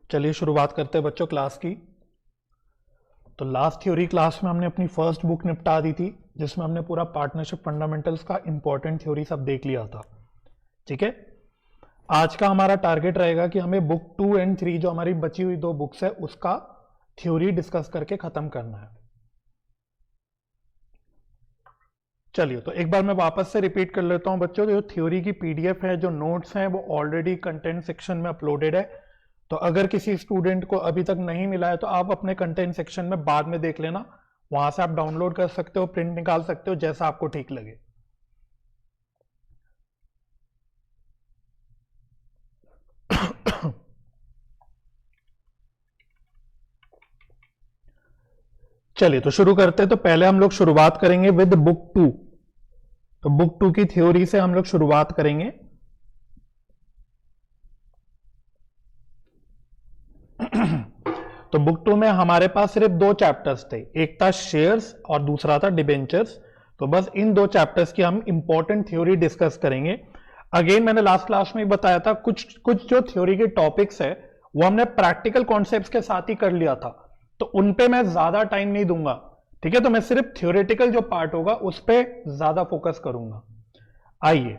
चलिए शुरुआत करते हैं बच्चों क्लास की। तो लास्ट थ्योरी क्लास में हमने अपनी फर्स्ट बुक निपटा दी थी, जिसमें हमने पूरा पार्टनरशिप फंडामेंटल्स का इंपॉर्टेंट थ्योरी सब देख लिया था। ठीक है, आज का हमारा टारगेट रहेगा कि हमें बुक 2 एंड 3 जो हमारी बची हुई 2 बुक्स है उसका थ्योरी डिस्कस करके खत्म करना है। चलिए तो एक बार मैं वापस से रिपीट कर लेता हूं बच्चों, जो थ्योरी की पीडीएफ है, जो नोट्स हैं, वो ऑलरेडी कंटेंट सेक्शन में अपलोडेड है। तो अगर किसी स्टूडेंट को अभी तक नहीं मिला है तो आप अपने कंटेंट सेक्शन में बाद में देख लेना, वहां से आप डाउनलोड कर सकते हो, प्रिंट निकाल सकते हो, जैसा आपको ठीक लगे। चलिए तो शुरू करते हैं। तो पहले हम लोग शुरुआत करेंगे विद बुक 2। तो बुक 2 की थ्योरी से हम लोग शुरुआत करेंगे। तो बुक 2 में हमारे पास सिर्फ 2 चैप्टर्स थे, एक था शेयर्स और दूसरा था डिबेंचर्स। तो बस इन 2 चैप्टर्स की हम इंपॉर्टेंट थ्योरी डिस्कस करेंगे। अगेन मैंने लास्ट क्लास में बताया था, कुछ जो थ्योरी के टॉपिक्स है वो हमने प्रैक्टिकल कॉन्सेप्ट्स के साथ ही कर लिया था, तो उन पे मैं ज्यादा टाइम नहीं दूंगा। ठीक है, तो मैं सिर्फ थ्योरेटिकल जो पार्ट होगा उस पर ज्यादा फोकस करूंगा। आइए,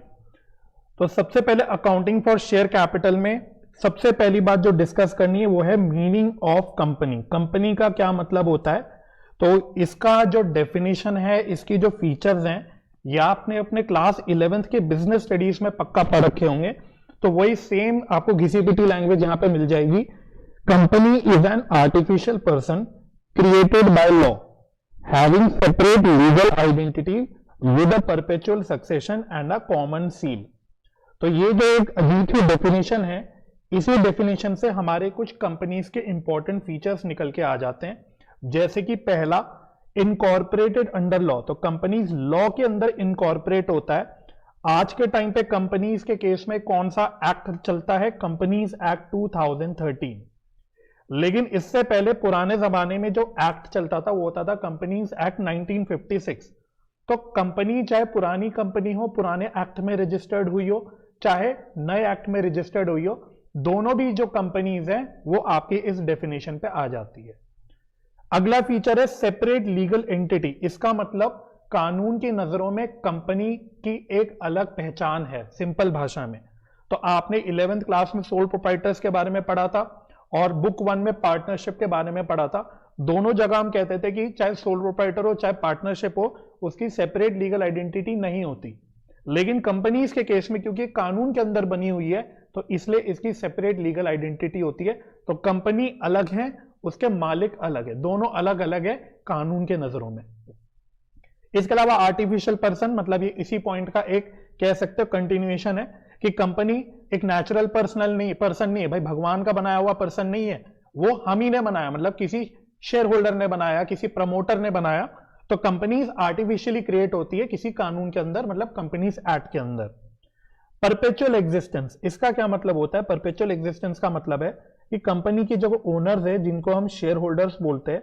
तो सबसे पहले अकाउंटिंग फॉर शेयर कैपिटल में सबसे पहली बात जो डिस्कस करनी है वो है मीनिंग ऑफ कंपनी। कंपनी का क्या मतलब होता है, तो इसका जो डेफिनेशन है, इसकी जो फीचर्स हैं, या आपने अपने क्लास 11th के बिजनेस स्टडीज में पक्का पढ़ रखे होंगे, तो वही सेम आपको घिसी पिटी लैंग्वेज यहां पे मिल जाएगी। Company is an artificial person created by law having separate legal identity with a perpetual succession and a common seal. तो ये जो एक अजीब सी डेफिनेशन है, इसी डेफिनेशन से हमारे कुछ कंपनीज के इंपॉर्टेंट फीचर्स निकल के आ जाते हैं। जैसे कि पहला, इनकॉर्पोरेटेड अंडर लॉ। तो कंपनीज लॉ के अंदर इनकॉर्पोरेट होता है। आज के टाइम पे कंपनीज के केस में कौन सा एक्ट चलता है, कंपनीज एक्ट 2013। लेकिन इससे पहले पुराने जमाने में जो एक्ट चलता था वो होता था कंपनीज एक्ट 1956। तो कंपनी चाहे पुरानी कंपनी हो, पुराने एक्ट में रजिस्टर्ड हुई हो, चाहे नए एक्ट में रजिस्टर्ड हुई हो, दोनों भी जो कंपनीज हैं वो आपकी इस डेफिनेशन पे आ जाती है। अगला फीचर है सेपरेट लीगल एंटिटी। इसका मतलब कानून की नजरों में कंपनी की एक अलग पहचान है, सिंपल भाषा में। तो आपने 11th क्लास में सोल प्रोप्राइटर्स के बारे में पढ़ा था और बुक 1 में पार्टनरशिप के बारे में पढ़ा था। दोनों जगह हम कहते थे कि चाहे सोल प्रोप्राइटर हो चाहे पार्टनरशिप हो, उसकी सेपरेट लीगल आइडेंटिटी नहीं होती। लेकिन कंपनीज के केस में क्योंकि कानून के अंदर बनी हुई है, तो इसलिए इसकी सेपरेट लीगल आइडेंटिटी होती है। तो कंपनी अलग है, उसके मालिक अलग है, दोनों अलग अलग है कानून के नजरों में। इसके अलावा आर्टिफिशियल पर्सन, मतलब ये इसी पॉइंट का एक कह सकते हो कंटिन्यूएशन है कि कंपनी एक नेचुरल पर्सन नहीं है भाई, भगवान का बनाया हुआ पर्सन नहीं है, वो हम ही ने बनाया, मतलब किसी शेयर होल्डर ने बनाया, किसी प्रमोटर ने बनाया। तो कंपनीज आर्टिफिशियली क्रिएट होती है किसी कानून के अंदर, मतलब कंपनीज एक्ट के अंदर। परपेचुअल एग्जिस्टेंस, इसका क्या मतलब होता है? परपेचुअल एग्जिस्टेंस का मतलब है कि कंपनी के जो ओनर्स है, जिनको हम शेयर होल्डर्स बोलते हैं,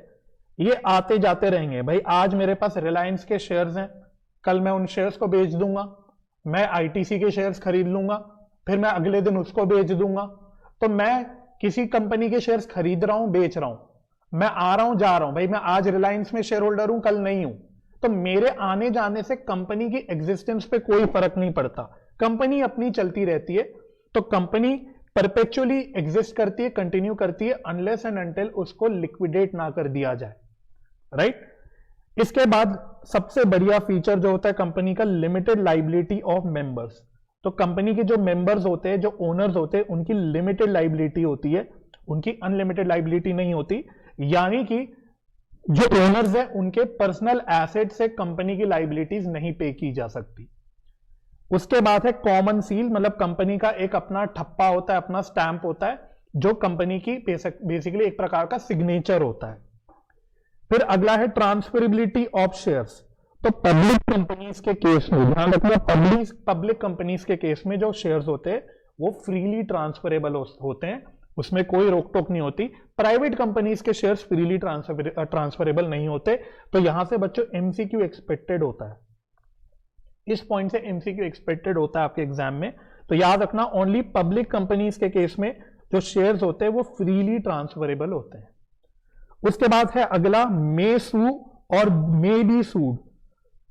ये आते जाते रहेंगे। भाई आज मेरे पास रिलायंस के शेयर्स हैं, कल मैं उन शेयर्स को बेच दूंगा, मैं आईटीसी के शेयर्स खरीद लूंगा, फिर मैं अगले दिन उसको बेच दूंगा। तो मैं किसी कंपनी के शेयर्स खरीद रहा हूं, बेच रहा हूं, मैं आ रहा हूं जा रहा हूं। भाई मैं आज रिलायंस में शेयर होल्डर हूं, कल नहीं हूं, तो मेरे आने जाने से कंपनी की एग्जिस्टेंस पे कोई फर्क नहीं पड़ता, कंपनी अपनी चलती रहती है। तो कंपनी परपेचुअली एग्जिस्ट करती है, कंटिन्यू करती है, अनलेस एंड अनटिल उसको लिक्विडेट ना कर दिया जाए, राइट। इसके बाद सबसे बढ़िया फीचर जो होता है कंपनी का, लिमिटेड लाइबिलिटी ऑफ मेंबर्स। तो कंपनी के जो मेंबर्स होते हैं, जो ओनर्स होते हैं, उनकी लिमिटेड लाइबिलिटी होती है, उनकी अनलिमिटेड लाइबिलिटी नहीं होती। यानी कि जो ओनर्स है उनके पर्सनल एसेट से कंपनी की लाइबिलिटीज नहीं पे की जा सकती। उसके बाद है कॉमन सील, मतलब कंपनी का एक अपना ठप्पा होता है, अपना स्टैंप होता है, जो कंपनी की बेसिकली एक प्रकार का सिग्नेचर होता है। फिर अगला है ट्रांसफरेबिलिटी ऑफ शेयर्स। तो पब्लिक कंपनीज के केस में, ध्यान रखना, पब्लिक कंपनीज के केस में जो शेयर्स होते हैं वो फ्रीली ट्रांसफरेबल होते हैं, उसमें कोई रोक टोक नहीं होती। प्राइवेट कंपनीज के शेयर्स फ्रीली ट्रांसफरेबल नहीं होते। तो यहां से बच्चों एमसीक्यू एक्सपेक्टेड होता है, इस पॉइंट से एमसीक्यू एक्सपेक्टेड होता है आपके एग्जाम में। तो याद रखना, ओनली पब्लिक कंपनीज के केस में जो शेयर्स होते हैं वो फ्रीली ट्रांसफरेबल होते हैं। उसके बाद है अगला मे सू और मे बी सूड।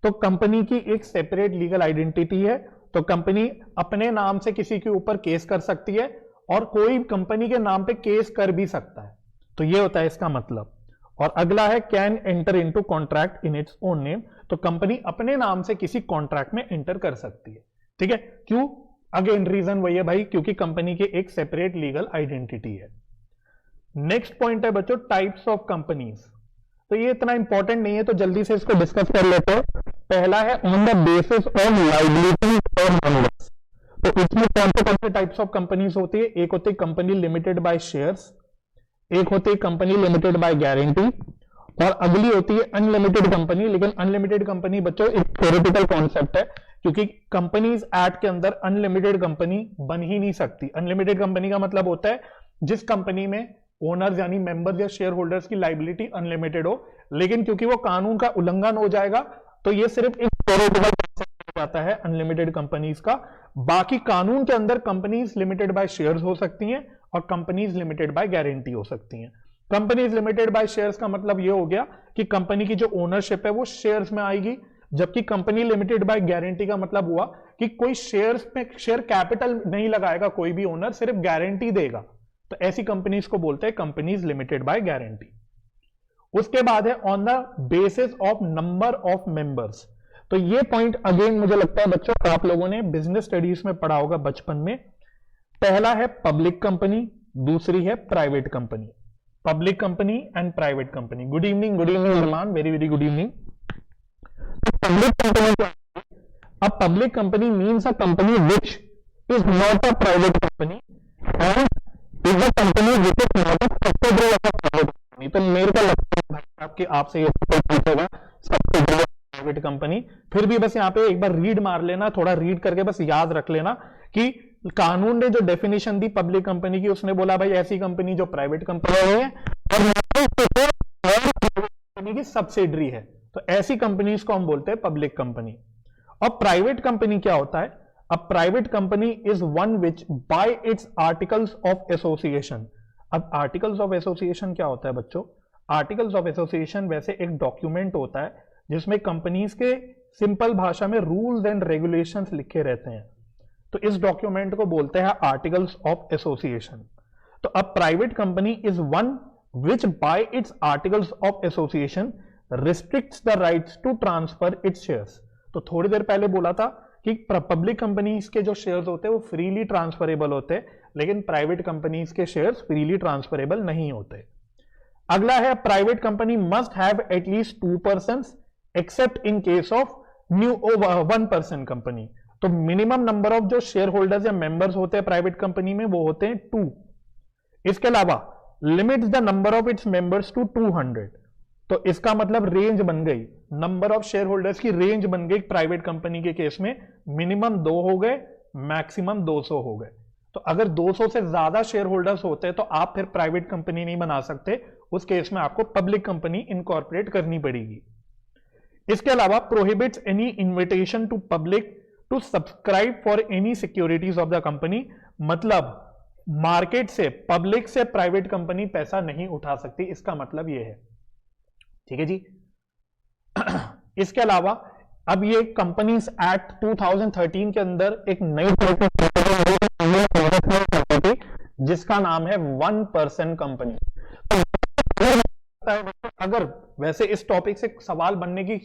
तो कंपनी की एक सेपरेट लीगल आइडेंटिटी है, तो कंपनी अपने नाम से किसी के ऊपर केस कर सकती है और कोई कंपनी के नाम पे केस कर भी सकता है, तो ये होता है इसका मतलब। और अगला है can enter into contract in its own name. तो कंपनी अपने नाम से किसी कॉन्ट्रैक्ट में एंटर कर सकती है, ठीक है। क्यों? अगेन रीजन वही है भाई, क्योंकि कंपनी की एक सेपरेट लीगल आइडेंटिटी है। नेक्स्ट पॉइंट है बच्चों टाइप्स ऑफ कंपनीज। तो ये इतना इंपॉर्टेंट नहीं है, तो जल्दी से इसको डिस्कस कर लेते हैं। पहला है on the basis of liability और मेंबर्स। तो इसमें कौन से टाइप्स ऑफ कंपनीज होती है? एक होती है कंपनी लिमिटेड बाय शेयर्स, एक होती है कंपनी लिमिटेड बाय गारंटी, और अगली होती है अनलिमिटेड कंपनी। लेकिन अनलिमिटेड कंपनी बच्चों एक थ्योरेटिकल कॉन्सेप्ट है, क्योंकि कंपनीज एक्ट के अंदर अनलिमिटेड कंपनी बन ही नहीं सकती। अनलिमिटेड कंपनी का मतलब होता है जिस कंपनी में ओनर्स यानी मेंबर्स या शेयर होल्डर्स की लाइबिलिटी अनलिमिटेड हो, लेकिन क्योंकि वो कानून का उल्लंघन हो जाएगा तो ये सिर्फ एक थ्योरेटिकल कॉन्सेप्ट हो जाता है अनलिमिटेड कंपनीज का। बाकी कानून के अंदर कंपनीज लिमिटेड बाय शेयर्स हो सकती हैं और कंपनीज लिमिटेड बाय गारंटी हो सकती हैं। कंपनीज लिमिटेड बाय शेयर्स का मतलब ये हो गया कि कंपनी की जो ओनरशिप है वो शेयर्स में आएगी, जबकि कंपनी लिमिटेड बाय गारंटी का मतलब हुआ कि कोई शेयर्स में शेयर कैपिटल नहीं लगाएगा, कोई भी ओनर सिर्फ गारंटी देगा। तो ऐसी कंपनीज को बोलते हैं कंपनीज लिमिटेड बाय गारंटी। उसके बाद है on the basis of number of members. तो ये पॉइंट अगेन मुझे लगता है बच्चों आप लोगों ने बिजनेस स्टडीज में पढ़ा होगा बचपन में। पहला है पब्लिक कंपनी, दूसरी है private company. Public company and private company. Good evening Armaan, very very good evening. Public company क्या है? अब public company means a company which is not a private company and is a company which is not a subsidiary of a private company. तो मेरे को लगता है भाई आपके आपसे ये पूछेगा सब्सिडियरी प्राइवेट कंपनी, फिर भी बस यहाँ पे एक बार रीड मार लेना, थोड़ा रीड करके बस याद रख लेना कि कानून ने जो डेफिनेशन दी पब्लिक कंपनी की, उसने बोला भाई ऐसी कंपनी जो प्राइवेट कंपनी है और कंपनी की सब्सिडरी है, तो ऐसी कंपनीज को हम बोलते हैं पब्लिक कंपनी। और प्राइवेट कंपनी क्या होता है? अब private company is one which by its articles of association. अब आर्टिकल्स ऑफ एसोसिएशन क्या होता है बच्चों? आर्टिकल्स ऑफ एसोसिएशन वैसे एक डॉक्यूमेंट होता है जिसमें कंपनीज के सिंपल भाषा में रूल्स एंड रेगुलेशंस लिखे रहते हैं, तो इस डॉक्यूमेंट को बोलते हैं आर्टिकल्स ऑफ एसोसिएशन। तो अब private company is one which by its articles of association restricts the rights to transfer its shares. तो थोड़ी देर पहले बोला था कि पब्लिक कंपनीज के जो शेयर्स होते हैं वो फ्रीली ट्रांसफरेबल होते हैं, लेकिन प्राइवेट कंपनीज के शेयर्स फ्रीली ट्रांसफरेबल नहीं होते। अगला है private company must have at least 2 persons accept in case of new 1 person company. तो मिनिमम नंबर ऑफ जो शेयर होल्डर्स या मेंबर्स होते हैं प्राइवेट कंपनी में वो होते हैं 2। इसके अलावा limits the number of its members to 200। तो इसका मतलब रेंज बन गई, नंबर ऑफ शेयर होल्डर्स की रेंज बन गई प्राइवेट कंपनी के केस में, मिनिमम 2 हो गए, मैक्सिमम 200 हो गए। तो अगर 200 से ज्यादा शेयर होल्डर्स होते हैं तो आप फिर प्राइवेट कंपनी नहीं बना सकते, उस केस में आपको पब्लिक कंपनी इनकॉर्पोरेट करनी पड़ेगी। इसके अलावा prohibits any invitation to public to subscribe for any securities of the company. मतलब मार्केट से पब्लिक से प्राइवेट कंपनी पैसा नहीं उठा सकती, इसका मतलब यह है, ठीक है जी। इसके अलावा अब ये कंपनीज एक्ट 2013 के अंदर एक नई जिसका नाम है 1 पर्सन कंपनी। अगर वैसे इस टॉपिक से सवाल बनने की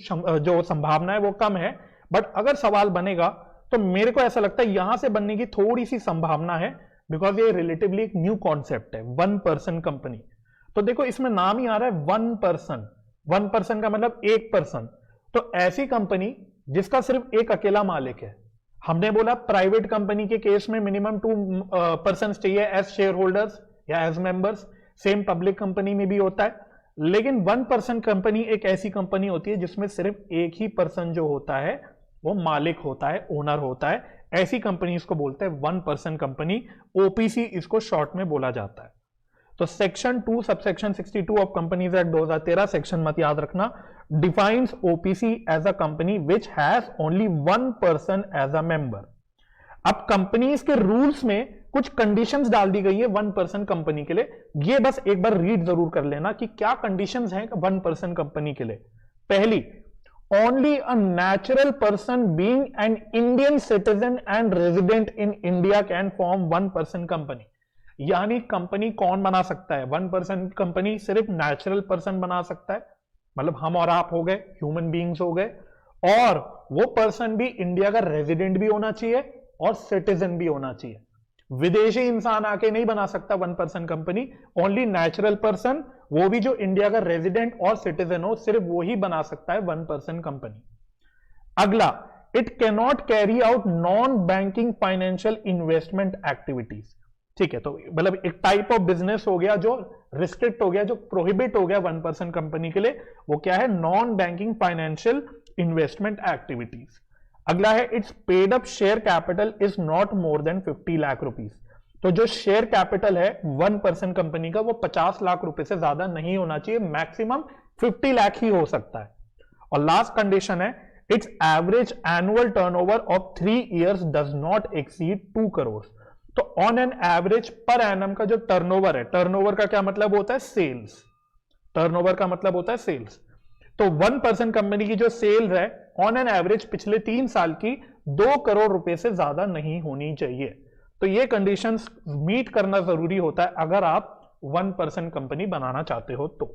जो संभावना है वो कम है, बट अगर सवाल बनेगा तो मेरे को ऐसा लगता है यहां से बनने की थोड़ी सी संभावना है, बिकॉज ये रिलेटिवली एक न्यू कॉन्सेप्ट है 1 पर्सन कंपनी। तो देखो इसमें नाम ही आ रहा है 1 पर्सन, 1 पर्सन का मतलब 1 पर्सन। तो ऐसी कंपनी जिसका सिर्फ एक अकेला मालिक है। हमने बोला प्राइवेट कंपनी के केस में मिनिमम 2 पर्सन चाहिए एज शेयर होल्डर्स या as members, same public company में भी होता है। लेकिन 1 पर्सन कंपनी एक ऐसी कंपनी होती है जिसमें सिर्फ एक ही पर्सन जो होता है वो मालिक होता है, ओनर होता है। ऐसी कंपनीज को बोलते हैं 1 पर्सन कंपनी, ओपीसी इसको शॉर्ट में बोला जाता है। तो section 2 subsection 62 of companies act 2013 section मत याद रखना, defines OPC as a company which has only 1 person as a member. अब कंपनीज के रूल्स में कुछ कंडीशंस डाल दी गई है 1% कंपनी के लिए। ये बस एक बार रीड जरूर कर लेना कि क्या कंडीशंस हैं 1% कंपनी के लिए। पहली, only a natural person being an Indian citizen and resident in India can form 1% company. यानी कंपनी कौन बना सकता है? 1% कंपनी सिर्फ नेचुरल पर्सन बना सकता है, मतलब हम और आप हो गए, ह्यूमन बीइंग्स हो गए, और वो पर्सन भी इंडिया का रेजिडेंट भी होना चाहिए और सिटीजन भी होना चाहिए। विदेशी इंसान आके नहीं बना सकता 1% कंपनी, ओनली नेचुरल पर्सन, वो भी जो इंडिया का रेजिडेंट और सिटीजन हो, सिर्फ वो ही बना सकता है 1% कंपनी। अगला, it cannot carry out non banking financial investment activities. ठीक है, तो मतलब एक टाइप ऑफ बिजनेस हो गया जो रिस्ट्रिक्ट हो गया, जो प्रोहिबिट हो गया 1% कंपनी के लिए, वो क्या है? Non banking financial investment activities. अगला है, it's paid up share capital is not more than 50 lakh rupees. तो जो शेयर कैपिटल है 1% कंपनी का, वो 50 लाख रुपए से ज्यादा नहीं होना चाहिए, मैक्सिमम 50 लाख ही हो सकता है। और लास्ट कंडीशन है, it's average annual turnover of 3 years does not exceed 2 crore. तो on an average per annum का जो टर्नओवर है, टर्नओवर का क्या मतलब होता है? सेल्स। टर्नओवर का मतलब होता है सेल्स। तो 1% कंपनी की जो सेल है ऑन एन एवरेज पिछले 3 साल की 2 करोड़ रुपए से ज्यादा नहीं होनी चाहिए। तो ये कंडीशंस मीट करना जरूरी होता है अगर आप 1% कंपनी बनाना चाहते हो तो।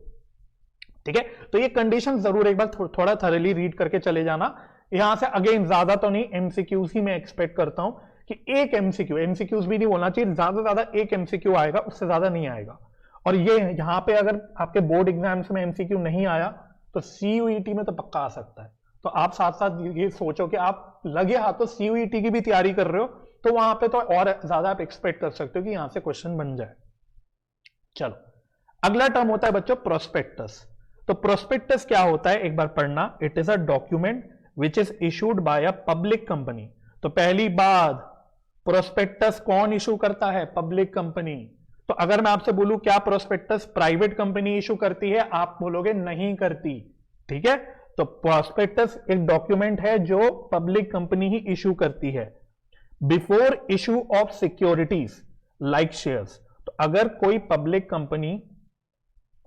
ठीक है, तो ये कंडीशन जरूर एक बार थोड़ा थॉरली रीड करके चले जाना। यहां से अगेन ज्यादा तो नहीं, एमसीक्यूज ही मैं एक्सपेक्ट करता हूं कि एक एमसीक्यू, एमसीक्यूज भी नहीं बोलना चाहिए, ज्यादा से ज्यादा एक एमसीक्यू आएगा, उससे ज्यादा नहीं आएगा। और ये यहां पे अगर आपके बोर्ड एग्जाम्स में एमसीक्यू नहीं आया तो सीयूईटी में तो पक्का आ सकता है। तो आप साथ साथ ये सोचो कि आप लगे हाथों सीयूईटी की भी तैयारी कर रहे हो, तो वहां पे तो और ज्यादा आप एक्सपेक्ट कर सकते हो कि यहां से क्वेश्चन बन जाए। चलो, अगला टर्म होता है बच्चों प्रोस्पेक्टस। तो प्रोस्पेक्टस क्या होता है एक बार पढ़ना। It is a document which is issued by a public company. तो पहली बात, प्रोस्पेक्टस कौन इशू करता है? Public company. तो अगर मैं आपसे बोलूं क्या प्रोस्पेक्टस प्राइवेट कंपनी इशू करती है, आप बोलोगे नहीं करती। ठीक है, तो प्रोस्पेक्टस एक डॉक्यूमेंट है जो पब्लिक कंपनी ही इशू करती है। Before issue of securities like shares. तो अगर कोई पब्लिक कंपनी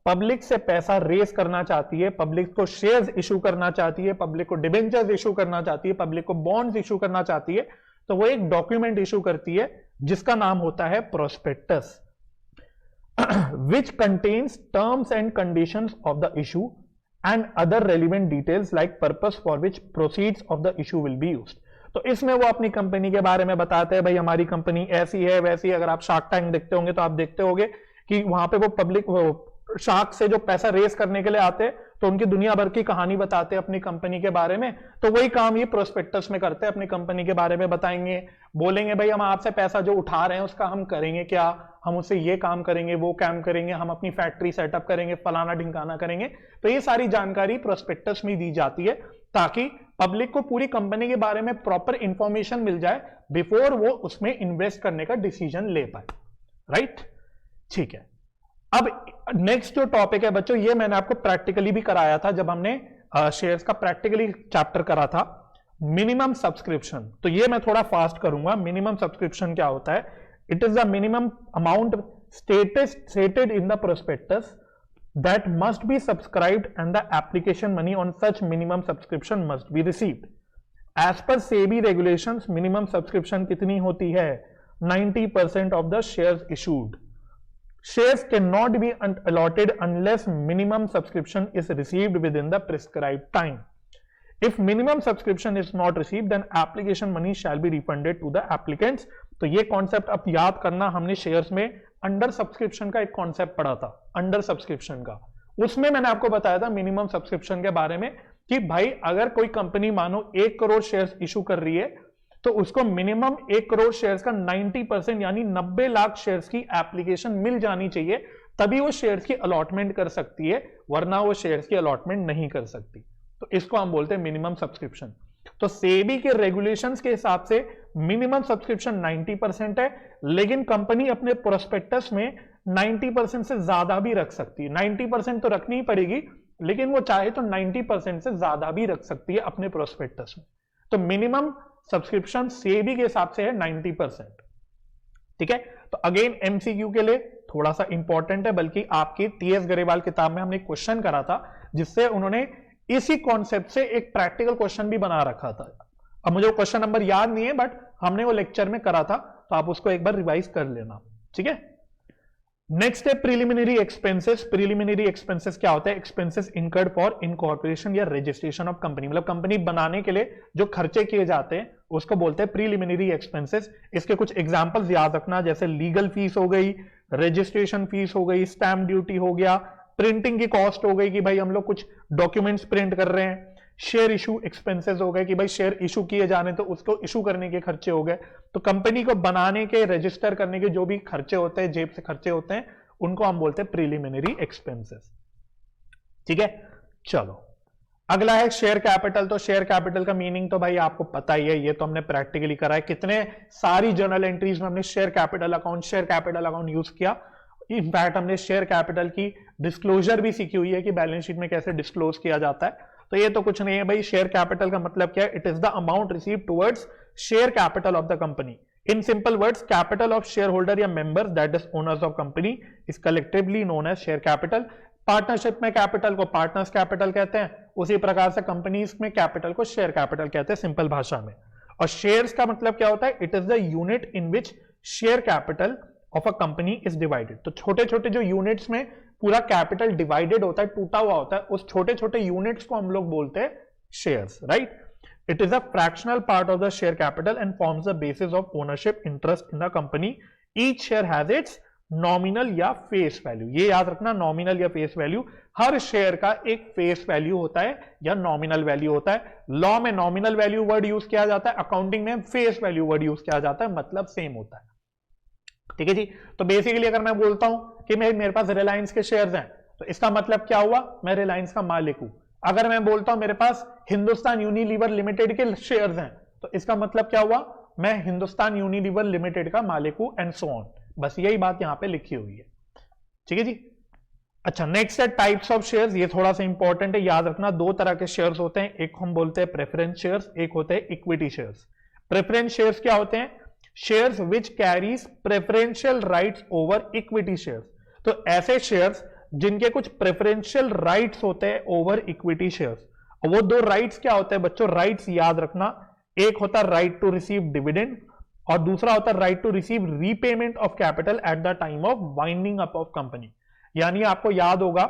पब्लिक से पैसा रेज करना चाहती है, पब्लिक को शेयर्स इशू करना चाहती है, पब्लिक को डिबेंचर्स इशू करना चाहती है, पब्लिक को बॉन्ड्स इशू करना चाहती है, तो वो एक डॉक्यूमेंट इशू करती है जिसका नाम होता है prospectus, which contains terms and conditions of the issue and other relevant details like purpose for which proceeds of the issue will be used। तो इसमें वो अपनी कंपनी के बारे में बताते हैं, भाई हमारी कंपनी ऐसी है वैसी। अगर आप शार्क टैंक देखते होंगे तो आप देखते होंगे कि वहां पे वो पब्लिक शार्क से जो पैसा रेस करने के लिए आते हैं तो उनकी दुनिया भर की कहानी बताते हैं अपनी कंपनी के बारे में। तो वही काम ये प्रोस्पेक्टस में करते हैं, अपनी कंपनी के बारे में बताएंगे, बोलेंगे भाई हम आपसे पैसा जो उठा रहे हैं उसका हम करेंगे क्या, हम उससे ये काम करेंगे, वो काम करेंगे, हम अपनी फैक्ट्री सेटअप करेंगे, फलाना ढिंकाना करेंगे। तो ये सारी जानकारी प्रोस्पेक्टस में दी जाती है ताकि पब्लिक को पूरी कंपनी के बारे में प्रॉपर इंफॉर्मेशन मिल जाए बिफोर वो उसमें इन्वेस्ट करने का डिसीजन ले पाए। राइट, ठीक है। अब नेक्स्ट जो टॉपिक है बच्चों, ये मैंने आपको प्रैक्टिकली भी कराया था जब हमने शेयर्स का प्रैक्टिकली चैप्टर करा था, मिनिमम सब्सक्रिप्शन। तो ये मैं थोड़ा फास्ट करूंगा। मिनिमम सब्सक्रिप्शन क्या होता है? It is the minimum amount stated in the prospectus that must be subscribed and the application money on such minimum subscription must be received. As per SEBI regulations, minimum subscription कितनी होती है? 90% of the shares issued. Shares cannot be allotted unless minimum subscription is received within the prescribed time. If minimum subscription is not received, then application money shall be refunded to the applicants. तो ये concept अब याद करना, हमने shares में under subscription का एक concept पढ़ा था, अंडर सब्सक्रिप्शन का। उसमें मैंने आपको बताया था मिनिमम सब्सक्रिप्शन के बारे में कि भाई अगर कोई कंपनी मानो 1 करोड़ शेयर्स इशू कर रही है तो उसको मिनिमम 1 करोड़ शेयर्स का 90% यानी 90 लाख शेयर्स की एप्लीकेशन मिल जानी चाहिए, तभी वो शेयर्स की अलॉटमेंट कर सकती है, वरना वो शेयर्स की अलॉटमेंट नहीं कर सकती। तो इसको हम बोलते हैं मिनिमम सब्सक्रिप्शन। तो सेबी के रेगुलेशंस के हिसाब से मिनिमम सब्सक्रिप्शन 90% है, लेकिन कंपनी अपने प्रोस्पेक्टस में 90% से ज्यादा भी रख सकती है। 90% तो रखनी ही पड़ेगी, लेकिन वो चाहे तो 90% से ज्यादा भी रख सकती है अपने प्रोस्पेक्टस में। तो मिनिमम सब्सक्रिप्शन सेबी के हिसाब से है 90%। ठीक है, तो अगेन एमसीक्यू के लिए थोड़ा सा इंपॉर्टेंट है, बल्कि आपकी टीएस गरेवाल किताब में हमने क्वेश्चन करा था जिससे उन्होंने इसी कॉन्सेप्ट से एक प्रैक्टिकल क्वेश्चन भी बना रखा था। अब मुझे वो क्वेश्चन नंबर याद नहीं है, बट हमने वो लेक्चर में करा था, तो आप उसको एक बार रिवाइज कर लेना। ठीक है, नेक्स्ट है प्रिलिमिनरी एक्सपेंसेस। प्रिलिमिनरी एक्सपेंसेस क्या होता है? एक्सपेंसेस इनकर्ड फॉर इनकॉर्पोरेशन या रजिस्ट्रेशन ऑफ कंपनी, मतलब कंपनी बनाने के लिए जो खर्चे किए जाते हैं उसको बोलते हैं प्रिलिमिनरी एक्सपेंसेस। इसके कुछ एग्जांपल्स याद रखना, जैसे लीगल फीस हो गई, रजिस्ट्रेशन फीस हो गई, स्टैम्प ड्यूटी हो गया, प्रिंटिंग की कॉस्ट हो गई कि भाई हम लोग कुछ डॉक्यूमेंट्स प्रिंट कर रहे हैं, शेयर इशू एक्सपेंसेस हो गए कि भाई शेयर इशू किए जाने तो उसको इशू करने के खर्चे हो गए। तो कंपनी को बनाने के, रजिस्टर करने के जो भी खर्चे होते हैं, जेब से खर्चे होते हैं, उनको हम बोलते हैं प्रीलिमिनरी एक्सपेंसेस। ठीक है, चलो अगला है शेयर कैपिटल। तो शेयर कैपिटल का मीनिंग तो भाई आपको पता ही है, ये तो हमने प्रैक्टिकली करा है, कितने सारी जर्नल एंट्रीज में हमने शेयर कैपिटल अकाउंट यूज किया। इनफैक्ट हमने शेयर कैपिटल की डिस्क्लोजर भी सीखी हुई है कि बैलेंस शीट में कैसे डिस्क्लोज किया जाता है। तो ये तो कुछ नहीं है भाई, शेयर कैपिटल का मतलब क्या है? It is the amount receive towards share capital of the company. In simple words, capital of share holder या members that is owners of company is collectively known as share capital. Partnership में capital को partners capital कहते हैं, उसी प्रकार से companies में capital को शेयर कैपिटल कहते हैं सिंपल भाषा में। और शेयर्स का मतलब क्या होता है? It is the unit in which share capital of a company is divided. तो छोटे छोटे जो यूनिट्स में पूरा कैपिटल डिवाइडेड होता है, टूटा हुआ होता है, उस छोटे छोटे यूनिट्स को हम लोग बोलते हैं shares, right. It is a fractional part of the share capital and forms the basis of ownership interest in the company. Each share has its nominal या फेस वैल्यू। ये याद रखना, नॉमिनल या फेस वैल्यू, हर share का एक face value होता है या नॉमिनल वैल्यू होता है। लॉ में नॉमिनल वैल्यू वर्ड यूज किया जाता है, अकाउंटिंग में फेस वैल्यू वर्ड यूज किया जाता है, मतलब सेम होता है। ठीक है जी, तो बेसिकली अगर मैं बोलता हूं कि मेरे पास रिलायंस के शेयर्स हैं, तो इसका मतलब क्या हुआ? मैं रिलायंस का मालिक हूं। अगर मैं बोलता हूं मेरे पास हिंदुस्तान यूनिलीवर लिमिटेड के शेयर्स हैं, तो इसका मतलब क्या हुआ? मैं हिंदुस्तान यूनिलीवर लिमिटेड का मालिक हूं, एंड सो ऑन। बस यही बात यहां पे लिखी हुई है। ठीक है जी। अच्छा, नेक्स्ट है टाइप्स ऑफ शेयर्स। ये थोड़ा सा इंपॉर्टेंट है, याद रखना। दो तरह के शेयर्स होते हैं, एक हम बोलते हैं प्रेफरेंस शेयर्स, एक होते हैं इक्विटी शेयर्स। प्रेफरेंस शेयर्स क्या होते हैं? Shares which carries preferential rights over equity shares. तो ऐसे शेयर्स जिनके कुछ प्रेफरेंशियल राइट्स होते हैं ओवर इक्विटी शेयर्स। और वो दो राइट्स क्या होते हैं बच्चों? राइट्स याद रखना, एक होता है राइट टू रिसीव डिविडेंड और दूसरा होता है right to receive repayment of capital at the time of winding up of company. यानी आपको याद होगा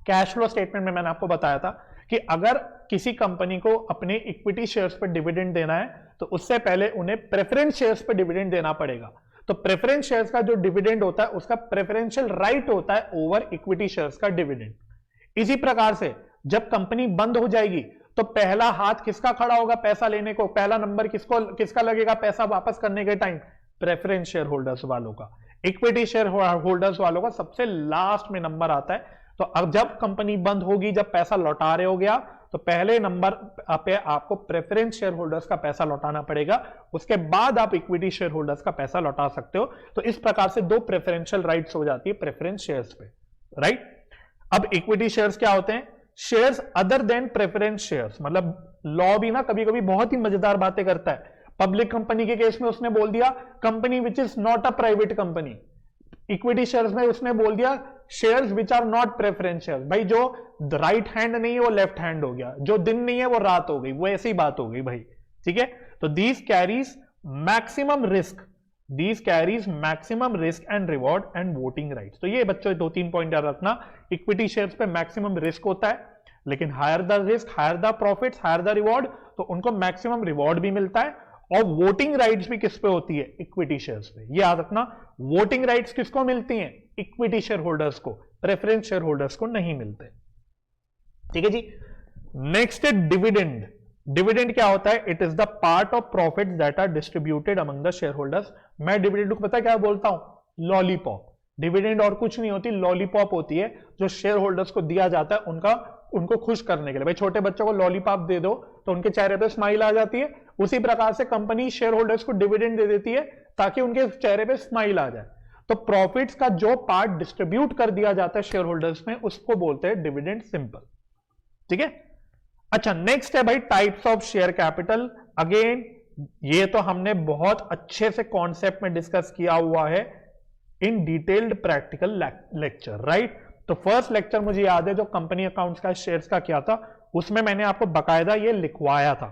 कैश फ्लो स्टेटमेंट में मैंने आपको बताया था कि अगर किसी कंपनी को अपने इक्विटी शेयर्स पर डिविडेंड देना है तो उससे पहले उन्हें प्रेफरेंस शेयर्स पर डिविडेंड देना पड़ेगा। तो प्रेफरेंस शेयर्स का जो डिविडेंड होता है उसका प्रेफरेंशियल राइट होता है ओवर इक्विटी शेयर्स का डिविडेंड। इसी प्रकार से जब कंपनी बंद हो जाएगी तो पहला हाथ किसका खड़ा होगा पैसा लेने को? पहला नंबर किसका लगेगा पैसा वापस करने के टाइम? प्रेफरेंस शेयर होल्डर्स वालों का। इक्विटी शेयर होल्डर्स वालों का सबसे लास्ट में नंबर आता है। तो अब जब कंपनी बंद होगी, जब पैसा लौटा रहे हो गया, तो पहले नंबर पे आपको प्रेफरेंस शेयर होल्डर्स का पैसा लौटाना पड़ेगा, उसके बाद आप इक्विटी शेयर होल्डर्स का पैसा लौटा सकते हो। तो इस प्रकार से दो प्रेफरेंशियल राइट्स हो जाती है प्रेफरेंस शेयर्स पे, राइट। अब इक्विटी शेयर्स क्या होते हैं? Shares other than preference shares. मतलब लॉ भी ना कभी कभी बहुत ही मजेदार बातें करता है। पब्लिक कंपनी के केस में उसने बोल दिया company which is not a private company. Equity shares में उसने बोल दिया shares which are not preference shares. भाई जो राइट हैंड नहीं है वो लेफ्ट हैंड हो गया, जो दिन नहीं है वो रात हो गई, वो ऐसी बात हो गई भाई। ठीक है, तो these carries maximum risk, and reward and voting rights. तो ये बच्चों दो तीन पॉइंट याद रखना। इक्विटी शेयर्स पे मैक्सिमम रिस्क होता है, लेकिन higher the risk higher the profits higher the reward, तो उनको मैक्सिमम रिवॉर्ड भी मिलता है। और वोटिंग राइट्स भी किस पे होती है? इक्विटी शेयर्स पे। ये याद रखना, वोटिंग राइट्स किसको मिलती हैं? इक्विटी शेयर होल्डर्स को, प्रेफरेंस शेयर होल्डर्स को नहीं मिलते। ठीक है जी। नेक्स्ट है डिविडेंड। डिविडेंड क्या होता है? It is the part of profit that are distributed among the share holders. मैं डिविडेंड को पता क्या बोलता हूं? लॉलीपॉप। डिविडेंड और कुछ नहीं होती, लॉलीपॉप होती है जो शेयर होल्डर्स को दिया जाता है उनको खुश करने के लिए। भाई छोटे बच्चों को लॉलीपॉप दे दो तो उनके चेहरे पे स्माइल आ जाती है, उसी प्रकार से कंपनी शेयर होल्डर्स को डिविडेंड दे देती है ताकि उनके चेहरे पे स्माइल आ जाए। तो प्रॉफिट्स का जो पार्ट डिस्ट्रीब्यूट कर दिया जाता है शेयर होल्डर्स में उसको बोलते हैं डिविडेंड, सिंपल। ठीक है। अच्छा, नेक्स्ट है भाई types of share capital. Again ये तो हमने बहुत अच्छे से कॉन्सेप्ट में डिस्कस किया हुआ है इन डिटेल्ड प्रैक्टिकल लेक्चर, राइट। तो फर्स्ट लेक्चर मुझे याद है जो कंपनी अकाउंट्स का शेयर्स का किया था, उसमें मैंने आपको बकायदा ये लिखवाया था,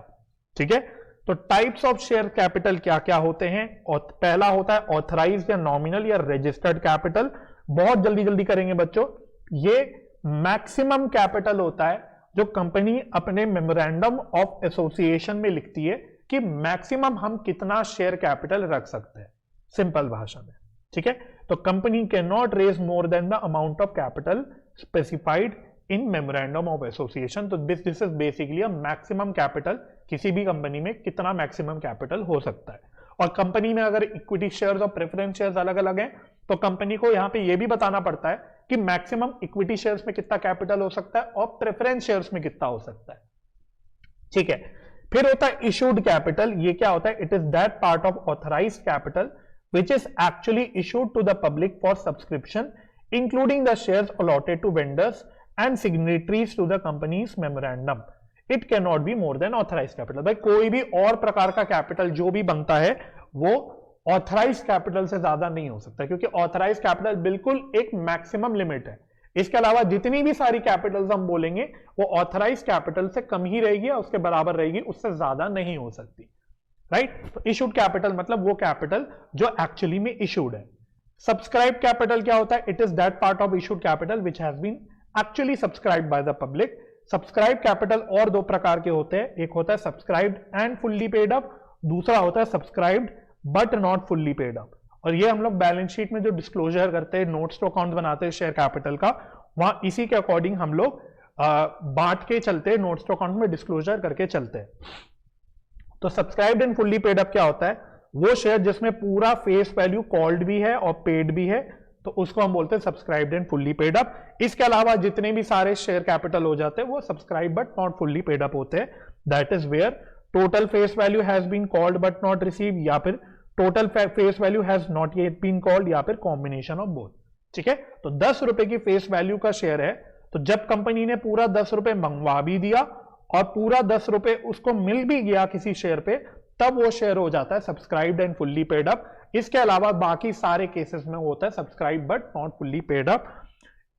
ठीक है। तो टाइप्स ऑफ शेयर कैपिटल क्या क्या होते हैं, और पहला होता है ऑथराइज्ड या नॉमिनल या रजिस्टर्ड कैपिटल। बहुत जल्दी जल्दी करेंगे बच्चों। ये मैक्सिमम कैपिटल होता है जो कंपनी अपने मेमोरेंडम ऑफ एसोसिएशन में लिखती है कि मैक्सिमम हम कितना शेयर कैपिटल रख सकते हैं, सिंपल भाषा में, ठीक है। तो company can not raise more than the amount of capital specified in memorandum of association. तो this is basically a maximum capital, किसी भी कंपनी में कितना मैक्सिमम कैपिटल हो सकता है। और कंपनी में अगर इक्विटी शेयर्स और प्रेफरेंस शेयर्स अलग अलग हैं, तो कंपनी को यहां पे ये भी बताना पड़ता है कि मैक्सिमम इक्विटी शेयर्स में कितना कैपिटल हो सकता है और प्रेफरेंस शेयर्स में कितना हो सकता है, ठीक है। फिर होता है इशूड कैपिटल। ये क्या होता है? It is that part of authorised capital which is actually issued to the public for subscription, including the shares allotted to vendors and signatories to the company's memorandum. It cannot be more than authorized capital. भाई कोई भी और प्रकार का capital जो भी बनता है वो ऑथराइज्ड कैपिटल से ज्यादा नहीं हो सकता, क्योंकि ऑथराइज्ड कैपिटल बिल्कुल एक मैक्सिमम लिमिट है। इसके अलावा जितनी भी सारी कैपिटल्स हम बोलेंगे वो ऑथराइज्ड कैपिटल से कम ही रहेगी या उसके बराबर रहेगी, उससे ज्यादा नहीं हो सकती, राइट। इशूड कैपिटल मतलब वो कैपिटल जो एक्चुअली में इशूड है। सब्सक्राइब कैपिटल क्या होता है? It is that part of issued capital which has been actually subscribed by the public. Subscribe capital और दो प्रकार के होते हैं, एक होता है subscribed and fully paid up, दूसरा होता है subscribed but not fully paid up. और ये हम लोग बैलेंस शीट में जो डिस्क्लोजर करते हैं, नोट्स टू अकाउंट बनाते हैं शेयर कैपिटल का, वहां इसी के अकॉर्डिंग हम लोग बांट के चलते हैं, नोट्स टू अकाउंट में डिस्क्लोजर करके चलते हैं। तो subscribed and fully paid up क्या होता है? वो शेयर जिसमें पूरा फेस वैल्यू कॉल्ड भी है और पेड भी है, तो उसको हम बोलते हैं subscribed and fully paid up. इसके अलावा जितने भी सारे शेयर कैपिटल हो जाते हैं वो subscribe but not fully paid up होते हैं। That is where total face value has been called but not receive, या फिर total face value has not yet been called, या फिर कॉम्बिनेशन ऑफ बोथ, ठीक है। तो 10 रुपए की फेस वैल्यू का शेयर है, तो जब कंपनी ने पूरा 10 रुपए मंगवा भी दिया और पूरा 10 रुपए उसको मिल भी गया किसी शेयर पे, तब वो शेयर हो जाता है subscribed and fully paid up. इसके अलावा बाकी सारे केसेस में होता है subscribe but not fully paid up.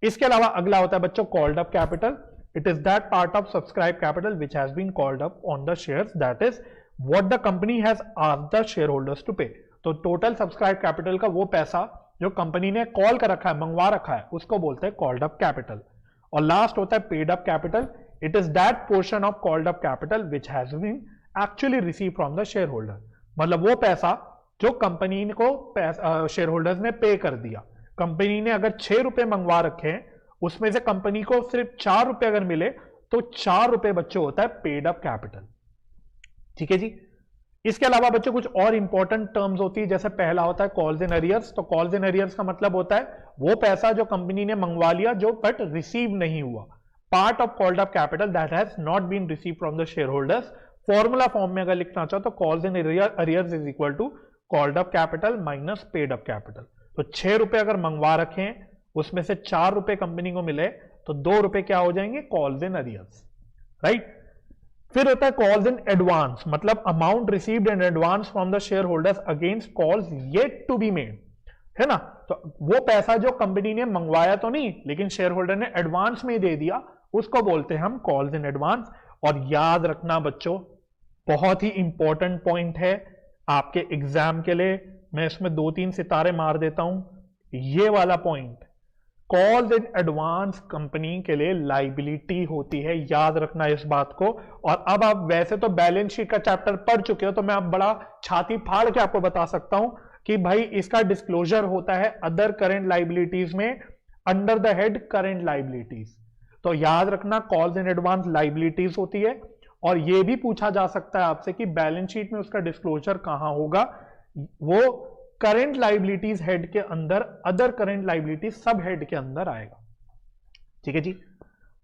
इसके अलावा अगला होता है बच्चों called up capital. It is that part of subscribe capital which has been called up on the shares, that is what the company has asked the share holders to pay. तो total subscribe capital का वो पैसा जो company ने call कर रखा है, मंगवा रखा है, उसको बोलते हैं कॉल्ड अप कैपिटल। और लास्ट होता है paid up capital. It is that portion of called up capital which has been actually received from the shareholder. मतलब वो पैसा जो कंपनी को शेयर होल्डर्स ने पे कर दिया। कंपनी ने अगर 6 रुपए मंगवा रखे हैं, उसमें से कंपनी को सिर्फ 4 रुपए अगर मिले, तो 4 रुपए बच्चों होता है पेड अप कैपिटल, ठीक है जी। इसके अलावा बच्चों कुछ और इंपॉर्टेंट टर्म्स होती है, जैसे पहला होता है कॉल्स इन अरियर्स। तो कॉल्स इन अरियर्स का मतलब होता है वो पैसा जो कंपनी ने मंगवा लिया जो बट रिसीव नहीं हुआ, part of called up capital that has not been receive from the share holders. Formula form में अगर लिखना चाहो तो calls in arrears is equal to called up capital minus paid up capital. तो 6 रुपए अगर मंगवा रखे हैं, उसमें से 4 रुपए कंपनी को मिले, तो 2 रुपए क्या हो जाएंगे? Calls in arrears, right. फिर होता है कॉल्स इन एडवांस, मतलब amount received in advance from the share holders against calls yet to be made, है ना। तो वो पैसा जो कंपनी ने मंगवाया तो नहीं, लेकिन शेयर होल्डर ने एडवांस में दे दिया, उसको बोलते हैं हम कॉल्स इन एडवांस। और याद रखना बच्चों, बहुत ही इंपॉर्टेंट पॉइंट है आपके एग्जाम के लिए, मैं इसमें 2-3 सितारे मार देता हूं, ये वाला point, calls in advance company के लिए लाइबिलिटी होती है, याद रखना इस बात को। और अब आप वैसे तो बैलेंस शीट का चैप्टर पढ़ चुके हो, तो मैं अब बड़ा छाती फाड़ के आपको बता सकता हूं कि भाई इसका डिस्क्लोजर होता है अदर करेंट लाइबिलिटीज में under the head current liabilities. तो याद रखना कॉल्स इन एडवांस लाइबिलिटीज होती है। और यह भी पूछा जा सकता है आपसे कि बैलेंस शीट में उसका डिस्क्लोजर कहां होगा, वो करेंट लाइबिलिटीज हेड के अंदर, other current liabilities sub head के अंदर आएगा, ठीक है जी।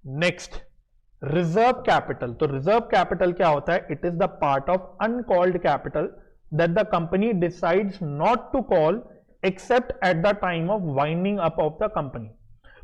Next reserve capital. तो रिजर्व कैपिटल क्या होता है? It is the part of uncalled capital that the company decides not to call except at the time of winding up of the company.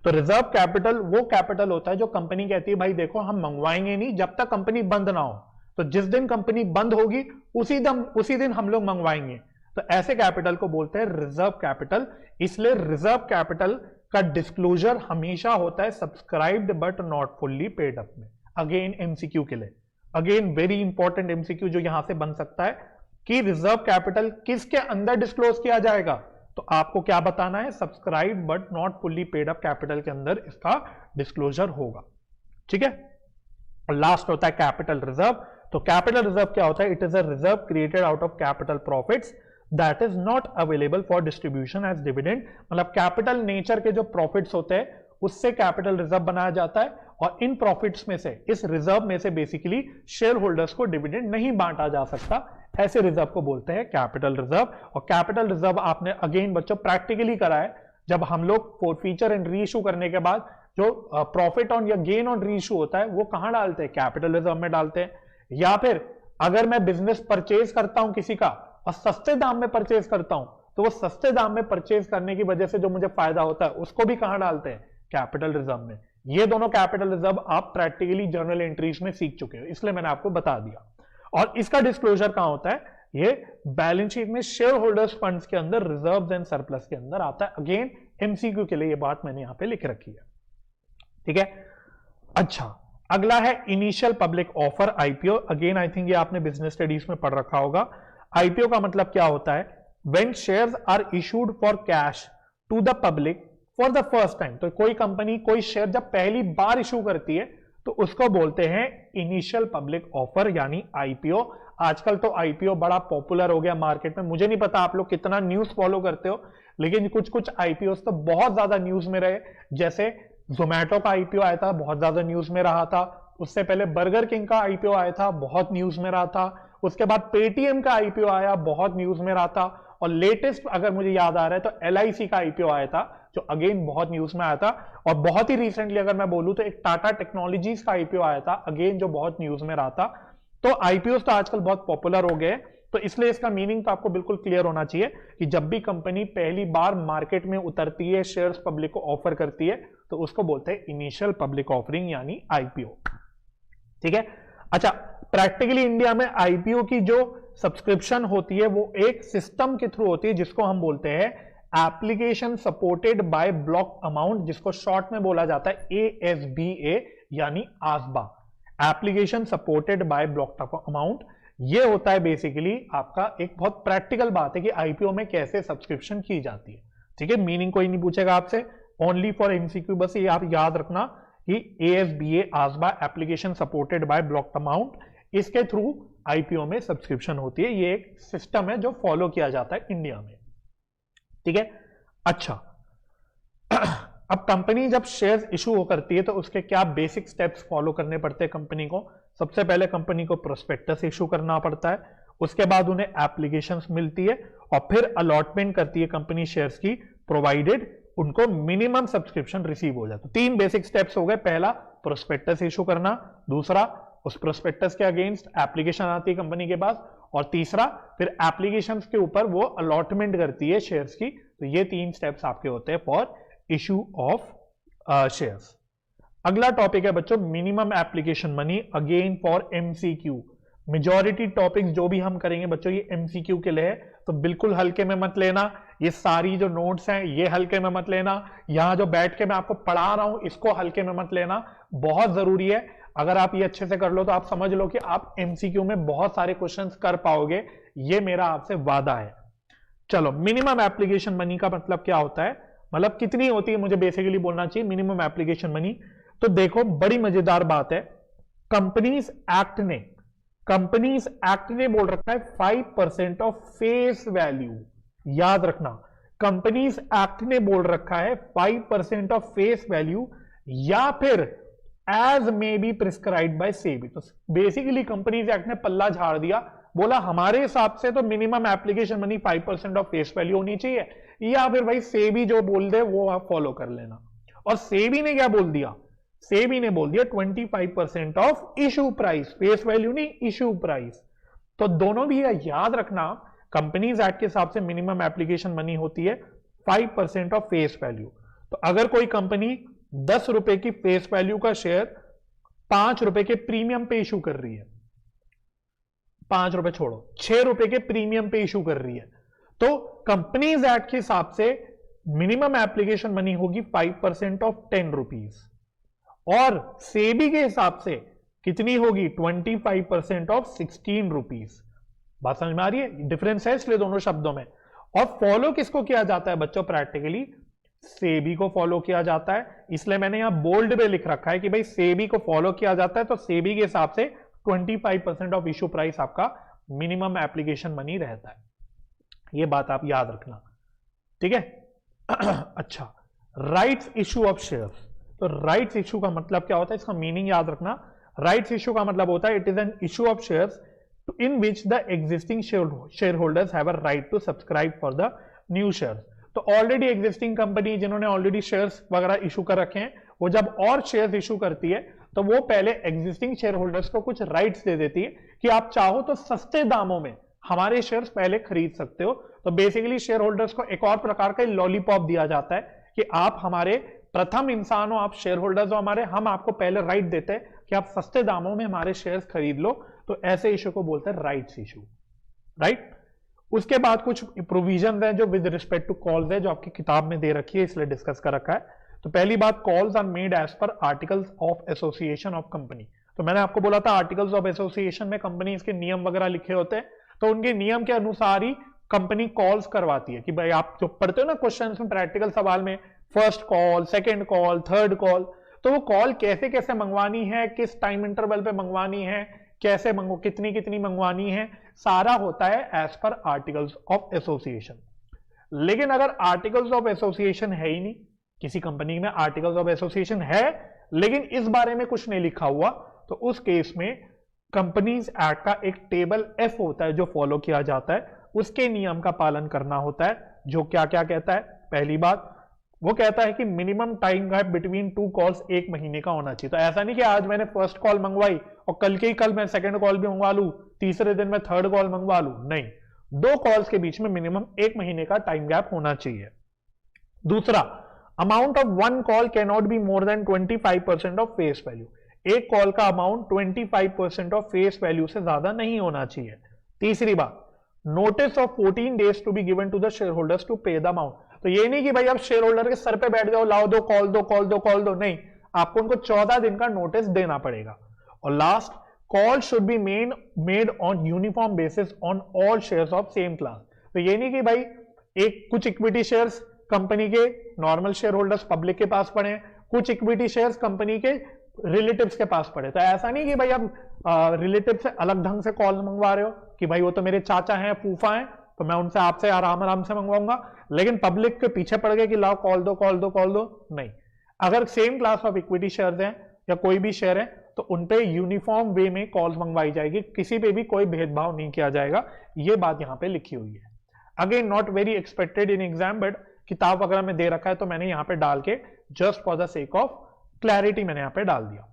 तो रिजर्व कैपिटल वो capital होता है जो company कहती है भाई देखो हम मंगवाएंगे नहीं जब तक कंपनी बंद ना हो, तो जिस दिन कंपनी बंद होगी उसी दिन हम लोग मंगवाएंगे। तो ऐसे कैपिटल को बोलते हैं रिजर्व कैपिटल। इसलिए रिजर्व कैपिटल का डिस्क्लोजर हमेशा होता है subscribed but not fully paid up में। अगेन एमसीक्यू के लिए, अगेन वेरी इंपॉर्टेंट एमसीक्यू जो यहां से बन सकता है कि रिजर्व कैपिटल किसके अंदर डिस्क्लोज किया जाएगा, तो आपको क्या बताना है, subscribe but not fully paid up capital के अंदर इसका डिस्क्लोजर होगा। ठीक है। और लास्ट होता है कैपिटल रिजर्व। तो कैपिटल रिजर्व क्या होता है, it is a reserve created out of capital profits that is not available for distribution as dividend. मतलब कैपिटल नेचर के जो प्रॉफिट्स होते हैं उससे कैपिटल रिजर्व बनाया जाता है, और इन प्रॉफिट्स में से, इस रिजर्व में से बेसिकली शेयर होल्डर्स को डिविडेंड नहीं बांटा जा सकता। ऐसे रिजर्व को बोलते हैं कैपिटल रिजर्व। और कैपिटल रिजर्व आपने अगेन बच्चों प्रैक्टिकली करा है, जब हम लोग फॉरफीचर एंड रीइश्यू करने के बाद जो प्रॉफिट ऑन या गेन ऑन रीइश्यू होता है वो कहां डालते हैं, कैपिटल रिजर्व में डालते हैं। या फिर अगर मैं बिजनेस परचेज करता हूं किसी का और सस्ते दाम में परचेज करता हूं, तो वो सस्ते दाम में परचेज करने की वजह से जो मुझे फायदा होता है उसको भी कहां डालते हैं, कैपिटल रिजर्व में। ये दोनों कैपिटल रिजर्व आप प्रैक्टिकली जर्नल एंट्रीज में सीख चुके हो, इसलिए मैंने आपको बता दिया। और इसका डिस्क्लोजर कहां होता है, ये बैलेंस शीट में शेयर होल्डर्स फंड्स के अंदर रिजर्व्स एंड सरप्लस के अंदर आता है। अगेन एमसीक्यू के लिए ये बात मैंने यहां पे लिख रखी है। ठीक है। अच्छा, अगला है initial public offer, IPO. Again I think ये आपने बिजनेस स्टडीज में पढ़ रखा होगा। आईपीओ का मतलब क्या होता है, when shares are issued for cash to the public for the first time. तो कोई कंपनी कोई शेयर जब पहली बार इशू करती है तो उसको बोलते हैं इनिशियल पब्लिक ऑफर यानी आईपीओ। आजकल तो आईपीओ बड़ा पॉपुलर हो गया मार्केट में। मुझे नहीं पता आप लोग कितना न्यूज फॉलो करते हो, लेकिन कुछ कुछ आईपीओ तो बहुत ज्यादा न्यूज में रहे। जैसे जोमैटो का आईपीओ आया था, बहुत ज्यादा न्यूज में रहा था। उससे पहले बर्गर किंग का आईपीओ आया था, बहुत न्यूज में रहा था। उसके बाद पेटीएम का आईपीओ आया, बहुत न्यूज में रहा था। और लेटेस्ट अगर मुझे याद आ रहा है तो एलआईसी का आईपीओ आया था, जो अगेन बहुत न्यूज में आया था। और बहुत ही रिसेंटली अगर मैं बोलूं तो एक टाटा टेक्नोलॉजीज का आईपीओ आया था, अगेन जो बहुत न्यूज में रहा था। तो आईपीओ तो आजकल बहुत पॉपुलर हो गए, तो इसलिए इसका मीनिंग तो आपको बिल्कुल क्लियर होना चाहिए कि जब भी कंपनी पहली बार मार्केट में उतरती है, शेयर्स पब्लिक को ऑफर करती है, तो उसको बोलते हैं इनिशियल पब्लिक ऑफरिंग यानी आईपीओ। ठीक है। अच्छा, प्रैक्टिकली इंडिया में आईपीओ की जो सब्सक्रिप्शन होती है वो एक सिस्टम के थ्रू होती है जिसको हम बोलते हैं application supported by block amount, जिसको शॉर्ट में बोला जाता है ASBA यानी ASBA, application supported by block amount. ये होता है बेसिकली आपका एक बहुत प्रैक्टिकल बात है कि आईपीओ में कैसे सब्सक्रिप्शन की जाती है। ठीक है। मीनिंग कोई नहीं पूछेगा आपसे, ओनली फॉर एमसीक्यू, बस ये आप याद रखना कि ASBA ASBA application supported by block amount, इसके थ्रू आईपीओ में सब्सक्रिप्शन होती है। ये एक सिस्टम है जो फॉलो किया जाता है इंडिया में। ठीक है। अच्छा, अब कंपनी जब शेयर्स इशू करती है तो उसके क्या बेसिक स्टेप्स फॉलो करने पड़ते हैं कंपनी को। सबसे पहले कंपनी को प्रोस्पेक्टस इशू करना पड़ता है, उसके बाद उन्हें एप्लीकेशंस मिलती है और फिर अलॉटमेंट करती है कंपनी शेयर्स की, प्रोवाइडेड उनको मिनिमम सब्सक्रिप्शन रिसीव हो जाए। तो 3 बेसिक स्टेप्स हो गए। पहला प्रोस्पेक्टस इशू करना, दूसरा उस प्रोस्पेक्टस के अगेंस्ट एप्लीकेशन आती है कंपनी के पास, और तीसरा फिर एप्लीकेशंस के ऊपर वो अलॉटमेंट करती है शेयर्स की। तो ये 3 स्टेप्स आपके होते हैं फॉर इशू ऑफ शेयर्स। अगला टॉपिक है बच्चों minimum application money, again for MCQ. Majority topics जो भी हम करेंगे बच्चों ये एमसीक्यू के लिए है, तो बिल्कुल हल्के में मत लेना। ये सारी जो नोट्स हैं ये हल्के में मत लेना, यहां जो बैठ के मैं आपको पढ़ा रहा हूं इसको हल्के में मत लेना, बहुत जरूरी है। अगर आप ये अच्छे से कर लो तो आप समझ लो कि आप एमसीक्यू में बहुत सारे क्वेश्चंस कर पाओगे, ये मेरा आपसे वादा है। चलो, मिनिमम एप्लीकेशन मनी का मतलब क्या होता है, मतलब कितनी होती है, मुझे बेसिकली बोलना चाहिए मिनिमम एप्लीकेशन मनी। तो देखो बड़ी मजेदार बात है, कंपनीज एक्ट ने बोल रखा है 5% ऑफ फेस वैल्यू। याद रखना, कंपनीज एक्ट ने बोल रखा है 5% ऑफ फेस वैल्यू या फिर as may be prescribed by SEBI. तो बेसिकली कंपनीज एक्ट ने पल्ला झाड़ दिया, बोला हमारे हिसाब से तो minimum application money 5% of face value होनी चाहिए, या फिर भाई सेबी जो बोल दे वो आप फॉलो कर लेना। और सेबी ने क्या बोल दिया, सेबी ने बोल दिया 25% of issue price, face value नहीं इशू प्राइस। तो दोनों भी याद रखना, कंपनीज एक्ट के हिसाब से मिनिमम एप्लीकेशन मनी होती है 5% ऑफ फेस वैल्यू। तो अगर कोई कंपनी 10 रुपए की फेस वैल्यू का शेयर 5 रुपए के प्रीमियम पे इशू कर रही है, ₹5 छोड़ो, ₹6 के प्रीमियम पे इशू कर रही है, तो कंपनीज एक्ट के हिसाब से मिनिमम एप्लीकेशन मनी होगी 5% ऑफ ₹10 और सेबी के हिसाब से कितनी होगी 25% ऑफ ₹16। बात समझ में आ रही है? डिफरेंस है इसलिए दोनों शब्दों में। और फॉलो किसको किया जाता है बच्चों प्रैक्टिकली? सेबी को फॉलो किया जाता है, इसलिए मैंने यहां बोल्ड में लिख रखा है कि भाई सेबी को फॉलो किया जाता है, तो सेबी के हिसाब से 25% ऑफ इशू प्राइस आपका मिनिमम एप्लीकेशन मनी रहता है। ये बात आप याद रखना, ठीक है? अच्छा, राइट्स इशू ऑफ शेयर्स। तो राइट्स इशू का मतलब क्या होता है, इसका मीनिंग याद रखना। राइट्स इशू का मतलब होता है it is an issue of shares in which the existing shareholders have a right to subscribe for the new shares। तो ऑलरेडी एग्जिस्टिंग कंपनी जिन्होंने ऑलरेडी शेयर्स वगैरह इशू कर रखे हैं, वो जब और शेयर्स इशू करती है तो वो पहले एग्जिस्टिंग शेयर होल्डर्स को कुछ राइट्स दे देती है कि आप चाहो तो सस्ते दामों में हमारे शेयर्स पहले खरीद सकते हो। तो बेसिकली शेयर होल्डर्स को एक और प्रकार का लॉलीपॉप दिया जाता है कि आप हमारे प्रथम इंसान हो, आप शेयर होल्डर्स हो हमारे, हम आपको पहले राइट देते हैं कि आप सस्ते दामों में हमारे शेयर्स खरीद लो। तो ऐसे इशू को बोलते हैं राइट्स इशू, राइट। उसके बाद कुछ प्रोविजन है जो विद रिस्पेक्ट टू कॉल्स है, जो आपकी किताब में दे रखी है, इसलिए डिस्कस कर रखा है। तो पहली बात, calls are made as per articles of association of company. तो मैंने आपको बोला था आर्टिकल्स ऑफ एसोसिएशन में कंपनी के नियम वगैरह लिखे होते हैं, तो उनके नियम के अनुसार ही कंपनी कॉल्स करवाती है कि भाई आप जो पढ़ते हो ना क्वेश्चन में, प्रैक्टिकल सवाल में, first call, second call, third call, तो वो कॉल कैसे कैसे मंगवानी है, किस टाइम इंटरवल पे मंगवानी है, कैसे मंगो, कितनी कितनी मंगवानी है, सारा होता है as per articles of association. लेकिन अगर आर्टिकल्स ऑफ एसोसिएशन है ही नहीं, किसी कंपनी में आर्टिकल्स ऑफ एसोसिएशन है लेकिन इस बारे में कुछ नहीं लिखा हुआ, तो उस केस में कंपनीज एक्ट का एक टेबल एफ होता है जो फॉलो किया जाता है, उसके नियम का पालन करना होता है, जो क्या क्या कहता है। पहली बात वो कहता है कि minimum time gap between two calls 1 महीने का होना चाहिए। तो ऐसा नहीं कि आज मैंने फर्स्ट कॉल मंगवाई और कल के ही कल मैं सेकंड कॉल भी मंगवा लूं, तीसरे दिन मैं थर्ड कॉल मंगवा लूं, नहीं, 2 कॉल्स के बीच में मिनिमम 1 महीने का टाइम गैप होना चाहिए। दूसरा, amount of 1 call can not be more than 25% of face value. एक कॉल का अमाउंट 25% ऑफ फेस वैल्यू से ज्यादा नहीं होना चाहिए। तीसरी बात, notice of 14 days to be given to the share holders to pay the amount. तो ये नहीं कि भाई आप शेयर होल्डर के सर पे बैठ जाओ, लाओ दो कॉल दो कॉल दो कॉल दो, नहीं, आपको उनको 14 दिन का नोटिस देना पड़ेगा। और last, call should be made on uniform basis on all shares of same class. तो ये नहीं कि भाई एक कुछ इक्विटी शेयर्स कंपनी के नॉर्मल शेयर होल्डर्स पब्लिक के पास पड़े, कुछ इक्विटी शेयर्स कंपनी के रिलेटिव्स के पास पड़े। तो ऐसा नहीं कि भाई आप रिलेटिव से अलग ढंग से कॉल मंगवा रहे हो कि भाई वो तो मेरे चाचा हैं, फूफा हैं, तो मैं उनसे आपसे आराम आराम से मंगवाऊंगा, लेकिन पब्लिक के पीछे पड़ गए कि लाओ कॉल दो कॉल दो कॉल दो, नहीं। अगर same class of equity shares हैं या कोई भी शेयर है तो उनपे यूनिफॉर्म वे में कॉल्स मंगवाई जाएगी, किसी पे भी कोई भेदभाव नहीं किया जाएगा। ये बात यहां पे लिखी हुई है। Again not very expected in exam, but किताब वगैरह में दे रखा है तो मैंने यहां पे डाल के just for the sake of clarity मैंने यहां पे डाल दिया।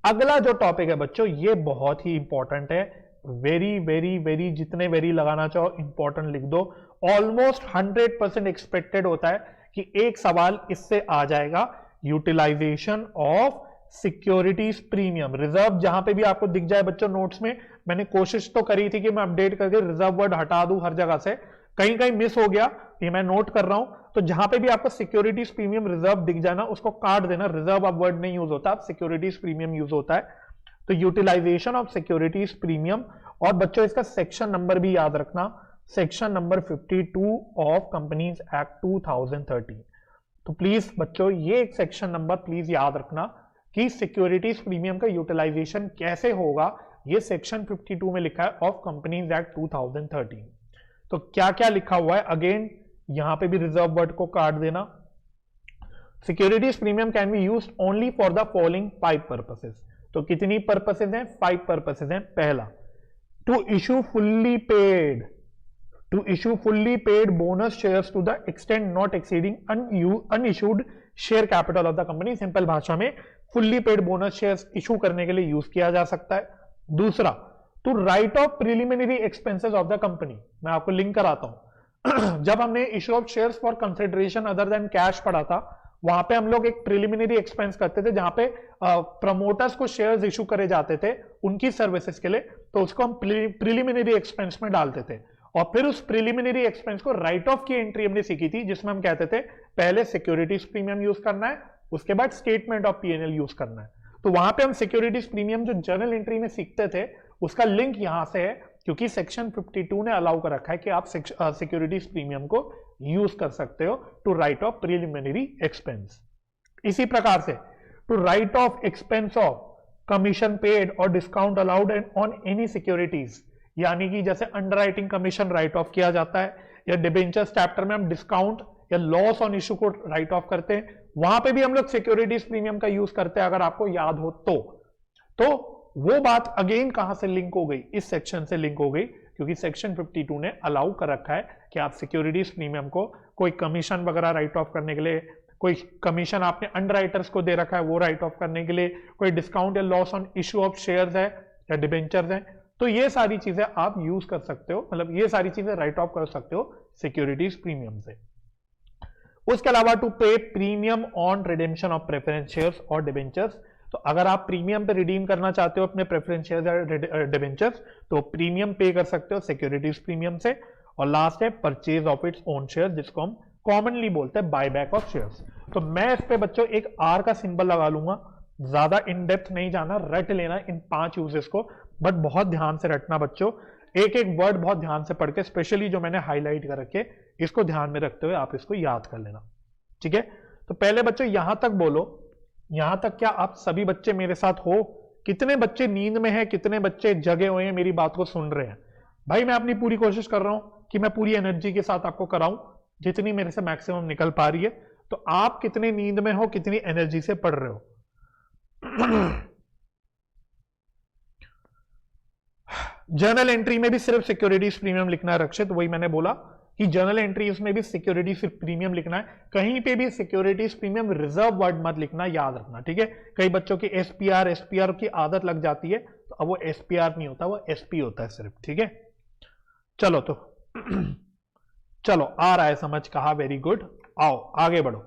अगला जो टॉपिक है बच्चों, ये बहुत ही इंपॉर्टेंट है, वेरी वेरी वेरी, जितने वेरी लगाना चाहो इंपॉर्टेंट लिख दो। ऑलमोस्ट 100% एक्सपेक्टेड होता है कि एक सवाल इससे आ जाएगा, utilization of securities premium reserve. जहां पे भी आपको दिख जाए बच्चों नोट्स में, मैंने कोशिश तो करी थी कि मैं अपडेट करके रिजर्व वर्ड हटा दूं हर जगह से, कहीं कहीं मिस हो गया, ये मैं नोट कर रहा हूं। तो जहां पे भी आपको सिक्योरिटीज प्रीमियम रिजर्व दिख जाना, उसको काट देना, रिजर्व अब वर्ड नहीं यूज होता, अब सिक्योरिटीज प्रीमियम यूज होता है। तो यूटिलाइजेशन ऑफ सिक्योरिटीज प्रीमियम, और बच्चों इसका सेक्शन नंबर भी याद रखना, section number 52 of companies act 2013। तो प्लीज बच्चों ये एक सेक्शन नंबर प्लीज याद रखना कि सिक्योरिटीज प्रीमियम का यूटिलाइजेशन कैसे होगा, ये सेक्शन 52 में लिखा है ऑफ कंपनीज एक्ट 2013। तो क्या क्या लिखा हुआ है, अगेन यहां पे भी रिजर्व वर्ड को काट देना। Securities premium can be used only for the following 5 purposes. तो कितनी पर्पसेस हैं? 5 पर्पसेस हैं। पहला, to issue fully paid bonus shares to the extent not exceeding unissued share capital of the company. Simple भाषा में fully paid bonus shares issue करने के लिए यूज किया जा सकता है। दूसरा, to write off preliminary expenses of the company. मैं आपको लिंक कराता हूं जब हमने issue of shares for consideration other than cash पढ़ा था, वहां पे हम लोग एक प्रिलिमिनरी एक्सपेंस करते थे जहां पे प्रमोटर्स को शेयर्स इशू करे जाते थे उनकी सर्विसेज के लिए, तो उसको हम प्रिलिमिनरी एक्सपेंस में डालते थे। और फिर उस प्रिलिमिनरी एक्सपेंस को राइट ऑफ की एंट्री हमने सीखी थी, जिसमें हम कहते थे पहले सिक्योरिटीज प्रीमियम यूज करना है, उसके बाद स्टेटमेंट ऑफ पीएनएल यूज करना है। तो वहां पे हम सिक्योरिटीज प्रीमियम जो जर्नल एंट्री में सीखते थे उसका लिंक यहां से है, क्योंकि सेक्शन 52 ने अलाउ कर रखा है कि आप सिक्योरिटीज प्रीमियम को यूज कर सकते हो to write off preliminary expense. इसी प्रकार से to write off expense of commission paid और discount allowed on any securities, यानी कि जैसे अंडरराइटिंग कमीशन राइट ऑफ किया जाता है, या डिबेंचर्स चैप्टर में हम डिस्काउंट या लॉस ऑन इशू को राइट ऑफ करते हैं, वहां पे भी हम लोग सिक्योरिटीज प्रीमियम का यूज करते हैं, अगर आपको याद हो तो वो बात अगेन कहां से लिंक हो गई, इस सेक्शन से लिंक हो गई, क्योंकि सेक्शन 52 ने अलाउ कर रखा है कि आप सिक्योरिटीज प्रीमियम को कोई कमीशन वगैरह राइट ऑफ करने के लिए, कोई कमीशन आपने अंडरराइटर्स को दे रखा है वो राइट ऑफ करने के लिए, कोई डिस्काउंट या loss on issue of shares है या डिबेंचर्स है, तो ये सारी चीजें आप यूज कर सकते हो, मतलब ये सारी चीजें राइट ऑफ कर सकते हो सिक्योरिटीज प्रीमियम से। उसके अलावा टू पे premium on redemption of preference shares और डिबेंचर्स, तो अगर आप प्रीमियम पे रिडीम करना चाहते हो अपने प्रेफरेंस शेयर्स या डिबेंचर्स तो प्रीमियम पे कर सकते हो सिक्योरिटीज प्रीमियम से। और लास्ट है purchase of its own share, जिसको हम कॉमनली बोलते हैं बायबैक ऑफ शेयर्स। तो मैं इस पे बच्चों एक आर का सिंबल लगा लूंगा, ज्यादा इन डेप्थ नहीं जाना, रट लेना इन 5 यूजेस को, बट बहुत ध्यान से रटना बच्चों, एक एक वर्ड बहुत ध्यान से पढ़ के, स्पेशली जो मैंने हाईलाइट कर रखे इसको ध्यान में रखते हुए आप इसको याद कर लेना, ठीक है। तो पहले बच्चों यहां तक बोलो, यहां तक क्या आप सभी बच्चे मेरे साथ हो? कितने बच्चे नींद में हैं, कितने बच्चे जगे हुए हैं, मेरी बात को सुन रहे हैं? भाई मैं अपनी पूरी कोशिश कर रहा हूं कि मैं पूरी एनर्जी के साथ आपको कराऊं, जितनी मेरे से मैक्सिमम निकल पा रही है। तो आप कितने नींद में हो, कितनी एनर्जी से पढ़ रहे हो? जर्नल एंट्री में भी सिर्फ सिक्योरिटीज प्रीमियम लिखना है रक्षित, वही मैंने बोला कि जर्नल एंट्रीज में भी सिक्योरिटी प्रीमियम लिखना है, कहीं पे भी सिक्योरिटीज प्रीमियम रिजर्व वर्ड मत लिखना, याद रखना, ठीक है। कई बच्चों की एसपीआर की आदत लग जाती है, तो अब वो एसपीआर नहीं होता, वो एसपी होता है सिर्फ, ठीक है। चलो तो चलो आ रहा है समझ, कहा वेरी गुड, आओ आगे बढ़ो।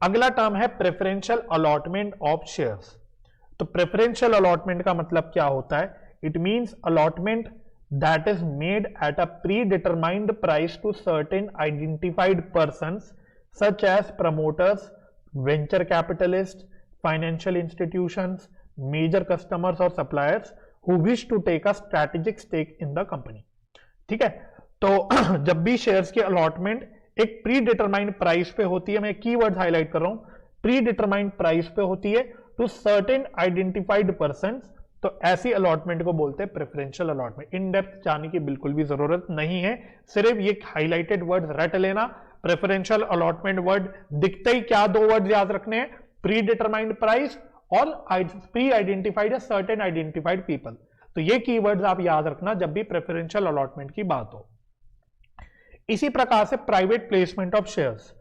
अगला टर्म है प्रेफरेंशियल अलॉटमेंट ऑफ शेयर्स। तो प्रेफरेंशियल अलॉटमेंट का मतलब क्या होता है? It means allotment that is made at a predetermined price to certain identified persons such as promoters, venture capitalists, financial institutions, major customers or suppliers who wish to take a strategic stake in the company। ठीक है, तो जब भी shares की allotment एक pre determined price पे होती है, मैं कीवर्ड हाईलाइट कर रहा हूं, प्री डिटरमाइंड प्राइस पे होती है टू सर्टेन आइडेंटिफाइड पर्संस, तो ऐसी अलॉटमेंट को बोलते हैं प्रेफरेंशियल अलॉटमेंट। इन डेप्थ जाने की बिल्कुल भी जरूरत नहीं है, सिर्फ ये हाईलाइटेड वर्ड रट लेना। प्रेफरेंशियल अलॉटमेंट वर्ड दिखते ही क्या 2 वर्ड याद रखने हैं? प्री डिटरमाइंड प्राइस और pre identified certain identified people. तो ये कीवर्ड्स आप याद रखना जब भी प्रेफरेंशियल अलॉटमेंट की बात हो। इसी प्रकार से private placement of shares,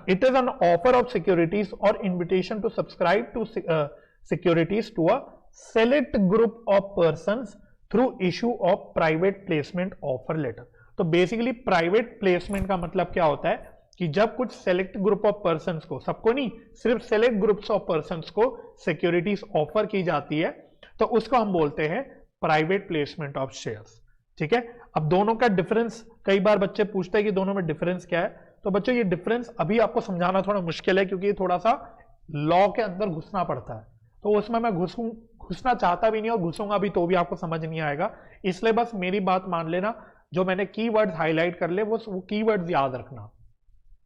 it is an offer of securities और invitation to subscribe to securities to a select group of persons through issue of private placement offer letter। तो बेसिकली प्राइवेट प्लेसमेंट का मतलब क्या होता है कि जब कुछ सेलेक्ट ग्रुप ऑफ पर्संस को, सबको नहीं, सिर्फ सेलेक्ट ग्रुप्स ऑफ पर्संस को सिक्योरिटीज ऑफर की जाती है, तो उसको हम बोलते हैं प्राइवेट प्लेसमेंट ऑफ शेयर्स, ठीक है। अब दोनों का डिफरेंस, कई बार बच्चे पूछते हैं कि दोनों में डिफरेंस क्या है, तो बच्चों ये डिफरेंस अभी आपको समझाना थोड़ा मुश्किल है, क्योंकि ये थोड़ा सा लॉ के अंदर घुसना पड़ता है, तो उसमें मैं घुसना चाहता भी नहीं और घुसूंगा भी तो भी आपको समझ नहीं आएगा, इसलिए बस मेरी बात मान लेना, जो मैंने कीवर्ड्स हाईलाइट कर ले वो कीवर्ड्स याद रखना,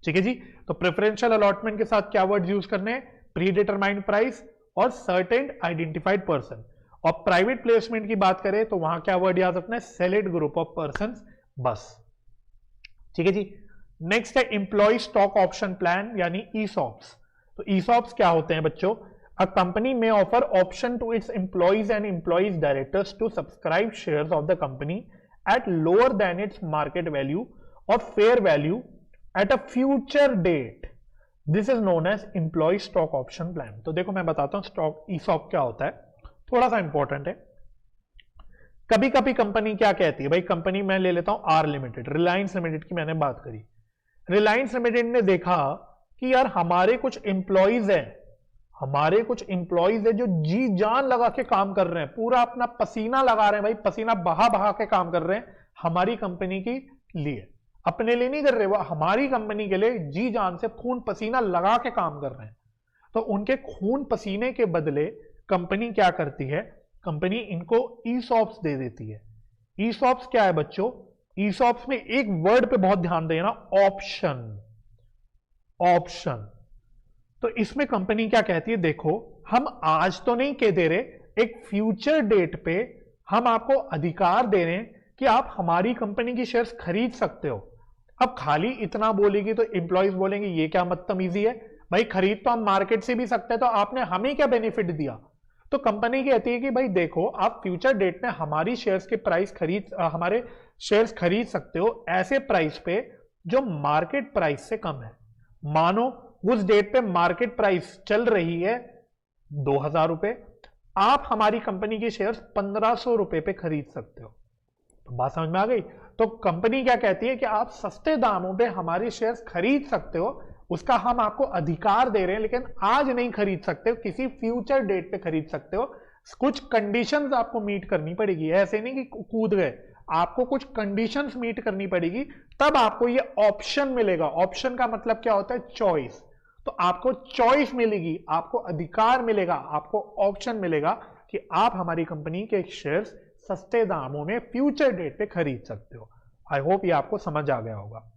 ठीक है जी। तो प्रेफरेंशियल अलॉटमेंट के साथ क्या वर्ड्स यूज करने हैं? प्री डिटरमाइंड प्राइस और सर्टेन आइडेंटिफाइड पर्सन। और प्राइवेट प्लेसमेंट की बात करें तो वहां क्या वर्ड याद रखना है? सेलेक्ट ग्रुप ऑफ पर्सन, बस, ठीक है जी। नेक्स्ट है एम्प्लॉय स्टॉक ऑप्शन प्लान यानी ईसॉप्स। तो ईसॉप्स क्या होते हैं बच्चों? A company may offer option to its employees and employees directors to subscribe shares of the company at lower than its market value or fair value at a future date. This is known as employee stock option plan। तो देखो मैं बताता हूं stock ESOP क्या होता है, थोड़ा सा इंपॉर्टेंट है। कभी कभी कंपनी क्या कहती है, भाई कंपनी मैं ले लेता हूं आर लिमिटेड, रिलायंस लिमिटेड की मैंने बात करी। रिलायंस लिमिटेड ने देखा कि यार हमारे कुछ एम्प्लॉइज है जो जी जान लगा के काम कर रहे हैं, पूरा अपना पसीना लगा रहे हैं भाई, पसीना बहा बहा के काम कर रहे हैं हमारी कंपनी के लिए, अपने लिए नहीं कर रहे, वो हमारी कंपनी के लिए जी जान से खून पसीना लगा के काम कर रहे हैं। तो उनके खून पसीने के बदले कंपनी क्या करती है, कंपनी इनको ईसॉप्स दे देती है। ईसॉप्स क्या है बच्चों, ईसॉप्स में एक वर्ड पे बहुत ध्यान देना, ऑप्शन। ऑप्शन तो इसमें कंपनी क्या कहती है, देखो हम आज तो नहीं कह दे रहे, एक फ्यूचर डेट पे हम आपको अधिकार दे रहे हैं कि आप हमारी कंपनी की शेयर्स खरीद सकते हो। अब खाली इतना बोलेगी तो एम्प्लॉइज बोलेंगे ये क्या बदतमीजी है भाई, खरीद तो हम मार्केट से भी सकते हैं, तो आपने हमें क्या बेनिफिट दिया। तो कंपनी कहती है कि भाई देखो आप फ्यूचर डेट में हमारी शेयर्स के प्राइस हमारे शेयर्स खरीद सकते हो ऐसे प्राइस पे जो मार्केट प्राइस से कम है। मानो उस डेट पे मार्केट प्राइस चल रही है 2000 रुपए, आप हमारी कंपनी के शेयर्स 1500 रुपए पे खरीद सकते हो। तो बात समझ में आ गई। तो कंपनी क्या कहती है कि आप सस्ते दामों पे हमारे शेयर्स खरीद सकते हो, उसका हम आपको अधिकार दे रहे हैं, लेकिन आज नहीं खरीद सकते हो, किसी फ्यूचर डेट पे खरीद सकते हो। कुछ कंडीशंस आपको मीट करनी पड़ेगी, ऐसे नहीं कि कूद गए, आपको कुछ कंडीशंस मीट करनी पड़ेगी, तब आपको ये ऑप्शन मिलेगा। ऑप्शन का मतलब क्या होता है, चॉइस। तो आपको चॉइस मिलेगी, आपको अधिकार मिलेगा, आपको ऑप्शन मिलेगा कि आप हमारी कंपनी के शेयर्स सस्ते दामों में फ्यूचर डेट पे खरीद सकते हो। आई होप ये आपको समझ आ गया होगा।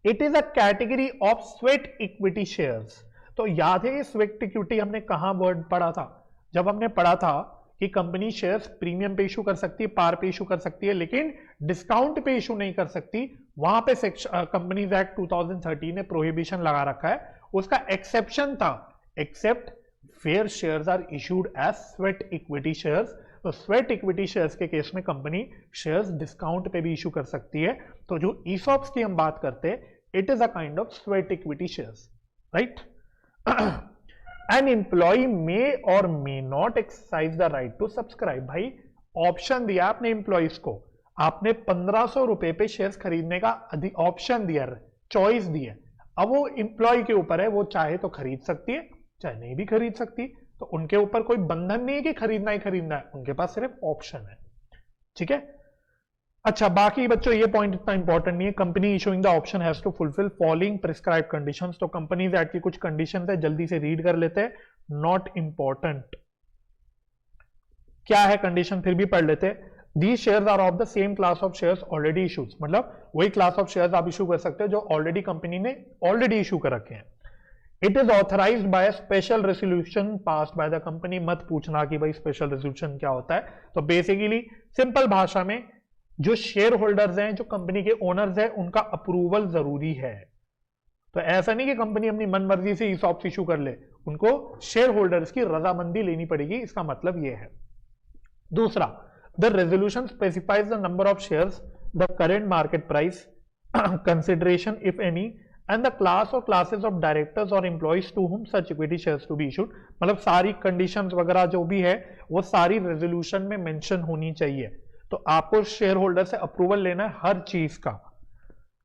It is a category of sweat equity shares. तो याद है ये स्वेट इक्विटी हमने कहां वर्ड पढ़ा था, जब हमने पढ़ा था कि कंपनी शेयर्स प्रीमियम पे इशू कर सकती है, पार पे इशू कर सकती है, लेकिन डिस्काउंट पे इशू नहीं कर सकती। वहां पे कंपनीज एक्ट 2013 ने प्रोहिबिशन लगा रखा है, उसका एक्सेप्शन था, except where shares are issued as sweat equity shares. तो स्वेट इक्विटी शेयर्स के केस में कंपनी शेयर्स डिस्काउंट पे भी इशू कर सकती है। तो जो ईसॉप्स की हम बात करते हैं, it is a kind of sweat equity shares, right. An employ may और may not exercise the right to subscribe. भाई ऑप्शन दिया आपने एम्प्लॉइज को, आपने 1500 रुपए पे शेयर्स खरीदने का ऑप्शन दिया, चॉइस दी है। अब वो एम्प्लॉय के ऊपर है, वो चाहे तो खरीद सकती है, चाहे नहीं भी खरीद सकती। तो उनके ऊपर कोई बंधन नहीं है कि खरीदना ही खरीदना है, उनके पास सिर्फ ऑप्शन है, ठीक है। अच्छा, बाकी बच्चों ये पॉइंट इतना इंपॉर्टेंट नहीं है। Company issuing the option has to fulfil following prescribe conditions. तो कंपनीज एक्ट की कुछ कंडीशंस है, जल्दी से रीड कर लेते हैं, नॉट इंपॉर्टेंट। क्या है कंडीशन, फिर भी पढ़ लेते हैं। These shares are of the same class of shares already issued, मतलब वही क्लास ऑफ शेयर्स आप इशू कर सकते हो जो ऑलरेडी कंपनी ने ऑलरेडी इशू कर रखे हैं। It is authorised by special resolution passed by the company. मत पूछना कि भाई स्पेशल रेजोल्यूशन क्या होता है। तो बेसिकली सिंपल भाषा में जो शेयर होल्डर्स हैं, जो कंपनी के ओनर्स हैं, उनका अप्रूवल जरूरी है। तो ऐसा नहीं कि कंपनी अपनी मनमर्जी से ईसॉप्स इशू कर ले, उनको शेयर होल्डर्स की रजामंदी लेनी पड़ेगी, इसका मतलब यह है। दूसरा, the resolution specifies the number of shares, the current market price, consideration if any, and the class or classes of directors or employees to whom such equity shares to be issued। मतलब सारी conditions वगैरह जो भी है वो सारी resolution में mention होनी चाहिए। तो आपको शेयर होल्डर से अप्रूवल लेना है हर चीज का।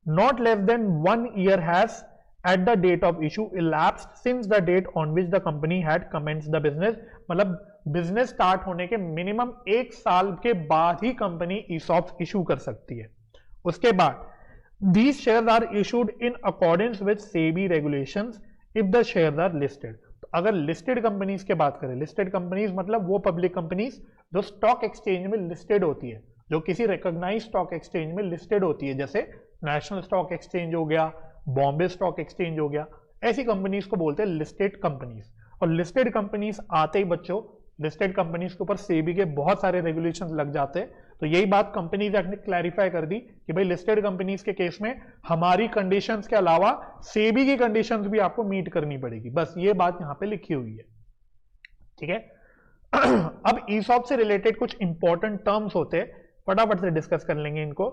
Not less than 1 year has at the date of issue elapsed since the date on which the company had commenced the business। मतलब बिजनेस स्टार्ट होने के मिनिमम 1 साल के बाद ही कंपनी ईसॉप्स इशू कर सकती है। उसके बाद these shares are issued in accordance with SEBI regulations if the shares are listed। तो अगर लिस्टेड कंपनीज की बात करें, लिस्टेड कंपनीज मतलब वो पब्लिक कंपनीज जो स्टॉक एक्सचेंज में लिस्टेड होती है, जो किसी रिकॉग्नाइज्ड स्टॉक एक्सचेंज में लिस्टेड होती है, जैसे नेशनल स्टॉक एक्सचेंज हो गया, बॉम्बे स्टॉक एक्सचेंज हो गया, ऐसी कंपनीज को बोलते हैं लिस्टेड कंपनीज। और लिस्टेड कंपनीज आते ही बच्चों, लिस्टेड कंपनीज के ऊपर सेबी के बहुत सारे रेगुलेशंस लग जाते हैं। तो यही बात कंपनीज एक्ट ने क्लैरिफाई कर दी कि भाई लिस्टेड कंपनीज के केस में हमारी कंडीशंस के अलावा सेबी की कंडीशंस भी आपको मीट करनी पड़ेगी। बस ये बात यहां पे लिखी हुई है, ठीक है। अब ईसॉप से रिलेटेड कुछ इंपॉर्टेंट टर्म्स होते हैं, फटाफट से डिस्कस कर लेंगे इनको।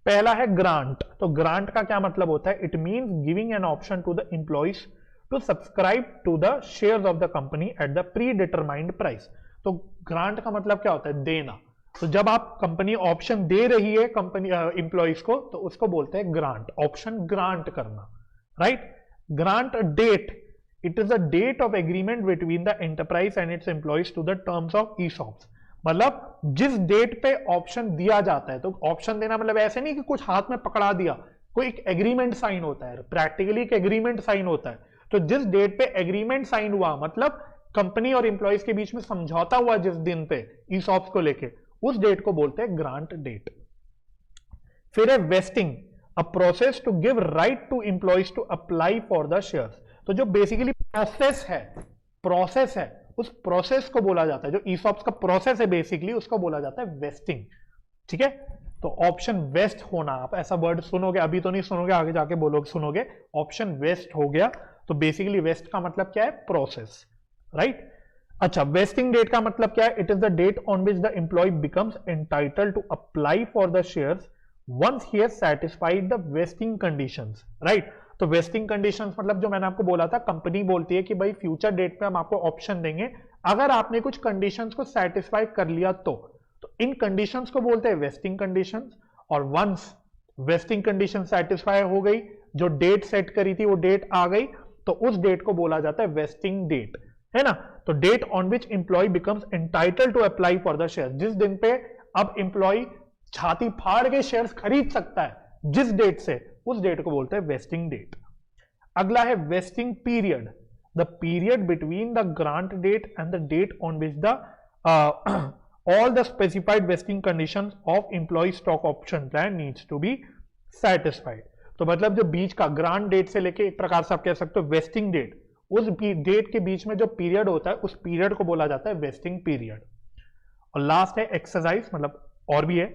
पहला है ग्रांट। तो ग्रांट का क्या मतलब होता है, it means giving an option to the employees to subscribe to the shares of the company at the predetermined price। तो ग्रांट का मतलब क्या होता है, देना। तो जब आप कंपनी ऑप्शन दे रही है कंपनी एम्प्लॉइज को, तो उसको बोलते हैं ग्रांट, ऑप्शन ग्रांट करना, right. Grant date, it is the date of agreement between the enterprise and its employees to the terms of ESOPs. मतलब जिस डेट पे ऑप्शन दिया जाता है, तो ऑप्शन देना मतलब ऐसे नहीं कि कुछ हाथ में पकड़ा दिया, कोई एक एग्रीमेंट साइन होता है, प्रैक्टिकली एक एग्रीमेंट साइन होता है। तो जिस डेट पे एग्रीमेंट साइन हुआ, मतलब कंपनी और एम्प्लॉइज के बीच में समझौता हुआ जिस दिन पे ईसॉप्स को लेके, उस डेट को बोलते हैं ग्रांट डेट। फिर है vesting, a process to give right to employees to apply for the shares. तो जो बेसिकली प्रोसेस है उस प्रोसेस को बोला जाता है, जो ईसॉप्स का प्रोसेस है बेसिकली उसको बोला जाता है वेस्टिंग। ठीक है, तो ऑप्शन वेस्ट होना, आप ऐसा वर्ड सुनोगे, अभी तो नहीं सुनोगे, आगे जाके बोलोगे सुनोगे, ऑप्शन वेस्ट हो गया। तो बेसिकली वेस्ट का मतलब क्या है? Process, right. अच्छा, वेस्टिंग डेट का मतलब क्या है? It is the date on which the employee becomes entitled to apply for the shares once he has satisfied the vesting conditions, right. तो वेस्टिंग कंडीशंस मतलब जो मैंने आपको बोला था, कंपनी बोलती है कि भाई फ्यूचर डेट पे हम आपको ऑप्शन देंगे अगर आपने कुछ कंडीशंस को सेटिस्फाई कर लिया तो इन कंडीशंस को बोलते हैं वेस्टिंग कंडीशंस। और वंस वेस्टिंग कंडीशन सेटिस्फाई हो गई, जो डेट सेट करी थी वो डेट आ गई, तो उस डेट को बोला जाता है वेस्टिंग डेट, है ना। तो date on which employee becomes entitled to apply for the share, जिस दिन पे अब एम्प्लॉय छाती फाड़ के शेयर्स खरीद सकता है, जिस डेट से, उस डेट को बोलते हैं वेस्टिंग डेट। अगला है vesting period, the period between the grant date and the date on which the all the specified vesting conditions of employee stock option plan needs to be satisfied। तो मतलब जो बीच का grant date से लेके एक प्रकार से आप कह सकते हो वेस्टिंग डेट, उस डेट के बीच में जो पीरियड होता है उस पीरियड को बोला जाता है वेस्टिंग पीरियड। और लास्ट है एक्सरसाइज, मतलब और भी है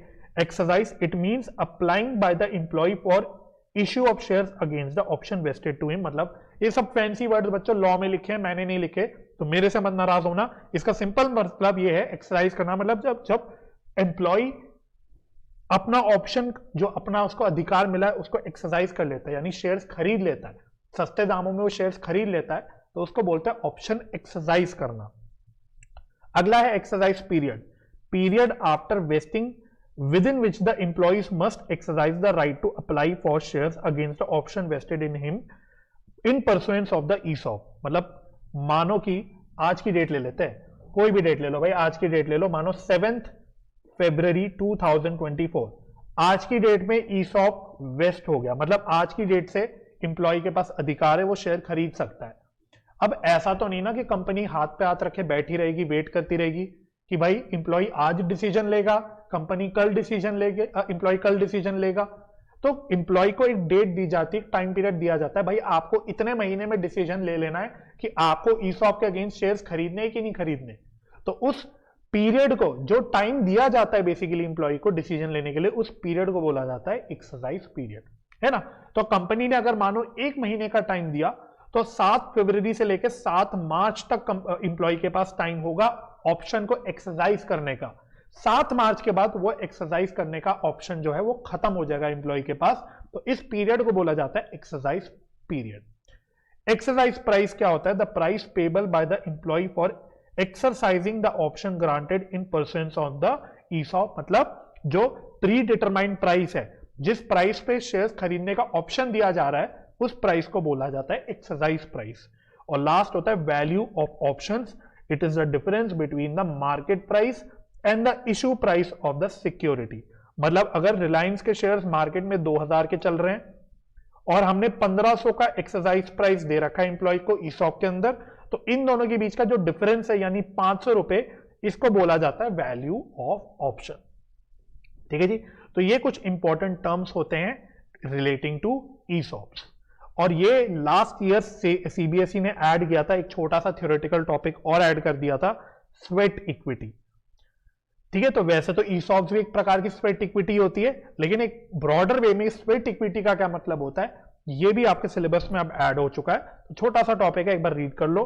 exercise, it means applying by the employ for issue of shares against the option vested to him. मतलब ये सब फैंसी वर्ड बच्चों लॉ में लिखे हैं, मैंने नहीं लिखे, तो मेरे से मत नाराज होना। इसका सिंपल मतलब ये है एक्सरसाइज करना, मतलब जब एम्प्लॉय अपना ऑप्शन, जो अपना उसको अधिकार मिला है उसको एक्सरसाइज कर लेता है, यानी शेयर्स खरीद लेता है, सस्ते दामों में वो शेयर्स खरीद लेता है, तो उसको बोलते हैं ऑप्शन एक्सरसाइज करना। अगला है exercise period, period after wasting within which the employees must exercise the right to apply for shares against the option vested in him in pursuance of the ESOP। मतलब मानो कि आज की डेट ले लेते हैं, कोई भी डेट ले लो भाई, आज की डेट ले लो, मानो 7 फरवरी 2024, आज की डेट में ESOP वेस्ट हो गया, मतलब आज की डेट से एम्प्लॉय के पास अधिकार है, वो शेयर खरीद सकता है। अब ऐसा तो नहीं ना कि कंपनी हाथ पे हाथ रखे बैठी रहेगी, वेट करती रहेगी कि भाई एम्प्लॉय आज डिसीजन लेगा, कंपनी कल डिसीजन लेगे, एम्प्लॉय कल डिसीजन लेगा। तो एम्प्लॉय को एक डेट दी जाती है, टाइम पीरियड दिया जाता है, भाई आपको इतने महीने में डिसीजन ले लेना है कि आपको ईसॉप के अगेंस्ट शेयर्स खरीदने हैं कि नहीं खरीदने। तो उस पीरियड को, जो टाइम दिया जाता है बेसिकली एम्प्लॉय को डिसीजन लेने के लिए, उस पीरियड को बोला जाता है एक्सरसाइज पीरियड, है ना। तो कंपनी ने अगर मानो 1 महीने का टाइम दिया, तो 7 फरवरी से लेकर 7 मार्च तक एम्प्लॉय के पास टाइम होगा ऑप्शन को एक्सरसाइज करने का। 7 मार्च के बाद वो एक्सरसाइज करने का ऑप्शन जो है वो खत्म हो जाएगा एम्प्लॉय के पास, तो इस पीरियड को बोला जाता है एक्सरसाइज पीरियड। एक्सरसाइज प्राइस क्या होता है? The price payable by the employ for exercising the option granted in pursuance of the ESOP. मतलब जो प्री डिटरमाइंड प्राइस है, जिस प्राइस पे शेयर्स खरीदने का ऑप्शन दिया जा रहा है, उस प्राइस को बोला जाता है एक्सरसाइज प्राइस। और लास्ट होता है value of options, it is the difference between the market price and the issue price of the security. मतलब अगर रिलायंस के शेयर्स मार्केट में 2000 के चल रहे हैं और हमने 1500 का एक्सरसाइज प्राइस दे रखा है एम्प्लॉय को ईसॉप के अंदर, तो इन दोनों के बीच का जो डिफरेंस है यानी 500 रुपए, इसको बोला जाता है वैल्यू ऑफ ऑप्शन। ठीक है जी, तो ये कुछ इंपॉर्टेंट टर्म्स होते हैं रिलेटिंग टू ईसॉप्स। और ये लास्ट ईयर से सीबीएसई ने ऐड किया था, एक छोटा सा थ्योरेटिकल टॉपिक और ऐड कर दिया था, स्वेट इक्विटी। ठीक है, तो वैसे तो ईसॉप्स भी एक प्रकार की स्वेट इक्विटी होती है, लेकिन एक ब्रॉडर वे में स्वेट इक्विटी का क्या मतलब होता है, ये भी आपके सिलेबस में अब ऐड हो चुका है। तो छोटा सा टॉपिक है, एक बार रीड कर लो।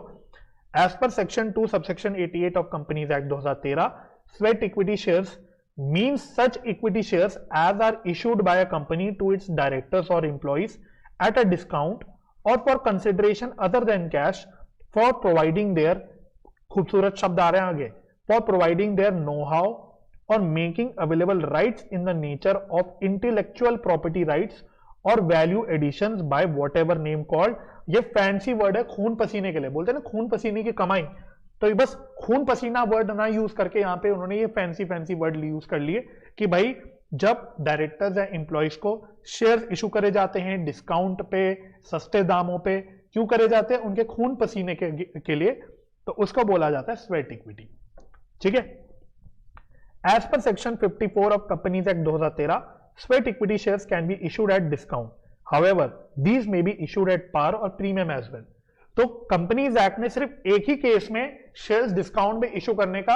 As per section 2 subsection 88 of companies act 2013, sweat equity shares means such equity shares as are issued by a company to its directors or employees at a discount or for consideration other than cash for providing their, खूबसूरत शब्द आ रहे हैं आगे, for providing their know-how or making available rights in the nature of intellectual property rights और value addition by whatever name called, ये fancy word है खून पसीने के लिए, बोलते हैं ना खून पसीने की कमाई, तो बस खून पसीना वर्ड ना यूज करके यहां पे उन्होंने ये फैंसी वर्ड यूज कर लिए कि भाई जब डायरेक्टर्स या एम्प्लॉयज को शेयर्स इशू करे जाते हैं डिस्काउंट पे, सस्ते दामों पे, क्यों करे जाते हैं? उनके खून पसीने के लिए, तो उसको बोला जाता है स्वेट इक्विटी। ठीक है, as per section 54 of companies act 2013, sweat equity shares can be issued at discount, however these may be issued at par or premium as well. तो कंपनीज एक्ट ने सिर्फ एक ही केस में शेयर्स डिस्काउंट में issue करने का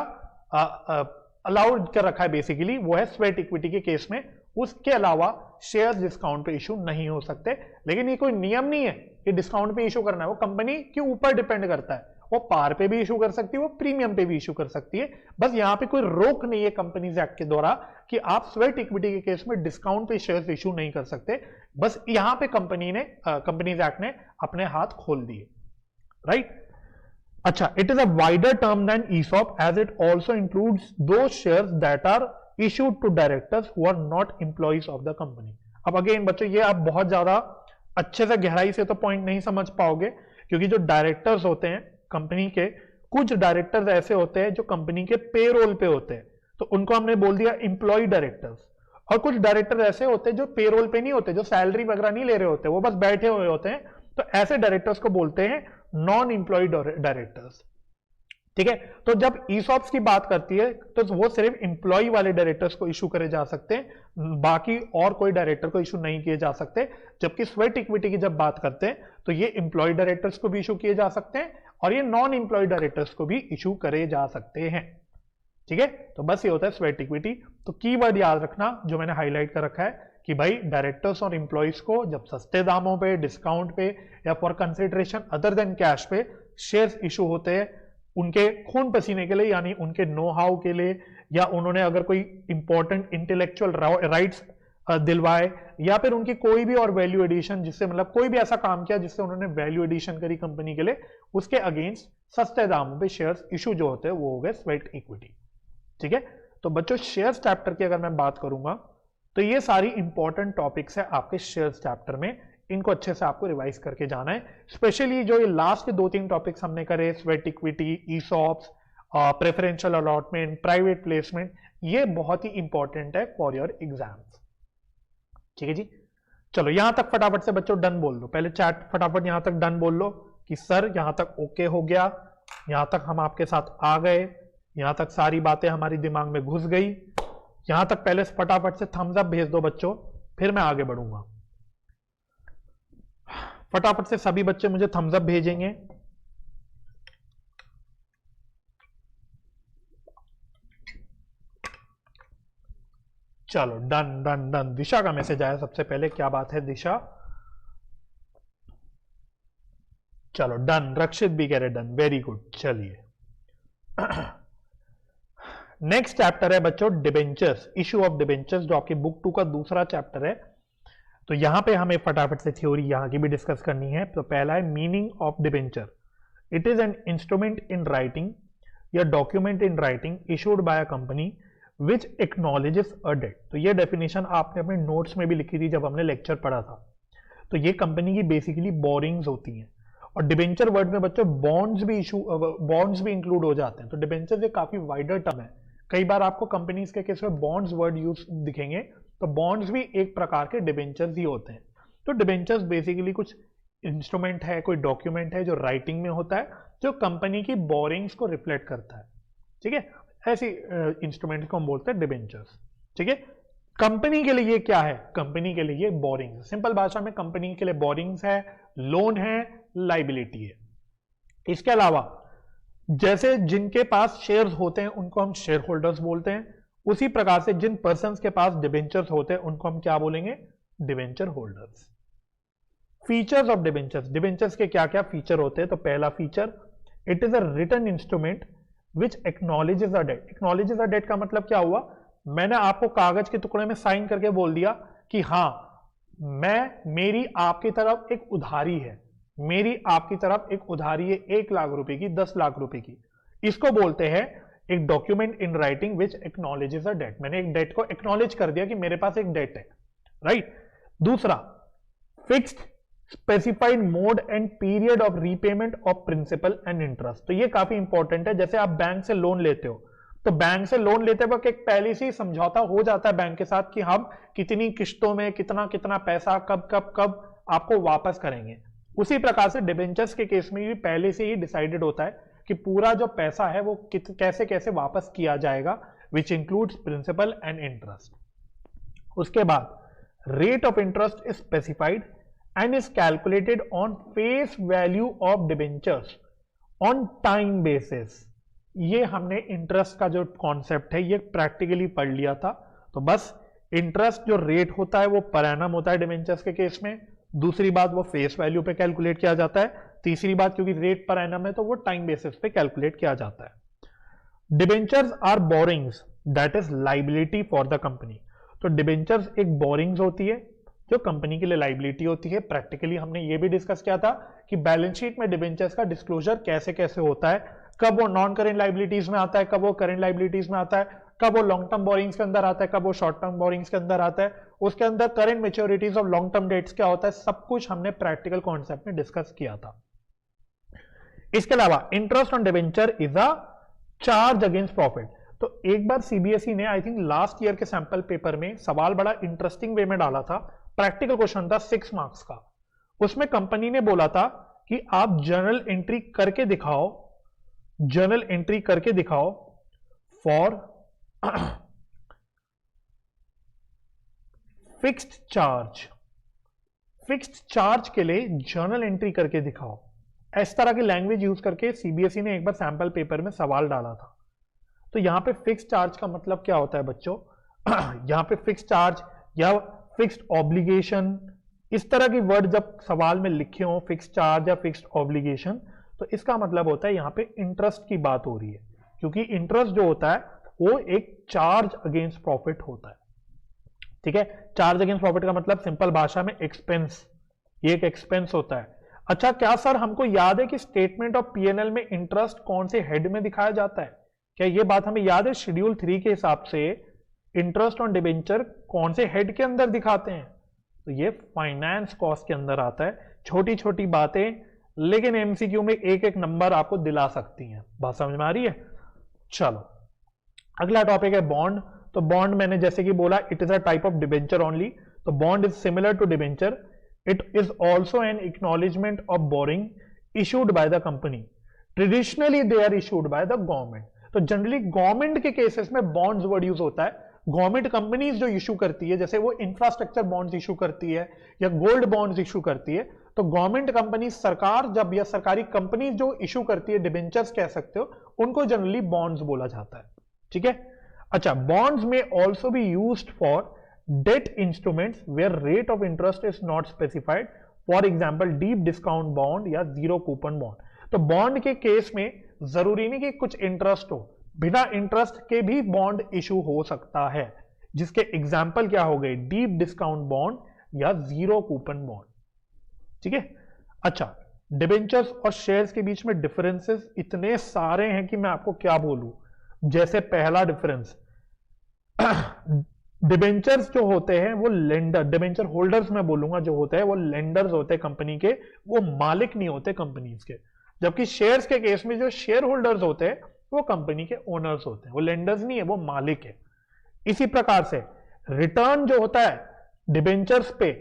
allowed कर रखा है बेसिकली, वो है स्वेट इक्विटी के केस में। उसके अलावा शेयर्स डिस्काउंट पे इशू नहीं हो सकते। लेकिन ये कोई नियम नहीं है कि डिस्काउंट पे इशू करना है, वो कंपनी के ऊपर डिपेंड करता है, वो पार पे भी इशू कर सकती है, वो प्रीमियम पे भी इशू कर सकती है। बस यहां पे कोई रोक नहीं है कंपनीज एक्ट के द्वारा कि आप स्वेट इक्विटी के केस में डिस्काउंट पे शेयर्स इशू नहीं कर सकते। बस यहां पे कंपनीज एक्ट ने अपने हाथ खोल दिए, राइट। अच्छा, it is a wider term than ESOP as it also includes those shares that are issued to directors who are not employees of the company. अब अगेन बच्चों, ये आप बहुत ज्यादा अच्छे से गहराई से तो पॉइंट नहीं समझ पाओगे, क्योंकि जो डायरेक्टर्स होते हैं कंपनी के, कुछ डायरेक्टर्स ऐसे होते हैं जो कंपनी के पेरोल पे होते हैं, तो उनको हमने बोल दिया एम्प्लॉय डायरेक्टर्स। और कुछ डायरेक्टर ऐसे होते हैं जो पेरोल पे नहीं होते, जो सैलरी वगैरह नहीं ले रहे होते, वो बस बैठे हुए होते हैं, तो ऐसे डायरेक्टर्स को बोलते हैं नॉन एम्प्लॉय डायरेक्टर्स। ठीक है, तो जब ESOPs की बात करती है तो वो सिर्फ एम्प्लॉय वाले डायरेक्टर्स को इशू करे जा सकते हैं, बाकी और कोई डायरेक्टर को इशू नहीं किए जा सकते। जबकि स्वेट इक्विटी की जब बात करते हैं तो ये एम्प्लॉय डायरेक्टर्स को भी इशू किए जा सकते हैं और ये नॉन एम्प्लॉय डायरेक्टर्स को भी इशू करे जा सकते हैं। ठीक है, तो बस ये होता है स्वेट इक्विटी। तो कीवर्ड याद रखना जो मैंने हाईलाइट कर रखा है कि भाई डायरेक्टर्स और एम्प्लॉइज को जब सस्ते दामों पे, डिस्काउंट पे या for consideration other than cash पे शेयर्स इशू होते हैं, उनके खून पसीने के लिए, यानी उनके नो हाउ के लिए, या उन्होंने अगर कोई इंपॉर्टेंट इंटेलेक्चुअल राइट्स दिलवाए, या फिर उनकी कोई भी और वैल्यू एडिशन, जिससे मतलब कोई भी ऐसा काम किया जिससे उन्होंने वैल्यू एडिशन करी कंपनी के लिए, उसके अगेंस्ट सस्ते दामों पे शेयर्स इशू जो होते हैं वो हो गए स्वेट इक्विटी। ठीक है, तो बच्चों शेयर्स चैप्टर की अगर मैं बात करूंगा तो ये सारी इंपॉर्टेंट टॉपिक्स है आपके शेयर्स चैप्टर में, इनको अच्छे से आपको रिवाइज करके जाना है। स्पेशली जो ये लास्ट के 2-3 टॉपिक्स हमने करे, sweat equity, ESOPs, preferential allotment, private placement, ये बहुत ही इंपॉर्टेंट है फॉर योर एग्जाम्स। ठीक है जी, चलो यहां तक फटाफट से बच्चों डन बोल लो, पहले चैट फटाफट यहां तक डन बोल लो कि सर यहां तक ओके हो गया, यहां तक हम आपके साथ आ गए, यहां तक सारी बातें हमारी दिमाग में घुस गई। यहां तक पहले फटाफट से थम्स अप भेज दो बच्चों, फिर मैं आगे बढ़ूंगा। फटाफट से सभी बच्चे मुझे थम्स अप भेजेंगे। चलो डन डन डन। दिशा का मैसेज आया सबसे पहले, क्या बात है दिशा? चलो डन। रक्षित भी कह रहे डन, वेरी गुड। चलिए नेक्स्ट चैप्टर है बच्चों डिबेंचर्स, इशू ऑफ डिबेंचर्स, जो आपकी बुक 2 का दूसरा चैप्टर है। तो यहां पे हमें फटाफट से थ्योरी यहां की भी डिस्कस करनी है। तो पहला है meaning of debenture. It is an instrument in writing या document in writing issued by a company which acknowledges a debt. तो ये डेफिनेशन आपने अपने नोट्स में भी लिखी थी जब हमने लेक्चर पढ़ा था। तो ये कंपनी की बेसिकली बोरिंग्स होती हैं, और डिबेंचर वर्ड में बच्चों बॉन्ड्स भी इंक्लूड हो जाते हैं। तो डिबेंचर एक काफी वाइडर टर्म है। कई बार आपको कंपनीज के केस में बॉन्ड्स वर्ड यूज दिखेंगे, तो बॉन्ड्स भी एक प्रकार के डिबेंचर्स ही होते हैं। तो डिबेंचर्स बेसिकली कुछ इंस्ट्रूमेंट है, कोई डॉक्यूमेंट है जो राइटिंग में होता है, जो कंपनी की बोरिंग्स को रिफ्लेक्ट करता है। ठीक है, ऐसी इंस्ट्रूमेंट को हम बोलते हैं डिबेंचर्स। ठीक है, कंपनी के लिए क्या है? कंपनी के लिए बोरिंग्स, सिंपल भाषा में कंपनी के लिए बोरिंग्स है, लोन है, लाइबिलिटी है। इसके अलावा जैसे जिनके पास शेयर्स होते हैं उनको हम शेयर होल्डर्स बोलते हैं, उसी प्रकार से जिन पर्संस के पास डिबेंचर्स होते हैं उनको हम क्या बोलेंगे? Debenture holders. Features of debentures, debentures के क्या क्या फीचर होते हैं? तो पहला feature, it is a written instrument which acknowledges a debt. Acknowledges a debt का मतलब क्या हुआ? मैंने आपको कागज के टुकड़े में साइन करके बोल दिया कि हां मेरी आपकी तरफ एक उधारी है, मेरी आपकी तरफ एक उधारी है 1 लाख रुपए की, 10 लाख रुपए की। इसको बोलते हैं एक document in writing which acknowledges a debt. मैंने एक डेट को एक्नॉलेज कर दिया कि मेरे पास एक डेट है, राइट। दूसरा, fixed specified mode and period of repayment of principal and interest. तो ये काफी इंपॉर्टेंट है। जैसे आप बैंक से लोन लेते हो तो बैंक से लोन लेते वक्त एक पहले से ही समझौता हो जाता है बैंक के साथ कि हम कितनी किश्तों में कितना कितना पैसा कब कब कब आपको वापस करेंगे। उसी प्रकार से डिबेंचर्स के केस में भी पहले से ही डिसाइडेड होता है कि पूरा जो पैसा है वो कैसे कैसे वापस किया जाएगा, which includes principal and interest. उसके बाद rate of interest is specified and is calculated on face value of debentures on time basis। ये हमने इंटरेस्ट का जो कॉन्सेप्ट है ये प्रैक्टिकली पढ़ लिया था। तो बस इंटरेस्ट जो रेट होता है वो पर एनम होता है डिबेंचर्स के केस में। दूसरी बात वो फेस वैल्यू पे कैलकुलेट किया जाता है। तीसरी बात क्योंकि रेट पर एनम है तो वो टाइम बेसिस पे कैलकुलेट किया जाता है। Debentures are borrowings that is liability for the company. तो डिबेंचर्स एक बोरिंग्स होती है जो कंपनी के लिए लाइबिलिटी होती है। प्रैक्टिकली हमने ये भी डिस्कस किया था कि बैलेंस शीट में डिबेंचर्स का डिस्क्लोजर कैसे कैसे होता है, कब वो नॉन करेंट लाइबिलिटीज में आता है, कब वो करेंट लाइबिलिटीज में आता है, कब वो लॉन्ग टर्म बोरिंग्स के अंदर आता है, कब वो शॉर्ट टर्म बोरिंग्स के अंदर आता है, उसके अंदर current मैच्योरिटीज of long term debts क्या होता है, सब कुछ हमने प्रैक्टिकल कॉन्सेप्ट में डिस्कस किया था। इसके अलावा interest on debenture is a charge against profit. तो एक बार सीबीएसई ने आई थिंक लास्ट ईयर के सैंपल पेपर में सवाल बड़ा इंटरेस्टिंग वे में डाला था। प्रैक्टिकल क्वेश्चन था 6 मार्क्स का। उसमें कंपनी ने बोला था कि आप जर्नल एंट्री करके दिखाओ, जर्नल एंट्री करके दिखाओ for fixed charge. Fixed charge के लिए जर्नल एंट्री करके दिखाओ। इस तरह की लैंग्वेज यूज करके सीबीएसई ने एक बार सैंपल पेपर में सवाल डाला था। तो यहां पे फिक्स्ड चार्ज का मतलब क्या होता है बच्चों? यहां पे फिक्स्ड चार्ज या फिक्स्ड ऑब्लिगेशन, इस तरह की वर्ड जब सवाल में लिखे हो, फिक्स्ड चार्ज या फिक्स्ड ऑब्लिगेशन, तो इसका मतलब होता है यहां पे इंटरेस्ट की बात हो रही है। क्योंकि इंटरेस्ट जो होता है वो एक चार्ज अगेंस्ट प्रॉफिट होता है। ठीक है, चार्ज अगेंस्ट प्रॉफिट का मतलब सिंपल भाषा में एक्सपेंस, ये एक एक्सपेंस होता है। अच्छा, क्या सर हमको याद है कि स्टेटमेंट ऑफ पीएनएल में इंटरेस्ट कौन से हेड में दिखाया जाता है? क्या ये बात हमें याद है? शेड्यूल 3 के हिसाब से इंटरेस्ट ऑन डिबेंचर कौन से हेड के अंदर दिखाते हैं? तो ये फाइनेंस कॉस्ट के अंदर आता है। छोटी छोटी बातें लेकिन एमसीक्यू में एक एक नंबर आपको दिला सकती हैं। बात समझ में आ रही है? चलो अगला टॉपिक है बॉन्ड। तो बॉन्ड मैंने जैसे कि बोला it is a type of debenture only. तो bond is similar to debenture. It is also an acknowledgement of borrowing issued by the company. Traditionally they are issued by the government. तो generally government के cases में bonds word use होता है। Government companies जो issue करती है, जैसे वो इंफ्रास्ट्रक्चर बॉन्ड्स इशू करती है या गोल्ड बॉन्ड्स इशू करती है, तो गवर्नमेंट कंपनी, सरकार जब या सरकारी कंपनी जो इशू करती है, डिबेंचर्स कह सकते हो, उनको जनरली बॉन्ड्स बोला जाता है। ठीक है। अच्छा, bonds may also be used for debt instruments where rate of interest is not specified. For example deep discount bond या जीरो कूपन बॉन्ड। तो बॉन्ड के केस में जरूरी नहीं कि कुछ इंटरेस्ट हो, बिना इंटरेस्ट के भी बॉन्ड इशू हो सकता है, जिसके एग्जाम्पल क्या हो गए? डीप डिस्काउंट बॉन्ड या जीरो कूपन बॉन्ड। ठीक है। अच्छा, डिबेंचर्स और शेयर्स के बीच में डिफरेंसेस इतने सारे हैं कि मैं आपको क्या बोलूं। जैसे पहला डिफरेंस, डिबेंचर्स जो होते हैं वो लेंडर, डिबेंचर होल्डर्स मैं बोलूंगा जो होते हैं वो लेंडर्स होते हैं कंपनी के, वो मालिक नहीं होते कंपनीज के। जबकि शेयर्स के केस में जो शेयर होल्डर्स होते हैं वो कंपनी के ओनर्स होते हैं, वो लेंडर्स नहीं है, वो मालिक है। इसी प्रकार से रिटर्न जो होता है डिबेंचर्स पे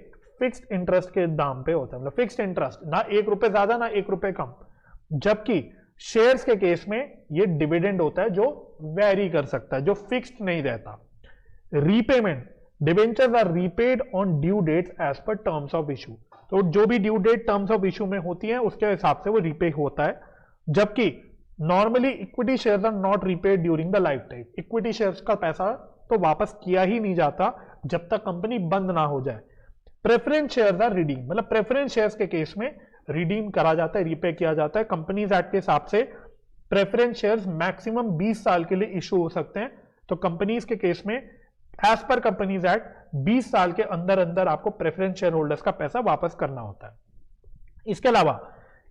फिक्स्ड इंटरेस्ट के दाम पे होता है, मतलब फिक्स्ड इंटरेस्ट, ना 1 रुपए ज्यादा ना 1 रुपए कम। जबकि शेयर्स के केस में ये डिविडेंड होता है जो वेरी कर सकता है, जो फिक्स्ड नहीं रहता। Repayment, debentures are repaid on due dates as per terms of issue. तो जो भी due date terms of issue में होती है उसके हिसाब से वो रीपे होता है। जबकि normally equity shares are not repaid during the lifetime. Equity shares का पैसा तो वापस किया ही नहीं जाता जब तक कंपनी बंद ना हो जाए। प्रेफरेंस शेयर्स आर रिडीम, मतलब प्रेफरेंस शेयर्स के केस में रिडीम करा जाता है, रीपे किया जाता है। कंपनीज एक्ट के हिसाब से प्रेफरेंस शेयर्स मैक्सिमम 20 साल के लिए इशू हो सकते हैं। तो कंपनीज के केस में एज पर कंपनीज एक्ट 20 साल के अंदर अंदर आपको प्रेफरेंस शेयर होल्डर्स का पैसा वापस करना होता है। इसके अलावा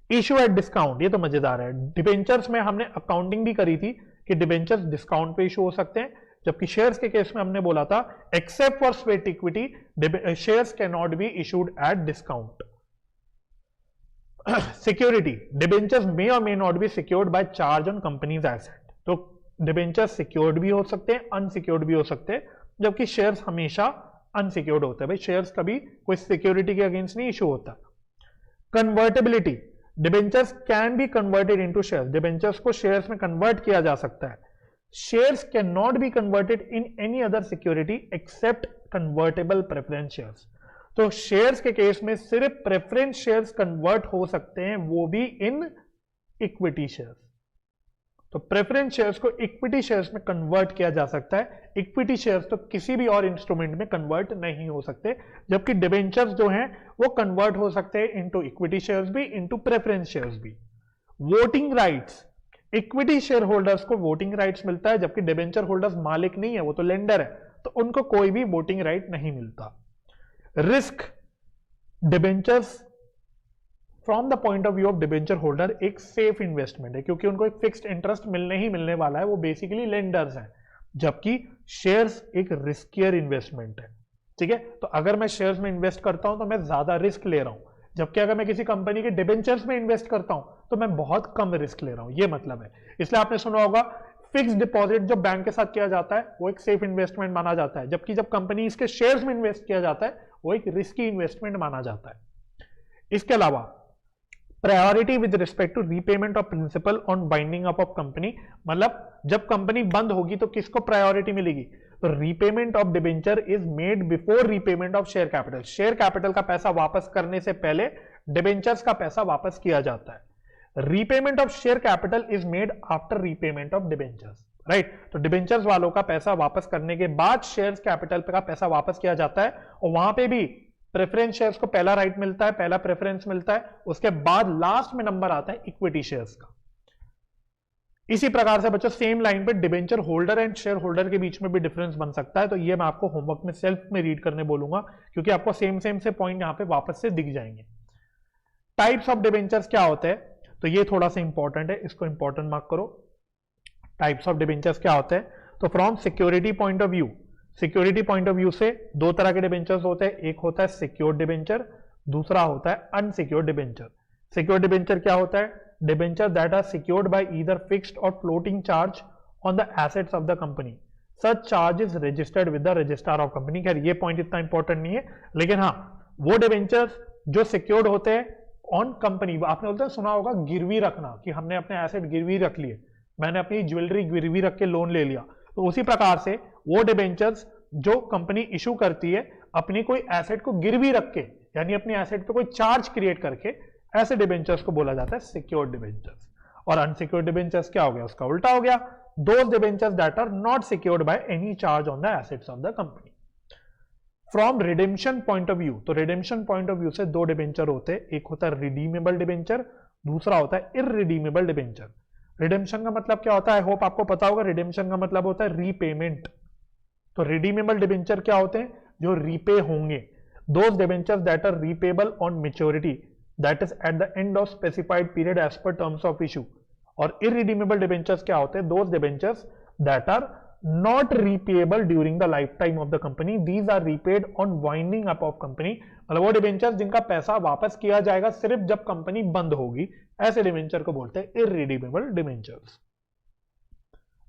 इशू एट डिस्काउंट, ये तो मजेदार है। डिबेंचर्स में हमने अकाउंटिंग भी करी थी कि डिबेंचर्स डिस्काउंट पे इशू हो सकते हैं, जबकि शेयर्स के केस में हमने बोला था except for sweat equity shares can not be issued at discount. Security, debentures may और may not be secured by charge on company's asset. तो डिबेंचर्स सिक्योर्ड भी हो सकते हैं, अनसिक्योर्ड भी हो सकते हैं, जबकि शेयर्स हमेशा अनसिक्योर्ड होते हैं। भाई शेयर्स कभी कोई सिक्योरिटी के अगेंस्ट नहीं इशू होता। Convertibility, debentures can be converted into shares, debentures को शेयर्स में कन्वर्ट किया जा सकता है। Shares can not be converted in any other security except convertible preference shares. तो शेयर्स के केस में सिर्फ प्रेफरेंस शेयर्स कन्वर्ट हो सकते हैं, वो भी इन इक्विटी शेयर्स। तो प्रेफरेंस शेयर्स को इक्विटी शेयर्स में कन्वर्ट किया जा सकता है, इक्विटी शेयर्स तो किसी भी और इंस्ट्रूमेंट में कन्वर्ट नहीं हो सकते, जबकि डिबेंचर्स जो हैं वो कन्वर्ट हो सकते हैं इनटू इक्विटी शेयर्स भी, इनटू प्रेफरेंस शेयर्स भी। Voting rights, equity share holders को वोटिंग राइट्स मिलता है, जबकि डिबेंचर होल्डर्स मालिक नहीं है, वो तो लेंडर है, तो उनको कोई भी वोटिंग राइट नहीं मिलता। Risk, debentures from the point of view of debenture holder एक सेफ इन्वेस्टमेंट है, क्योंकि उनको एक फिक्स्ड इंटरेस्ट मिलने ही मिलने वाला है, वो बेसिकली लेंडर्स हैं, जबकि शेयर्स एक रिस्कियर इन्वेस्टमेंट है। ठीक है, तो अगर मैं शेयर्स में इन्वेस्ट करता हूं तो मैं ज्यादा रिस्क ले रहा हूं, जबकि अगर मैं किसी कंपनी के डिबेंचर्स में इन्वेस्ट करता हूं तो मैं बहुत कम रिस्क ले रहा हूं, ये मतलब है। इसलिए आपने सुना होगा फिक्स डिपॉजिट जो बैंक के साथ किया जाता है वो एक सेफ इन्वेस्टमेंट माना जाता है, जबकि जब कंपनी इसके शेयर्स में इन्वेस्ट किया जाता है वो एक रिस्की इन्वेस्टमेंट माना जाता है। इसके अलावा priority with respect to repayment of principal on winding up of company, मतलब जब कंपनी बंद होगी तो किसको प्रायोरिटी मिलेगी, तो repayment of debenture is made before repayment of share capital. Share capital का पैसा वापस करने से पहले डिबेंचर्स का पैसा वापस किया जाता है। Repayment of share capital is made after repayment of debentures, right. तो डिबेंचर्स वालों का पैसा वापस करने के बाद शेयर कैपिटल का पैसा वापस किया जाता है, और वहां पे भी प्रेफरेंस शेयर्स को पहला राइट मिलता है, पहला प्रेफरेंस मिलता है, उसके बाद लास्ट में नंबर आता है इक्विटी शेयर्स का। इसी प्रकार से बच्चों सेम लाइन पे debenture holder and share holder के बीच में भी डिफरेंस बन सकता है, तो ये मैं आपको होमवर्क में सेल्फ में रीड करने बोलूंगा, क्योंकि आपको सेम से पॉइंट यहां पे वापस से दिख जाएंगे। टाइप्स ऑफ डिबेंचर्स क्या होते हैं, तो ये थोड़ा सा इंपॉर्टेंट है, इसको इंपॉर्टेंट मार्क करो। टाइप्स ऑफ डिबेंचर्स क्या होते हैं, तो from security point of view, security point of view से दो तरह के डिबेंचर्स होते हैं, एक होता है सिक्योर्ड डिबेंचर, दूसरा होता है अनसिक्योर्ड डिबेंचर। सिक्योर्ड डिबेंचर क्या होता है, debenture that are secured by either fixed और floating charge on the assets of the company, such charge is registered with the registrar of company. खैर ये पॉइंट इतना इंपॉर्टेंट नहीं है, लेकिन हाँ वो डिबेंचर्स जो सिक्योर्ड होते हैं ऑन कंपनी, आपने बोलते सुना होगा गिरवी रखना, कि हमने अपने एसेट गिरवी रख लिए, मैंने अपनी ज्वेलरी गिरवी रख के लोन ले लिया, तो उसी प्रकार से वो डिबेंचर्स जो कंपनी इशू करती है अपनी कोई एसेट को गिरवी रख के, यानी अपनी एसेट पे कोई चार्ज क्रिएट करके, ऐसे डिबेंचर्स को बोला जाता है सिक्योर्ड डिबेंचर्स। और अनसिक्योर्ड डिबेंचर्स क्या हो गया, उसका उल्टा हो गया, those debentures that are not secured by any charge on the assets of the company. From redemption point of view, तो रिडेम्पशन पॉइंट ऑफ व्यू से दो डिबेंचर होते हैं, एक होता है रिडीमेबल डिबेंचर, दूसरा होता है इररिडीमेबल डिबेंचर। रिडेम्पशन का मतलब क्या होता है, आई होप आपको पता होगा, रिडेम्पशन का मतलब होता है रीपेमेंट। तो रिडीमेबल डिबेंचर क्या होते हैं, जो रीपे होंगे, those debentures that are repayable on maturity that is at the end of specified period as per terms of issue. और इररिडीमेबल डिबेंचर्स क्या होते हैं, those debentures that are not repayable during the lifetime of the company, these are repaid on winding up of company। मतलब वो debentures जिनका पैसा वापस किया जाएगा सिर्फ जब कंपनी बंद होगी, ऐसे डिबेंचर को बोलते हैं इररिडीमेबल डिबेंचर्स।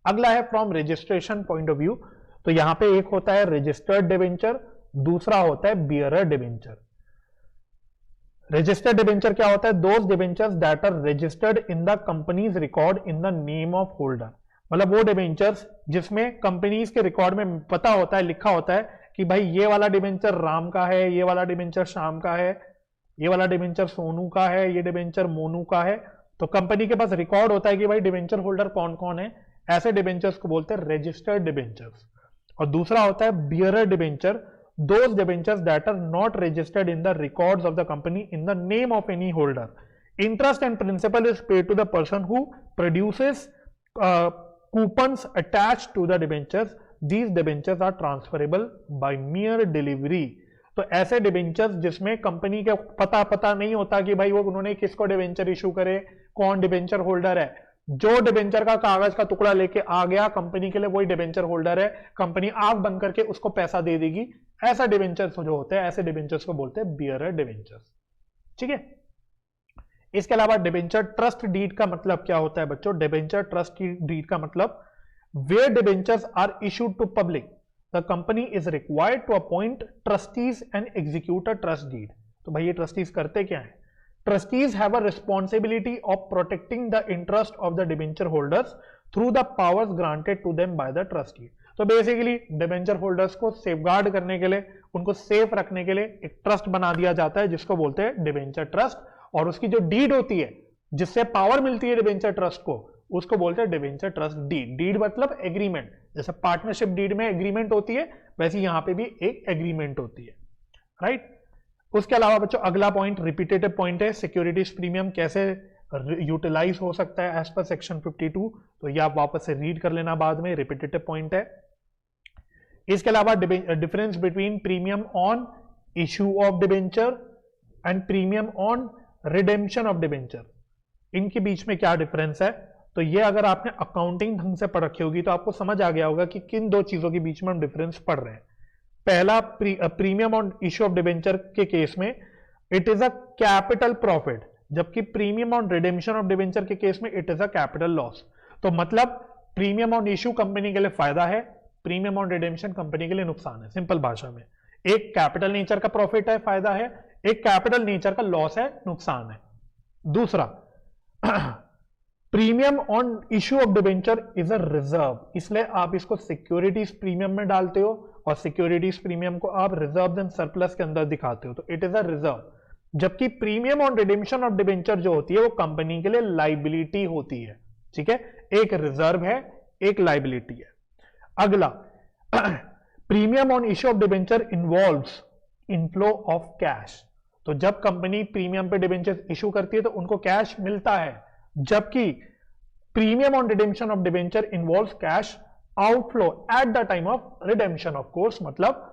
अगला है from registration point of view, तो यहां पे एक होता है रजिस्टर्ड डिबेंचर, दूसरा होता है बियरर डिबेंचर। रजिस्टर्ड डिबेंचर क्या होता है, those debentures that are registered in the company's record in the name of holder. मतलब वो डिबेंचर्स जिसमें कंपनीज के रिकॉर्ड में पता होता है, लिखा होता है कि भाई ये वाला डिबेंचर राम का है, ये वाला डिबेंचर श्याम का है, ये वाला डिबेंचर सोनू का है, ये डिबेंचर मोनू का है। तो कंपनी के पास रिकॉर्ड होता है कि भाई डिबेंचर होल्डर कौन कौन है, ऐसे डिबेंचर्स को बोलते हैं रजिस्टर्ड डिबेंचर्स। और दूसरा होता है bearer debenture, those debentures that are not registered in the records of the company in the name of any holder. Interest and principal is paid to the person who produces coupons attached to the debentures, these debentures are transferable by mere delivery। तो ऐसे debentures जिसमें company का पता नहीं होता कि भाई वो उन्होंने किसको डिबेंचर इशू करे, कौन डिबेंचर होल्डर है, जो डिबेंचर का कागज का टुकड़ा लेके आ गया कंपनी के लिए वही डिबेंचर होल्डर है, कंपनी आंख बंद करके उसको पैसा दे देगी। ऐसा डिबेंचर्स जो होते हैं, ऐसे डिबेंचर्स को बोलते हैं बियरर डिबेंचर्स। ठीक है। इसके अलावा डिबेंचर ट्रस्ट डीड का मतलब क्या होता है बच्चों? डिबेंचर ट्रस्ट डीड का मतलब where debentures are issued to public the company is required to appoint trustees and execute a trust deed. तो भाई ये ट्रस्टीज करते क्या है? Trustees have a responsibility of protecting the interest of the debenture holders through the powers granted to them by the trustee. तो basically debenture holders को safeguard करने के लिए, उनको सेफ रखने के लिए एक ट्रस्ट बना दिया जाता है जिसको बोलते हैं डिबेंचर ट्रस्ट, और उसकी जो डीड होती है जिससे पावर मिलती है डिबेंचर ट्रस्ट को, उसको बोलते हैं डिबेंचर ट्रस्ट डीड। डीड मतलब एग्रीमेंट, जैसे पार्टनरशिप डीड में एग्रीमेंट होती है वैसे यहां पे भी एक एग्रीमेंट होती है, राइट। उसके अलावा बच्चों अगला पॉइंट रिपीटेटिव पॉइंट है, सिक्योरिटीज प्रीमियम कैसे यूटिलाइज हो सकता है एज पर सेक्शन 52। तो ये आप वापस से रीड कर लेना बाद में, रिपीटेटिव पॉइंट है। इसके अलावा difference between premium on issue of debenture and premium on redemption of debenture, इनके बीच में क्या डिफरेंस है? तो ये अगर आपने अकाउंटिंग ढंग से पढ़ रखी होगी तो आपको समझ आ गया होगा कि किन दो चीजों के बीच में हम डिफरेंस पढ़ रहे हैं। पहला, premium on issue of debenture के केस में it is a capital profit, जबकि premium on redemption of debenture के केस में it is a capital loss. तो मतलब प्रीमियम ऑन इश्यू कंपनी के लिए फायदा है, प्रीमियम ऑन रिडेम्पशन कंपनी के लिए नुकसान है। सिंपल भाषा में एक कैपिटल नेचर का प्रॉफिट है, फायदा है, एक कैपिटल नेचर का लॉस है, नुकसान है। दूसरा, premium on issue of debenture is a reserve, इसलिए आप इसको सिक्योरिटीज प्रीमियम में डालते हो और सिक्योरिटीज प्रीमियम को आप रिजर्व एंड सरप्लस के अंदर दिखाते हो, तो इट इज अ रिजर्व। जबकि premium on redemption of debenture जो होती है वो कंपनी के लिए लाइबिलिटी होती है। ठीक है, एक रिजर्व है, एक लाइबिलिटी है। अगला, premium on issue of debenture involves inflow of cash. तो जब कंपनी प्रीमियम पे डिबेंचर इश्यू करती है तो उनको कैश मिलता है, जबकि premium on redemption of debenture involves cash outflow eight the time of redemption. Of course मतलब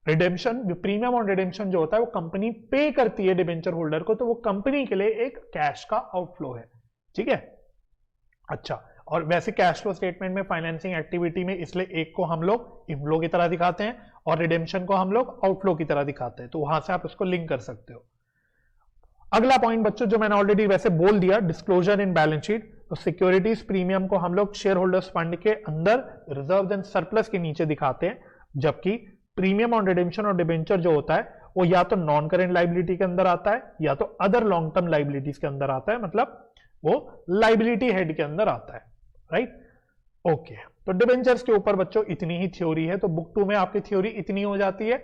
रिडेम्पशन, प्रीमियम ऑन रिडेम्पशन जो होता है वो कंपनी पे करती है डिबेंचर होल्डर को, तो वो कंपनी के लिए एक कैश का आउटफ्लो है। ठीक है, अच्छा। और वैसे कैश फ्लो स्टेटमेंट में फाइनेंसिंग एक्टिविटी में इसलिए एक को हम लोग इनफ्लो की तरह दिखाते हैं और रिडेम्पशन को हम लोग आउटफ्लो की तरह दिखाते हैं, तो वहां से आप इसको लिंक कर सकते हो। अगला पॉइंट बच्चों जो मैंने ऑलरेडी वैसे बोल दिया, डिस्क्लोजर इन बैलेंस शीट। तो सिक्योरिटीज प्रीमियम को हम लोग शेयर होल्डर्स फंड के अंदर रिजर्व एंड सरप्लस के नीचे दिखाते हैं, जबकि प्रीमियम ऑन रिडेम्पशन और डिबेंचर जो होता है वो या तो नॉन करेंट लाइबिलिटी के अंदर आता है या तो अदर लॉन्ग टर्म लाइबिलिटीज के अंदर आता है, मतलब वो लाइबिलिटी हेड के अंदर आता है, राइट। ओके, तो डिबेंचर्स के ऊपर बच्चों इतनी ही थ्योरी है, तो बुक 2 में आपकी थ्योरी इतनी हो जाती है।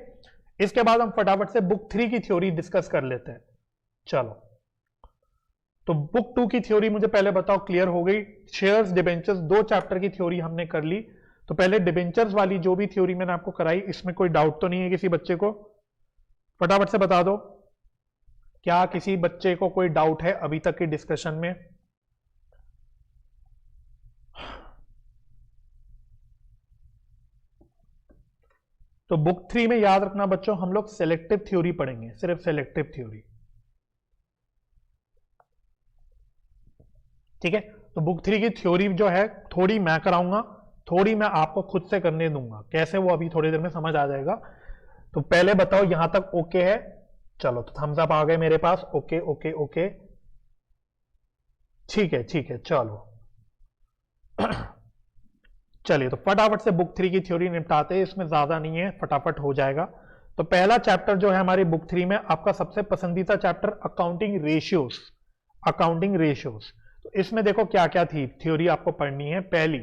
इसके बाद हम फटाफट से बुक 3 की थ्योरी डिस्कस कर लेते हैं। चलो, तो बुक 2 की थ्योरी मुझे पहले बताओ, क्लियर हो गई? शेयर्स, डिबेंचर्स, 2 चैप्टर की थ्योरी हमने कर ली। तो पहले डिबेंचर्स वाली जो भी थ्योरी मैंने आपको कराई, इसमें कोई डाउट तो नहीं है किसी बच्चे को? फटाफट से बता दो, क्या किसी बच्चे को कोई डाउट है अभी तक की डिस्कशन में? तो बुक 3 में याद रखना बच्चों, हम लोग सेलेक्टिव थ्योरी पढ़ेंगे, सिर्फ सेलेक्टिव थ्योरी। ठीक है, तो बुक 3 की थ्योरी जो है थोड़ी मैं कराऊंगा, थोड़ी मैं आपको खुद से करने दूंगा। कैसे, वो अभी थोड़ी देर में समझ आ जाएगा। तो पहले बताओ यहां तक ओके है? चलो, तो थम्स अप आ गए मेरे पास। ओके ओके ओके, ठीक है ठीक है, चलो। चलिए, तो फटाफट से बुक 3 की थ्योरी निपटाते हैं, इसमें ज्यादा नहीं है, फटाफट हो जाएगा। तो पहला चैप्टर जो है हमारी बुक 3 में आपका सबसे पसंदीदा chapter accounting ratios. Accounting ratios, तो इसमें देखो क्या क्या थी थ्योरी आपको पढ़नी है। पहली,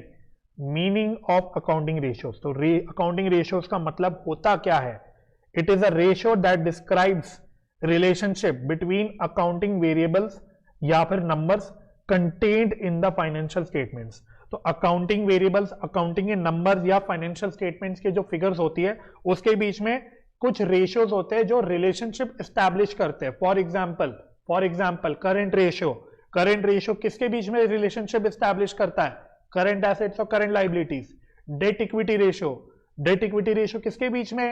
मीनिंग ऑफ अकाउंटिंग रेशियोज। तो अकाउंटिंग रेशियोज का मतलब होता क्या है? It is a ratio that describes relationship between accounting variables या फिर numbers contained in the financial statements. तो अकाउंटिंग वेरिएबल्स, अकाउंटिंग के नंबर्स या फाइनेंशियल स्टेटमेंट्स के जो फिगर्स होती है उसके बीच में कुछ रेशियोज होते हैं जो रिलेशनशिप एस्टैब्लिश करते हैं। For example current ratio. Current ratio किसके बीच में रिलेशनशिप एस्टैब्लिश करता है? करंट एसेट्स और current liabilities. Debt equity ratio. Debt equity ratio किसके बीच में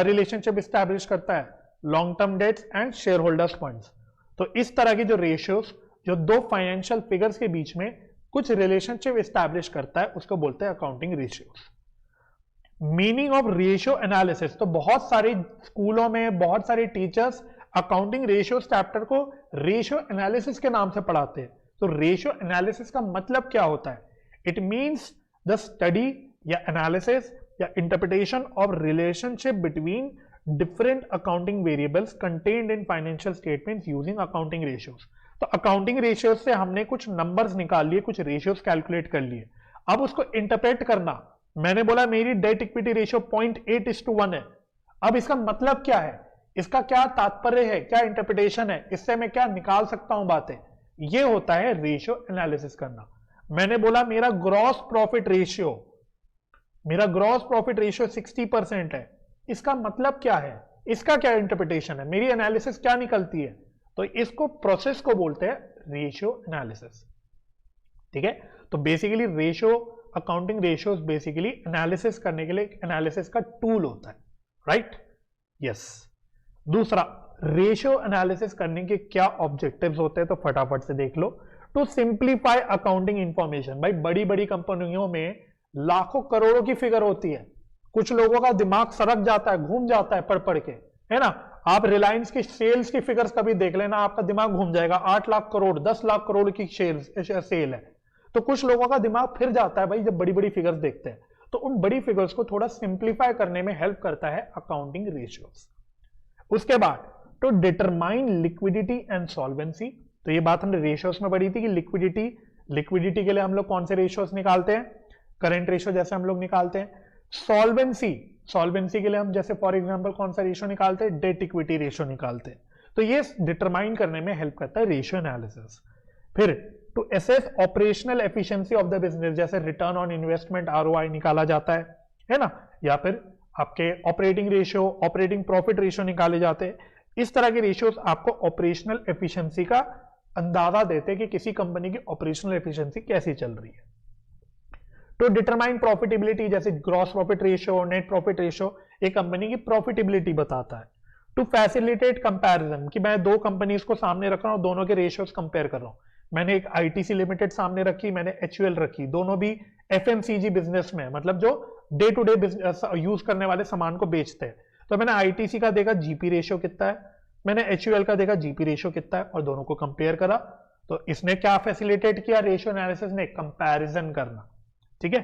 रिलेशनशिप एस्टैब्लिश करता है? Long term debts and share holders funds. तो इस तरह की जो रेशियोज जो दो फाइनेंशियल फिगर्स के बीच में कुछ रिलेशनशिप एस्टैब्लिश करता है, उसको बोलते हैं accounting ratios. Meaning of ratio analysis, तो बहुत सारे स्कूलों में बहुत सारे टीचर्स अकाउंटिंग रेशियोज चैप्टर को रेशियो एनालिसिस के नाम से पढ़ाते हैं। तो रेशियो एनालिसिस का मतलब क्या होता है? इट मींस द स्टडी या एनालिसिस या interpretation of relationship between different accounting variables contained in financial statements using accounting ratios. तो अकाउंटिंग रेशियोज से हमने कुछ नंबर्स निकाल लिए, कुछ रेशियोज कैलकुलेट कर लिए, अब उसको इंटरप्रेट करना। मैंने बोला मेरी डेट इक्विटी रेशियो 0.8:1 है, अब इसका मतलब क्या है, इसका क्या तात्पर्य है, क्या इंटरप्रिटेशन है, इससे मैं क्या निकाल सकता हूं बातें, ये होता है रेशियो एनालिसिस करना। मैंने बोला मेरा ग्रॉस प्रॉफिट रेशियो 60% है, इसका मतलब क्या है, इसका क्या इंटरप्रिटेशन है, मेरी एनालिसिस क्या निकलती है, तो इसको प्रोसेस को बोलते हैं रेशियो एनालिसिस। ठीक है, तो basically ratio, accounting ratios basically analysis करने के लिए एनालिसिस का टूल होता है, राइट? यस। दूसरा, रेशियो एनालिसिस करने के क्या ऑब्जेक्टिव्स होते हैं, तो फटाफट से देख लो। To simplify accounting information. भाई बड़ी बड़ी कंपनियों में लाखों करोड़ों की फिगर होती है, कुछ लोगों का दिमाग सरक जाता है, घूम जाता है पढ़ पढ़ के, है ना? आप रिलायंस की सेल्स की फिगर्स कभी देख लेना, आपका दिमाग घूम जाएगा। 8 लाख करोड़ 10 लाख करोड़ की सेल है, तो कुछ लोगों का दिमाग फिर जाता है भाई जब बड़ी बड़ी फिगर्स देखते हैं। तो उन बड़ी फिगर्स को थोड़ा सिंप्लीफाई करने में हेल्प करता है अकाउंटिंग रेशियोज। उसके बाद to determine liquidity and solvency. तो ये बात हमने रेशियोज में पढ़ी थी कि लिक्विडिटी के लिए हम लोग कौन से रेशियोज निकालते हैं, करंट रेशियो जैसे हम लोग निकालते हैं। सॉल्वेंसी के लिए हम जैसे फॉर एग्जांपल कौन सा रेशियो निकालते हैं, डेट इक्विटी रेशियो निकालते हैं। तो ये डिटरमाइन करने में हेल्प करता है रेशियो एनालिसिस। फिर to assess operational efficiency of the business, जैसे रिटर्न ऑन इन्वेस्टमेंट ROI निकाला जाता है ना, या फिर आपके operating ratio, operating profit ratio निकाले जाते हैं। इस तरह के रेशियोज आपको ऑपरेशनल एफिशिएंसी का अंदाजा देते हैं कि किसी कंपनी की ऑपरेशनल एफिशिएंसी कैसी चल रही है। टू डिटरमाइन प्रॉफिटेबिलिटी, जैसे gross profit ratio, net profit ratio, एक कंपनी की प्रॉफिटेबिलिटी बताता है। टू फैसिलिटेट कंपैरिजन, कि मैं दो कंपनीज को सामने रख रहा हूं, दोनों के रेशियोज कंपेयर कर रहा हूं। मैंने एक ITC लिमिटेड सामने रखी, मैंने HUL रखी, दोनों भी FMCG बिजनेस में, मतलब जो डे टू डे यूज करने वाले सामान को बेचते हैं। तो मैंने ITC का देखा GP रेशियो कितना है, मैंने HUL का देखा GP रेशियो कितना है, और दोनों को कंपेयर करा। तो इसने क्या फैसिलिटेट किया, रेशियो एनालिसिस ने, कंपैरिजन करना। ठीक है,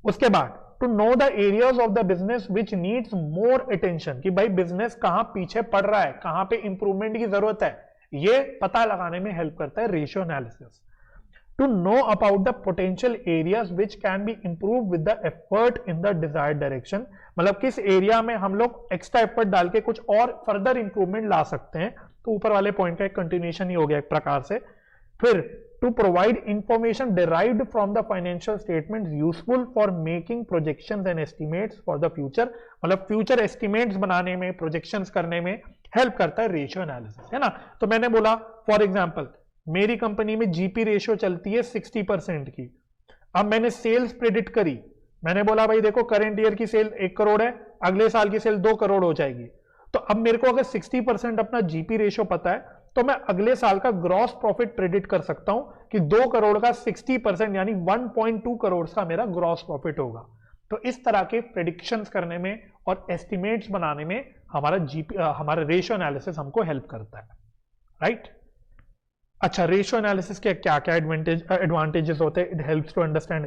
उसके बाद to know the areas of the business which needs more attention, कि भाई बिजनेस कहां पीछे पड़ रहा है, कहां पे इंप्रूवमेंट की जरूरत है, ये पता लगाने में हेल्प करता है ratio analysis. To know about the potential areas which can be improve with the effort in the desired direction, मतलब किस एरिया में हम लोग एक्स्ट्रा एफर्ट डाल के कुछ और फर्दर इंप्रूवमेंट ला सकते हैं। तो ऊपर वाले पॉइंट का एक कंटिन्यूएशन ही हो गया एक प्रकार से। फिर to provide information derived from the financial statements useful for making projections and estimates for the future, मतलब फ्यूचर एस्टिमेट्स बनाने में, प्रोजेक्शंस करने में हेल्प करता है रेशियो एनालिसिस, है ना। तो मैंने बोला फॉर एग्जांपल मेरी कंपनी में GP रेशियो चलती है 60% की। अब मैंने सेल्स प्रेडिक्ट करी, मैंने बोला भाई देखो करंट ईयर की सेल 1 करोड़ है, अगले साल की सेल 2 करोड़ हो जाएगी। तो अब मेरे को अगर 60% अपना GP रेशियो पता है, तो मैं अगले साल का ग्रॉस प्रॉफिट प्रेडिक्ट कर सकता हूं कि 2 करोड़ का 60% यानी 1.2 करोड़ का मेरा ग्रॉस प्रॉफिट होगा। तो इस तरह के प्रेडिक्शंस करने में और एस्टिमेट्स बनाने में हमारा रेशियो एनालिसिस हमको हेल्प करता है, राइट। अच्छा, रेशियो एनालिसिस के क्या क्या एडवांटेजेस होते हैं? It helps to understand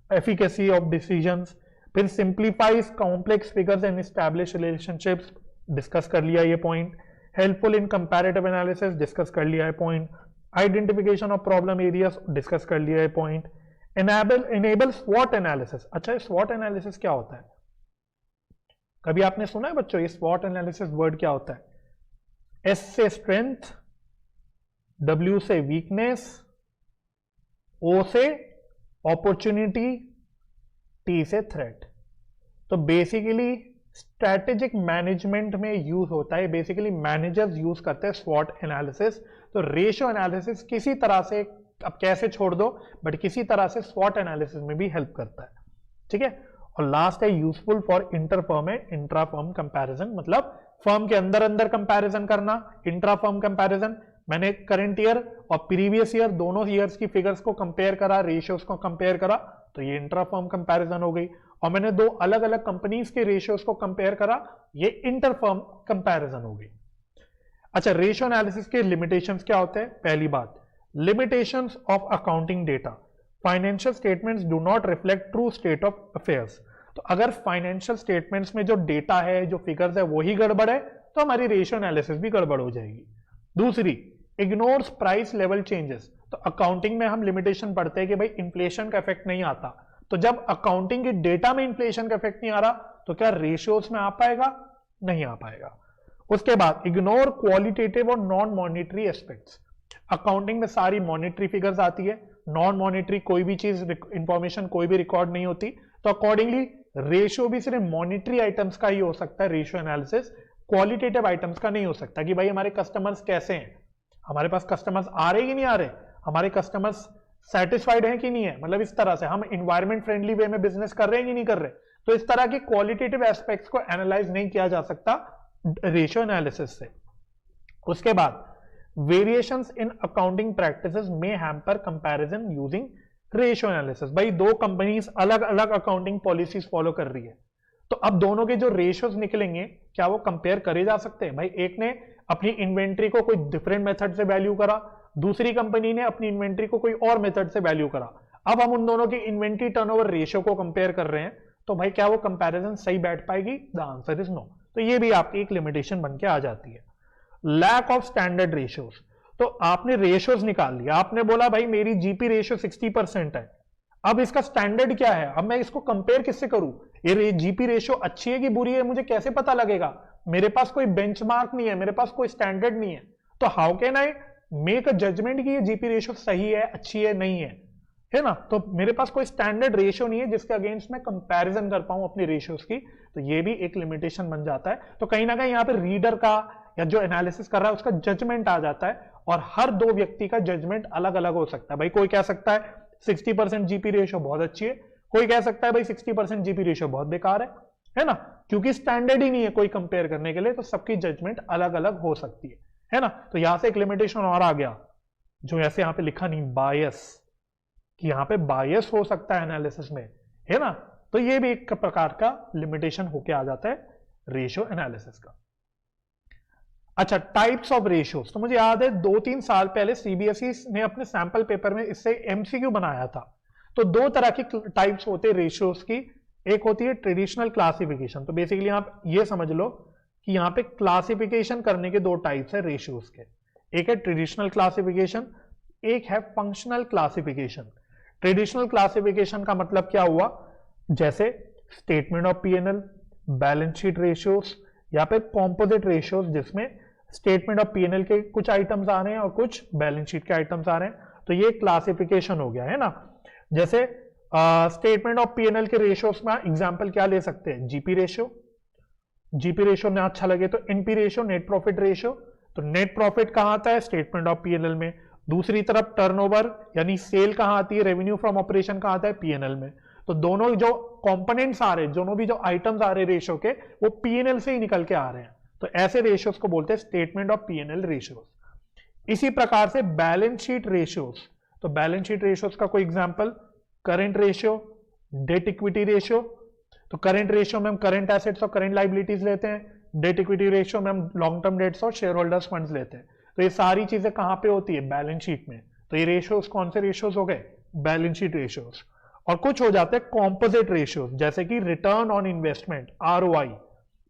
efficacy of decisions, फिर simplifies complex figures and establish relationships, discuss कर लिया ये point. Helpful in comparative analysis, discuss कर लिया है point. Identification of problem areas, discuss कर लिया है पॉइंट। Enable स्वॉट analysis. अच्छा, ये स्वॉट एनालिसिस क्या होता है? कभी आपने सुना है बच्चों ये स्वॉट एनालिसिस वर्ड क्या होता है? S से स्ट्रेंथ, W से वीकनेस, O से अपॉर्चुनिटी, T से थ्रेट। तो बेसिकली स्ट्रैटेजिक मैनेजमेंट में यूज होता है, बेसिकली मैनेजर्स यूज करते हैं स्वॉट एनालिसिस। तो रेशियो एनालिसिस किसी तरह से, अब कैसे छोड़ दो, बट किसी तरह से स्वॉट एनालिसिस में भी हेल्प करता है, ठीक है। और लास्ट है useful for inter firm and intra firm comparison, मतलब फर्म के अंदर अंदर कंपैरिजन करना, इंट्रा फर्म कंपैरिजन, मैंने करंट ईयर और प्रीवियस ईयर दोनों ईयर्स की फिगर्स को कंपेयर करा, रेशियोज को कंपेयर करा, तो ये इंट्रा फर्म कंपैरिजन हो गई। और मैंने दो अलग अलग कंपनीज के रेशियोज को कंपेयर करा, ये इंटर फर्म कंपैरिजन हो गई। अच्छा, रेशियो एनालिसिस के लिमिटेशंस क्या होते हैं? पहली बात, limitations of accounting data, financial statements do not reflect true state of affairs. तो अगर फाइनेंशियल स्टेटमेंट्स में जो डेटा है, जो फिगर्स है, वही गड़बड़ है, तो हमारी रेशियो एनालिसिस भी गड़बड़ हो जाएगी। दूसरी, इग्नोर्स प्राइस लेवल चेंजेस। तो अकाउंटिंग में हम लिमिटेशन पढ़ते हैं कि भाई इन्फ्लेशन का इफेक्ट नहीं आता, तो जब अकाउंटिंग के डेटा में इन्फ्लेशन का इफेक्ट नहीं आ रहा, तो क्या रेशियोज में आ पाएगा? नहीं आ पाएगा। उसके बाद, इग्नोर क्वालिटेटिव और नॉन मॉनिटरी एस्पेक्ट्स। अकाउंटिंग में सारी मॉनिटरी फिगर्स आती है, नॉन मॉनिटरी कोई भी चीज, इंफॉर्मेशन कोई भी रिकॉर्ड नहीं होती, तो अकॉर्डिंगली रेशियो भी सिर्फ मॉनिटरी आइटम्स का ही हो सकता है रेशियो एनालिसिस, क्वालिटेटिव आइटम्स का नहीं हो सकता कि भाई हमारे कस्टमर्स कैसे हैं, हमारे पास कस्टमर्स आ रहे कि नहीं आ रहे, हमारे कस्टमर्स सेटिस्फाइड हैं कि नहीं है, मतलब इस तरह से हम इन्वायरमेंट फ्रेंडली वे में बिजनेस कर रहे हैं कि नहीं कर रहे। तो इस तरह के क्वालिटेटिव एस्पेक्ट्स को एनालाइज नहीं किया जा सकता रेशियो एनालिसिस से। उसके बाद, वेरिएशंस इन अकाउंटिंग प्रैक्टिसेस में hamper comparison using ratio analysis. भाई दो कंपनीज अलग अलग अकाउंटिंग पॉलिसीज फॉलो कर रही है, तो अब दोनों के जो रेशियोज निकलेंगे, क्या वो कंपेयर करे जा सकते हैं? भाई एक ने अपनी इन्वेंट्री को कोई डिफरेंट मेथड से वैल्यू करा, दूसरी कंपनी ने अपनी इन्वेंट्री को कोई और मेथड से वैल्यू करा। अब हम उन दोनों की इन्वेंट्री टर्नओवर रेशियो को कंपेयर कर रहे हैं, तो भाई क्या वो कंपैरिजन सही बैठ पाएगी? The answer is no. तो ये भी आपकी एक लिमिटेशन बन के आ जाती है। Lack of standard ratios. तो आपने रेशियोज निकाल लिया, आपने बोला भाई मेरी जीपी रेशियो 60% है, अब इसका स्टैंडर्ड क्या है? अब मैं इसको कंपेयर किससे करूं? ये जीपी रेशियो अच्छी है कि बुरी है, मुझे कैसे पता लगेगा? मेरे पास कोई बेंचमार्क नहीं है, मेरे पास कोई स्टैंडर्ड नहीं है, तो how can I make a judgement कि ये जीपी रेशियो सही है, अच्छी है, नहीं है ना? तो मेरे पास कोई स्टैंडर्ड रेशियो नहीं है जिसके अगेंस्ट मैं कंपैरिजन कर पाऊं अपनी रेशियोज की, तो ये भी एक लिमिटेशन बन जाता है। तो कहीं ना कहीं यहाँ पे रीडर का या जो एनालिसिस कर रहा है उसका जजमेंट आ जाता है, और हर दो व्यक्ति का जजमेंट अलग अलग हो सकता है। भाई कोई कह सकता है 60% जीपी रेशियो बहुत अच्छी है, कोई कह सकता है भाई 60% जीपी रेशियो बहुत बेकार है ना? क्योंकि स्टैंडर्ड ही नहीं है कोई कंपेयर करने के लिए, तो सबकी जजमेंट अलग अलग हो सकती है ना? तो यहां से एक लिमिटेशन और आ गया, जो ऐसे यहां पे लिखा नहीं, बायस, कि यहां पे बायस हो सकता है एनालिसिस में, है ना? तो ये भी एक प्रकार का लिमिटेशन होके आ जाता है रेशियो एनालिसिस का। अच्छा, टाइप्स ऑफ रेशियोज। तो मुझे याद है 2-3 साल पहले सीबीएसई ने अपने सैंपल पेपर में इससे एमसीक्यू बनाया था। तो दो तरह की टाइप्स होते हैं रेशियोज की, एक होती है ट्रेडिशनल क्लासिफिकेशन। तो बेसिकली आप ये समझ लो कि यहाँ पे क्लासिफिकेशन करने के दो टाइप्स है रेशियोज के, एक है ट्रेडिशनल क्लासिफिकेशन, एक है फंक्शनल क्लासिफिकेशन। ट्रेडिशनल क्लासिफिकेशन का मतलब क्या हुआ? जैसे statement of PNL, balance sheet ratios, या फिर कॉम्पोजिट रेशियोज, जिसमें स्टेटमेंट ऑफ पीएनएल के कुछ आइटम्स आ रहे हैं और कुछ बैलेंस शीट के आइटम्स आ रहे हैं, तो ये क्लासिफिकेशन हो गया, है ना? जैसे स्टेटमेंट ऑफ पीएनएल के रेशियोज में एग्जांपल क्या ले सकते हैं? जीपी रेशियो, जीपी रेशियो में अच्छा लगे तो NP ratio, net profit ratio. तो नेट प्रॉफिट कहां आता है? स्टेटमेंट ऑफ पीएनएल में। दूसरी तरफ टर्नओवर यानी सेल कहां आती है? रेवेन्यू फ्रॉम ऑपरेशन कहां आता है? पीएनएल में। तो दोनों जो कंपोनेंट्स आ रहे हैं, दोनों भी जो आइटम्स आ रहे हैं रेशियो के, वो पीएनएल से ही निकल के आ रहे हैं, तो ऐसे रेशियोज को बोलते हैं स्टेटमेंट ऑफ पीएनएल रेशियोज। इसी प्रकार से बैलेंस शीट रेशियोज। तो बैलेंस शीट रेशियोज का कोई example, current ratio, debt equity ratio. तो करंट रेशियो में हम करंट एसेट्स और करंट लाइबिलिटीज लेते हैं, डेट इक्विटी रेशियो में हम लॉन्ग टर्म डेट्स और शेयर होल्डर्स फंड्स लेते हैं। तो ये सारी चीजें कहां पे होती है? बैलेंस शीट में। तो ये रेशियोज कौन से रेशियोज हो गए? Balance sheet ratios. और कुछ हो जाते हैं कॉम्पोजिट रेशियोज, जैसे कि रिटर्न ऑन इन्वेस्टमेंट, आरओआई।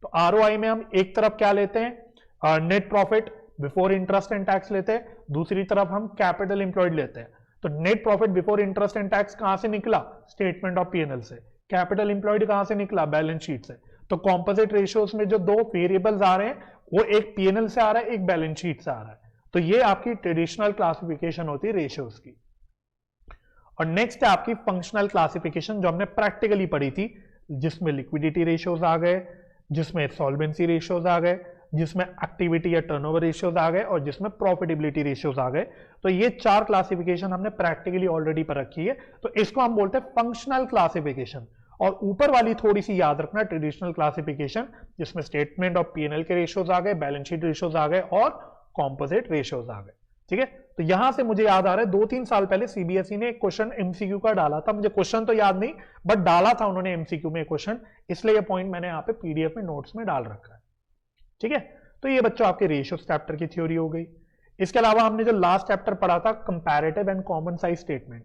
तो आरओआई में हम एक तरफ क्या लेते हैं? Net profit before interest and tax लेते हैं, दूसरी तरफ हम कैपिटल एम्प्लॉयड लेते हैं। तो net profit before interest and tax कहां से निकला? स्टेटमेंट ऑफ पीएनएल से। कैपिटल एम्प्लॉयड कहां से निकला? बैलेंस शीट से। तो कॉम्पोजिट रेशियोज में जो दो वेरिएबल्स आ रहे हैं, वो एक पीएनएल से आ रहा है, एक बैलेंस शीट से आ रहा है। तो ये आपकी ट्रेडिशनल क्लासिफिकेशन होती है रेशियोज की। और नेक्स्ट है आपकी फंक्शनल क्लासिफिकेशन, जो हमने प्रैक्टिकली पढ़ी थी, जिसमें लिक्विडिटी रेशियोज आ गए, जिसमें सॉल्वेंसी रेशियोज आ गए, जिसमें एक्टिविटी या टर्नओवर रेशियोज आ गए, और जिसमें प्रॉफिटेबिलिटी रेशियोज आ गए। तो ये चार क्लासिफिकेशन हमने प्रैक्टिकली ऑलरेडी पर रखी है, तो इसको हम बोलते हैं फंक्शनल क्लासिफिकेशन। और ऊपर वाली थोड़ी सी याद रखना, ट्रेडिशनल क्लासिफिकेशन, जिसमें स्टेटमेंट ऑफ पीएनएल के रेशियोज आ गए, बैलेंस शीट रेशियोज आ गए और कॉम्पोजिट रेशियोज आ गए। ठीक है। तो यहां से मुझे याद आ रहा है 2-3 साल पहले सीबीएसई ने एक क्वेश्चन एमसीक्यू का डाला था, मुझे क्वेश्चन तो याद नहीं बट डाला था उन्होंने एमसीक्यू में क्वेश्चन, इसलिए ये पॉइंट मैंने यहाँ पे पीडीएफ में नोट्स में डाल रखा है। ठीक है, तो ये बच्चों आपके रेशियोस चैप्टर की थ्योरी हो गई। इसके अलावा हमने जो लास्ट चैप्टर पढ़ा था comparative and common size statement,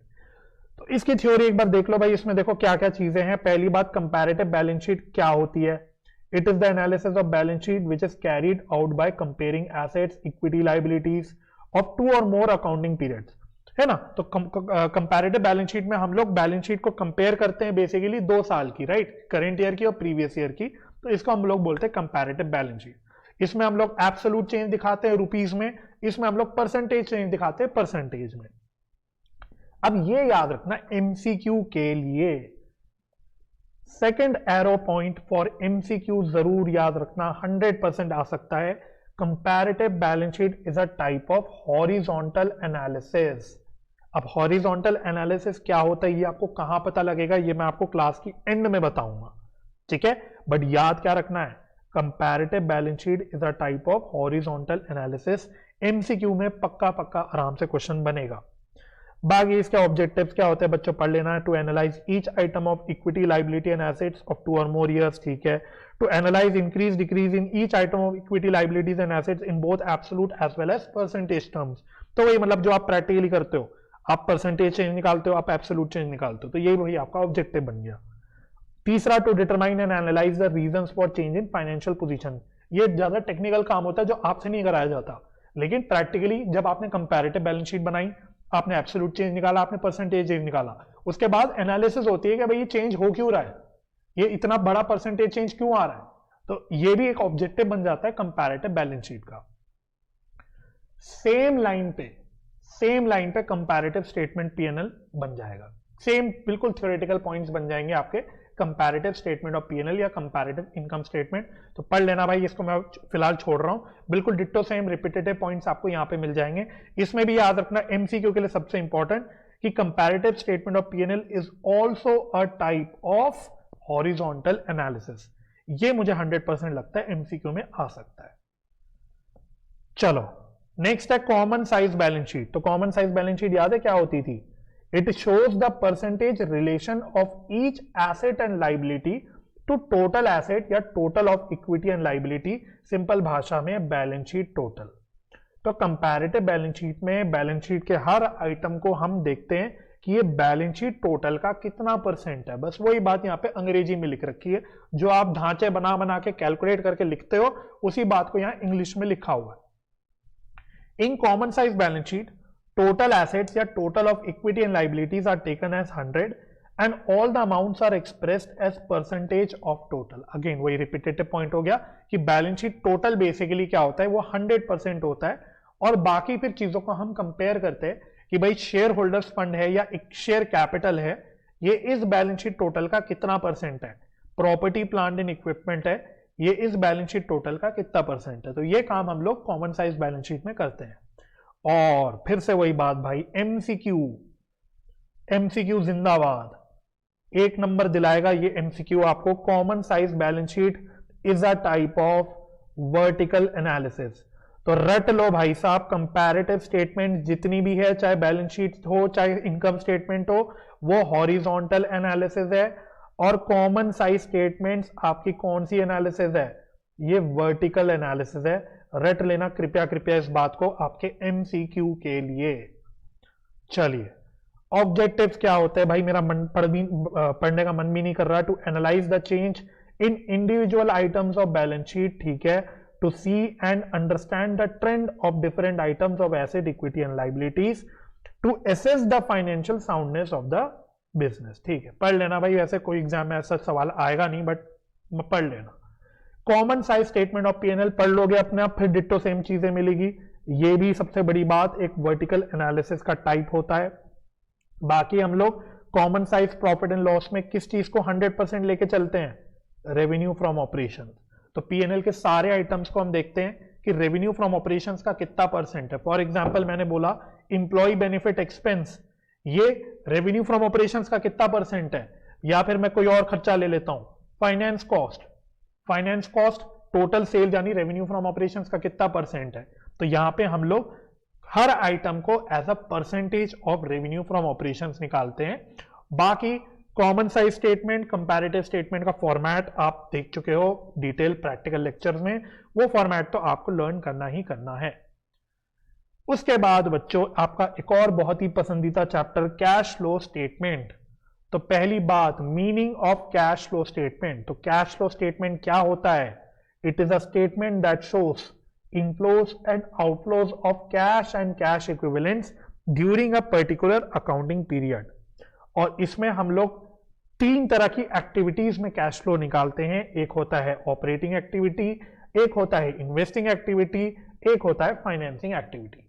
तो इसकी थ्योरी एक बार देख लो भाई। इसमें देखो क्या क्या चीजें हैं। पहली बात, कंपैरेटिव बैलेंस शीट क्या होती है? It is the analysis of balance sheet which is carried out by comparing assets, equity, liabilities of 2 or more accounting periods, है ना। तो कंपैरेटिव बैलेंस शीट में हम लोग बैलेंस शीट को कंपेयर करते हैं बेसिकली 2 साल की, राइट, करंट ईयर की और प्रीवियस ईयर की, तो इसको हम लोग बोलते हैं कंपैरेटिव बैलेंस शीट। इसमें हम लोग एब्सोल्यूट चेंज दिखाते हैं रुपीस में, इसमें हम लोग परसेंटेज चेंज दिखाते हैं परसेंटेज में। अब ये याद रखना एमसीक्यू के लिए, second arrow point for MCQ जरूर याद रखना, 100% आ सकता है। Comparative balance sheet is a type of horizontal analysis. अब हॉरिजॉन्टल एनालिसिस क्या होता है ये आपको कहां पता लगेगा, ये मैं आपको क्लास की एंड में बताऊंगा, ठीक है। बट याद क्या रखना है, comparative balance sheet is a type of horizontal analysis. MCQ में पक्का पक्का आराम से क्वेश्चन बनेगा। बाकी इसके ऑब्जेक्टिव्स क्या होते हैं बच्चों पढ़ लेना है। To analyse each item of equity, liability and assets of 2 or more years, ठीक है। To analyse increase decrease in each item of equity, liabilities and assets in both absolute as well as percentage terms. तो वही मतलब जो आप practically करते हो, आप परसेंटेज चेंज निकालते हो, आप एब्सोल्यूट चेंज निकालते हो, तो यही वही आपका ऑब्जेक्टिव बन गया। तीसरा, to determine and analyse the reasons for change in financial position. ये ज्यादा टेक्निकल काम होता है जो आपसे नहीं कराया जाता, लेकिन प्रैक्टिकली जब आपने कंपैरेटिव बैलेंस शीट बनाई, आपने एब्सोल्यूट चेंज निकाला, आपने परसेंटेज चेंज निकाला, उसके बाद एनालिसिस होती है कि भाई ये चेंज हो क्यों रहा है, ये इतना बड़ा परसेंटेज चेंज क्यों आ रहा है, तो ये भी एक ऑब्जेक्टिव बन जाता है कंपैरेटिव बैलेंस शीट का। सेम लाइन पे कंपैरेटिव स्टेटमेंट पीएनएल बन जाएगा, सेम बिल्कुल थ्योरेटिकल पॉइंट्स बन जाएंगे आपके कंपैरेटिव स्टेटमेंट ऑफ पीएनएल या कंपैरेटिव इनकम स्टेटमेंट। तो पढ़ लेना भाई, इसको मैं फिलहाल छोड़ रहा हूं, बिल्कुल डिट्टो सेम रिपीटेटिव पॉइंट्स आपको यहां पे मिल जाएंगे। इसमें भी याद रखना एमसीक्यू के लिए सबसे इंपॉर्टेंट कि comparative statement of PNL is also a type of horizontal analysis. ये मुझे 100% लगता है एमसीक्यू में आ सकता है। चलो नेक्स्ट है कॉमन साइज बैलेंस शीट। तो कॉमन साइज बैलेंस शीट याद है क्या होती थी? It shows the percentage relation of each asset and liability to total asset या total of equity and liability, simple भाषा में बैलेंस शीट टोटल। तो कंपैरेटिव बैलेंस शीट में बैलेंस शीट के हर आइटम को हम देखते हैं कि ये बैलेंस शीट टोटल का कितना परसेंट है। बस वही बात यहाँ पे अंग्रेजी में लिख रखी है, जो आप ढांचे बना बना के कैलकुलेट करके लिखते हो उसी बात को यहाँ इंग्लिश में लिखा हुआ है। In common size balance sheet total assets या total of equity and liabilities are taken as 100 and all the amounts are expressed as percentage of total। Again वही repetitive point हो गया कि बैलेंस शीट टोटल बेसिकली क्या होता है, वो 100% होता है, और बाकी फिर चीजों को हम कंपेयर करते हैं कि भाई शेयर होल्डर्स फंड है या एक शेयर कैपिटल है, ये इस बैलेंस शीट टोटल का कितना परसेंट है, प्रॉपर्टी प्लांट एंड इक्विपमेंट है, ये इस बैलेंस शीट टोटल का कितना परसेंट है। तो ये काम हम लोग कॉमन साइज बैलेंस शीट में करते हैं। और फिर से वही बात भाई, एमसीक्यू जिंदाबाद, 1 नंबर दिलाएगा ये एमसीक्यू आपको। Common size balance sheet is a type of vertical analysis. तो रट लो भाई साहब, कंपैरेटिव स्टेटमेंट जितनी भी है, चाहे बैलेंस शीट हो चाहे इनकम स्टेटमेंट हो, वो हॉरिजॉन्टल एनालिसिस है, और कॉमन साइज स्टेटमेंट्स आपकी कौन सी एनालिसिस है, ये वर्टिकल एनालिसिस है। रट लेना कृपया कृपया इस बात को आपके एमसीक्यू के लिए। चलिए ऑब्जेक्टिव्स क्या होते हैं भाई, मेरा पढ़ने का मन भी नहीं कर रहा। To analyse the change in individual items of balance sheet, ठीक है। To see and understand the trend of different items of asset, equity and liabilities. To assess the financial soundness of the business, ठीक है। पढ़ लेना भाई, वैसे कोई exam में ऐसा सवाल आएगा नहीं, बट पढ़ लेना। Common size statement of PNL पढ़ लोगे अपने आप, फिर डिट्टो सेम चीजें मिलेगी। ये भी सबसे बड़ी बात, एक वर्टिकल एनालिसिस का टाइप होता है। बाकी हम लोग common size profit and loss में किस चीज को 100% लेके चलते हैं, रेवेन्यू फ्रॉम ऑपरेशन। तो पीएनएल के सारे आइटम्स को हम देखते हैं कि रेवेन्यू फ्रॉम ऑपरेशन का कितना परसेंट है। फॉर एग्जाम्पल मैंने बोला इंप्लॉय बेनिफिट एक्सपेंस, ये रेवेन्यू फ्रॉम ऑपरेशन का कितना परसेंट है। या फिर मैं कोई और खर्चा ले लेता हूं, फाइनेंस कॉस्ट टोटल सेल यानी रेवेन्यू फ्रॉम ऑपरेशंस का कितना परसेंट है। तो यहां पे हम लोग हर आइटम को as a percentage of revenue from operations निकालते हैं। बाकी common size statement, comparative statement का फॉर्मेट आप देख चुके हो डिटेल प्रैक्टिकल लेक्चर्स में, वो फॉर्मेट तो आपको लर्न करना ही करना है। उसके बाद बच्चों आपका एक और बहुत ही पसंदीदा चैप्टर कैश फ्लो स्टेटमेंट। तो पहली बात, meaning of cash flow statement. तो कैश फ्लो स्टेटमेंट क्या होता है? It is a statement that shows inflows and outflows of cash and cash equivalents during a particular accounting period। और इसमें हम लोग तीन तरह की एक्टिविटीज में कैश फ्लो निकालते हैं। एक होता है ऑपरेटिंग एक्टिविटी, एक होता है इन्वेस्टिंग एक्टिविटी, एक होता है फाइनेंसिंग एक्टिविटी।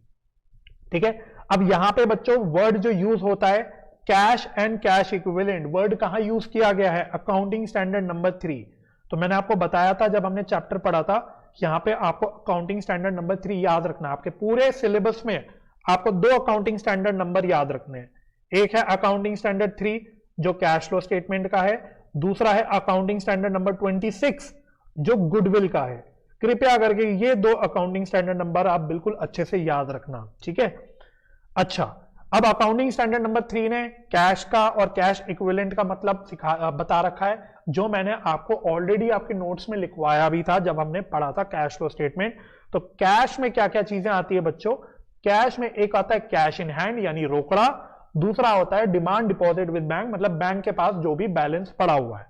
ठीक है, अब यहां पे बच्चों वर्ड जो यूज होता है cash and cash equivalent, word कहां यूज किया गया है? Accounting standard number 3। तो मैंने आपको बताया था जब हमने चैप्टर पढ़ा था, यहां पे आपको अकाउंटिंग स्टैंडर्ड नंबर 3 याद रखना है। आपके पूरे सिलेबस में आपको 2 अकाउंटिंग स्टैंडर्ड नंबर याद रखने हैं। एक है अकाउंटिंग स्टैंडर्ड 3 जो कैश फ्लो स्टेटमेंट का है, दूसरा है अकाउंटिंग स्टैंडर्ड नंबर 26 जो गुडविल का है। कृपया करके ये 2 अकाउंटिंग स्टैंडर्ड नंबर आप बिल्कुल अच्छे से याद रखना, ठीक है। अच्छा, अब अकाउंटिंग स्टैंडर्ड नंबर 3 ने कैश का और कैश इक्विवेलेंट का मतलब बता रखा है, जो मैंने आपको ऑलरेडी आपके नोट्स में लिखवाया भी था जब हमने पढ़ा था कैश फ्लो स्टेटमेंट। तो कैश में क्या क्या चीजें आती है बच्चों? कैश में एक आता है कैश इन हैंड यानी रोकड़ा, दूसरा होता है डिमांड डिपॉजिट विद बैंक, मतलब बैंक के पास जो भी बैलेंस पड़ा हुआ है।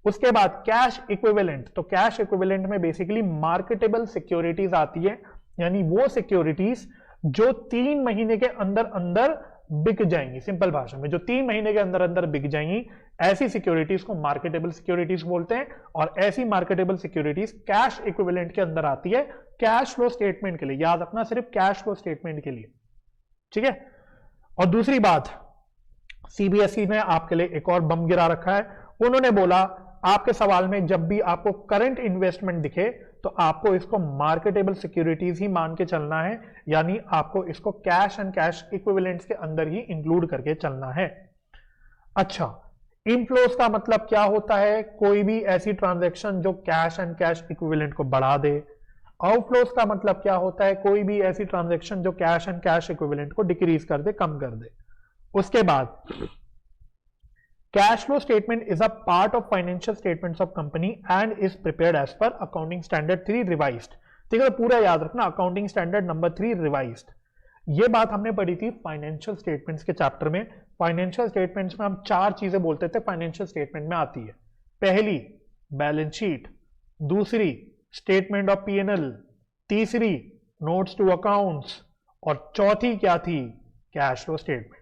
उसके बाद कैश इक्विवेलेंट, तो कैश इक्विवेलेंट में बेसिकली मार्केटेबल सिक्योरिटीज आती है, यानी वो सिक्योरिटीज जो 3 महीने के अंदर अंदर बिक जाएंगी। सिंपल भाषा में जो 3 महीने के अंदर अंदर बिक जाएंगी, ऐसी सिक्योरिटीज को मार्केटेबल सिक्योरिटीज बोलते हैं। और ऐसी मार्केटेबल सिक्योरिटीज कैश इक्विवेलेंट के अंदर आती है कैश फ्लो स्टेटमेंट के लिए। याद रखना, सिर्फ कैश फ्लो स्टेटमेंट के लिए, ठीक है। और दूसरी बात, सीबीएसई ने आपके लिए एक और बम गिरा रखा है। उन्होंने बोला आपके सवाल में जब भी आपको करंट इन्वेस्टमेंट दिखे तो आपको इसको मार्केटेबल सिक्योरिटीज ही मान के चलना है, यानी आपको इसको कैश एंड कैश इक्विवेलेंट्स के अंदर ही इंक्लूड करके चलना है। अच्छा, इनफ्लोस का मतलब क्या होता है? कोई भी ऐसी ट्रांजैक्शन जो कैश एंड कैश इक्विवेलेंट को बढ़ा दे। आउटफ्लोस का मतलब क्या होता है? कोई भी ऐसी ट्रांजैक्शन जो कैश एंड कैश इक्विवेलेंट को डिक्रीज कर दे, कम कर दे। उसके बाद cash flow statement is a part of financial statements of company and is prepared as per accounting standard 3 revised. ठीक है, तो पूरा याद रखना, अकाउंटिंग स्टैंडर्ड नंबर 3 रिवाइज्ड। ये बात हमने पढ़ी थी फाइनेंशियल स्टेटमेंट्स के चैप्टर में। फाइनेंशियल स्टेटमेंट्स में हम 4 चीजें बोलते थे फाइनेंशियल स्टेटमेंट में आती है। पहली बैलेंस शीट, दूसरी स्टेटमेंट ऑफ P&L, तीसरी नोट्स टू अकाउंट्स, और चौथी क्या थी? Cash flow statement.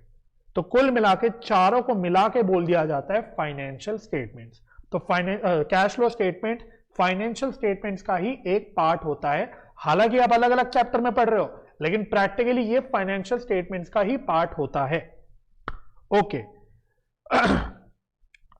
तो कुल मिला के चारों को मिला के बोल दिया जाता है फाइनेंशियल स्टेटमेंट्स। तो cash flow statement financial statements का ही एक पार्ट होता है। हालांकि आप अलग अलग चैप्टर में पढ़ रहे हो, लेकिन प्रैक्टिकली ये फाइनेंशियल स्टेटमेंट्स का ही पार्ट होता है। ओके,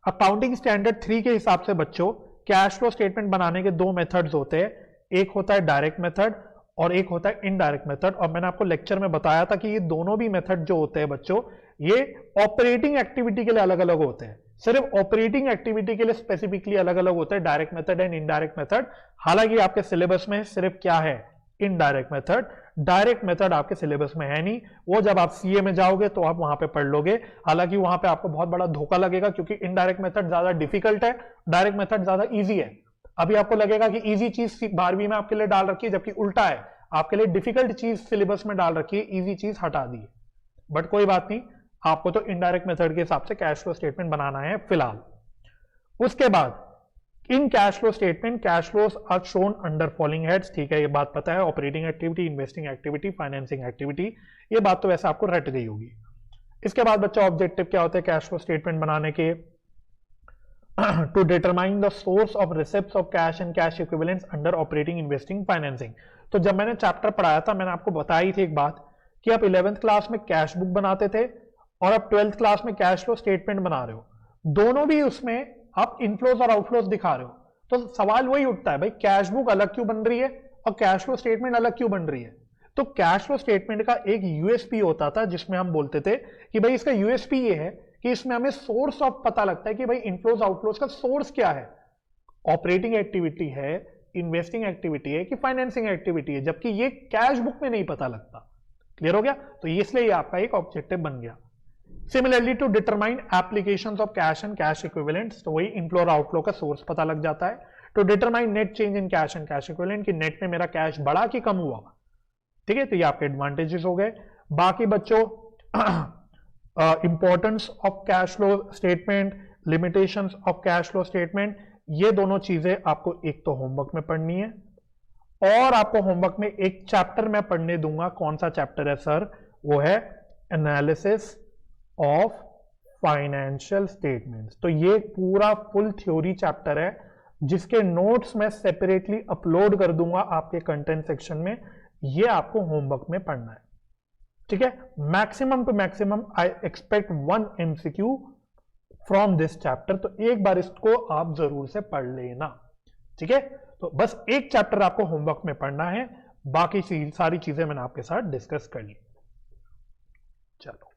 अकाउंटिंग स्टैंडर्ड 3 के हिसाब से बच्चों कैश फ्लो स्टेटमेंट बनाने के 2 मेथड्स होते हैं। एक होता है डायरेक्ट मेथड और एक होता है इनडायरेक्ट मेथड। और मैंने आपको लेक्चर में बताया था कि ये दोनों भी मेथड जो होते हैं बच्चों, ये ऑपरेटिंग एक्टिविटी के लिए अलग अलग होते हैं। सिर्फ ऑपरेटिंग एक्टिविटी के लिए स्पेसिफिकली अलग अलग होते हैं direct method and indirect method. हालांकि आपके सिलेबस में सिर्फ क्या है? Indirect method. डायरेक्ट मेथड आपके सिलेबस में है नहीं, वो जब आप सीए में जाओगे तो आप वहां पे पढ़ लोगे। हालांकि वहां पे आपको बहुत बड़ा धोखा लगेगा, क्योंकि इनडायरेक्ट मेथड ज्यादा डिफिकल्ट है, डायरेक्ट मेथड ज्यादा इजी है। अभी आपको लगेगा कि इजी चीज 12वीं में आपके लिए डाल रखी है, जबकि उल्टा है, आपके लिए डिफिकल्ट चीज सिलेबस में डाल रखी है, इजी चीज हटा दी है। बट कोई बात नहीं, आपको तो इनडायरेक्ट मेथड के हिसाब से कैश फ्लो स्टेटमेंट बनाना है फिलहाल। उसके बाद in cash flow statement cash flows are shown under following heads. ठीक है, ये बात पता है, operating activity, investing activity, financing activity, ये बात तो वैसे आपको रट गई होगी। इसके बाद बच्चा ऑब्जेक्टिव क्या होते हैं कैश फ्लो स्टेटमेंट बनाने के? To determine the source of receipts of cash and cash equivalents under operating, investing, financing. तो जब मैंने चैप्टर पढ़ाया था, मैंने आपको बताई थी एक बात कि आप 11th क्लास में कैश बुक बनाते थे और आप 12th क्लास में कैश फ्लो स्टेटमेंट बना रहे हो। दोनों भी उसमें आप इनफ्लोज और आउटफ्लोज दिखा रहे हो। तो सवाल वही उठता है, भाई कैश बुक अलग क्यों बन रही है और कैश फ्लो स्टेटमेंट अलग क्यों बन रही है? तो कैश फ्लो स्टेटमेंट का एक यूएसपी होता था, जिसमें हम बोलते थे कि भाई इसका यूएसपी ये है कि इसमें हमें सोर्स ऑफ पता लगता है कि भाई इनफ्लोज आउटफ्लोज का सोर्स क्या है, ऑपरेटिंग एक्टिविटी है, इन्वेस्टिंग एक्टिविटी है कि फाइनेंसिंग एक्टिविटी है, जबकि ये कैश बुक में नहीं पता लगता। क्लियर हो गया? तो इसलिए ये आपका एक ऑब्जेक्टिव बन गया। Similarly to determine applications of cash and cash equivalents, तो वही इनफ्लो और आउटफ्लो का सोर्स पता लग जाता है। To determine net change in cash and cash equivalent, कि नेट में मेरा कैश बढ़ा कि कम हुआ, ठीक है? तो ये आपके एडवांटेजेस हो गए। बाकी बच्चों importance of cash flow statement, limitations of cash flow statement, ये दोनों चीजें आपको एक तो होमवर्क में पढ़नी है, और आपको होमवर्क में एक चैप्टर मैं पढ़ने दूंगा। कौन सा चैप्टर है सर? वो है एनालिसिस ऑफ फाइनेंशियल स्टेटमेंट्स। तो ये पूरा फुल थ्योरी चैप्टर है, जिसके नोट्स मैं सेपरेटली अपलोड कर दूंगा आपके कंटेंट सेक्शन में। ये आपको होमवर्क में पढ़ना है, ठीक है? Maximum to maximum I expect 1 MCQ from this chapter, तो एक बार इसको आप जरूर से पढ़ लेना, ठीक है? तो बस एक चैप्टर आपको होमवर्क में पढ़ना है, बाकी सारी चीजें मैंने आपके साथ डिस्कस कर ली। चलो।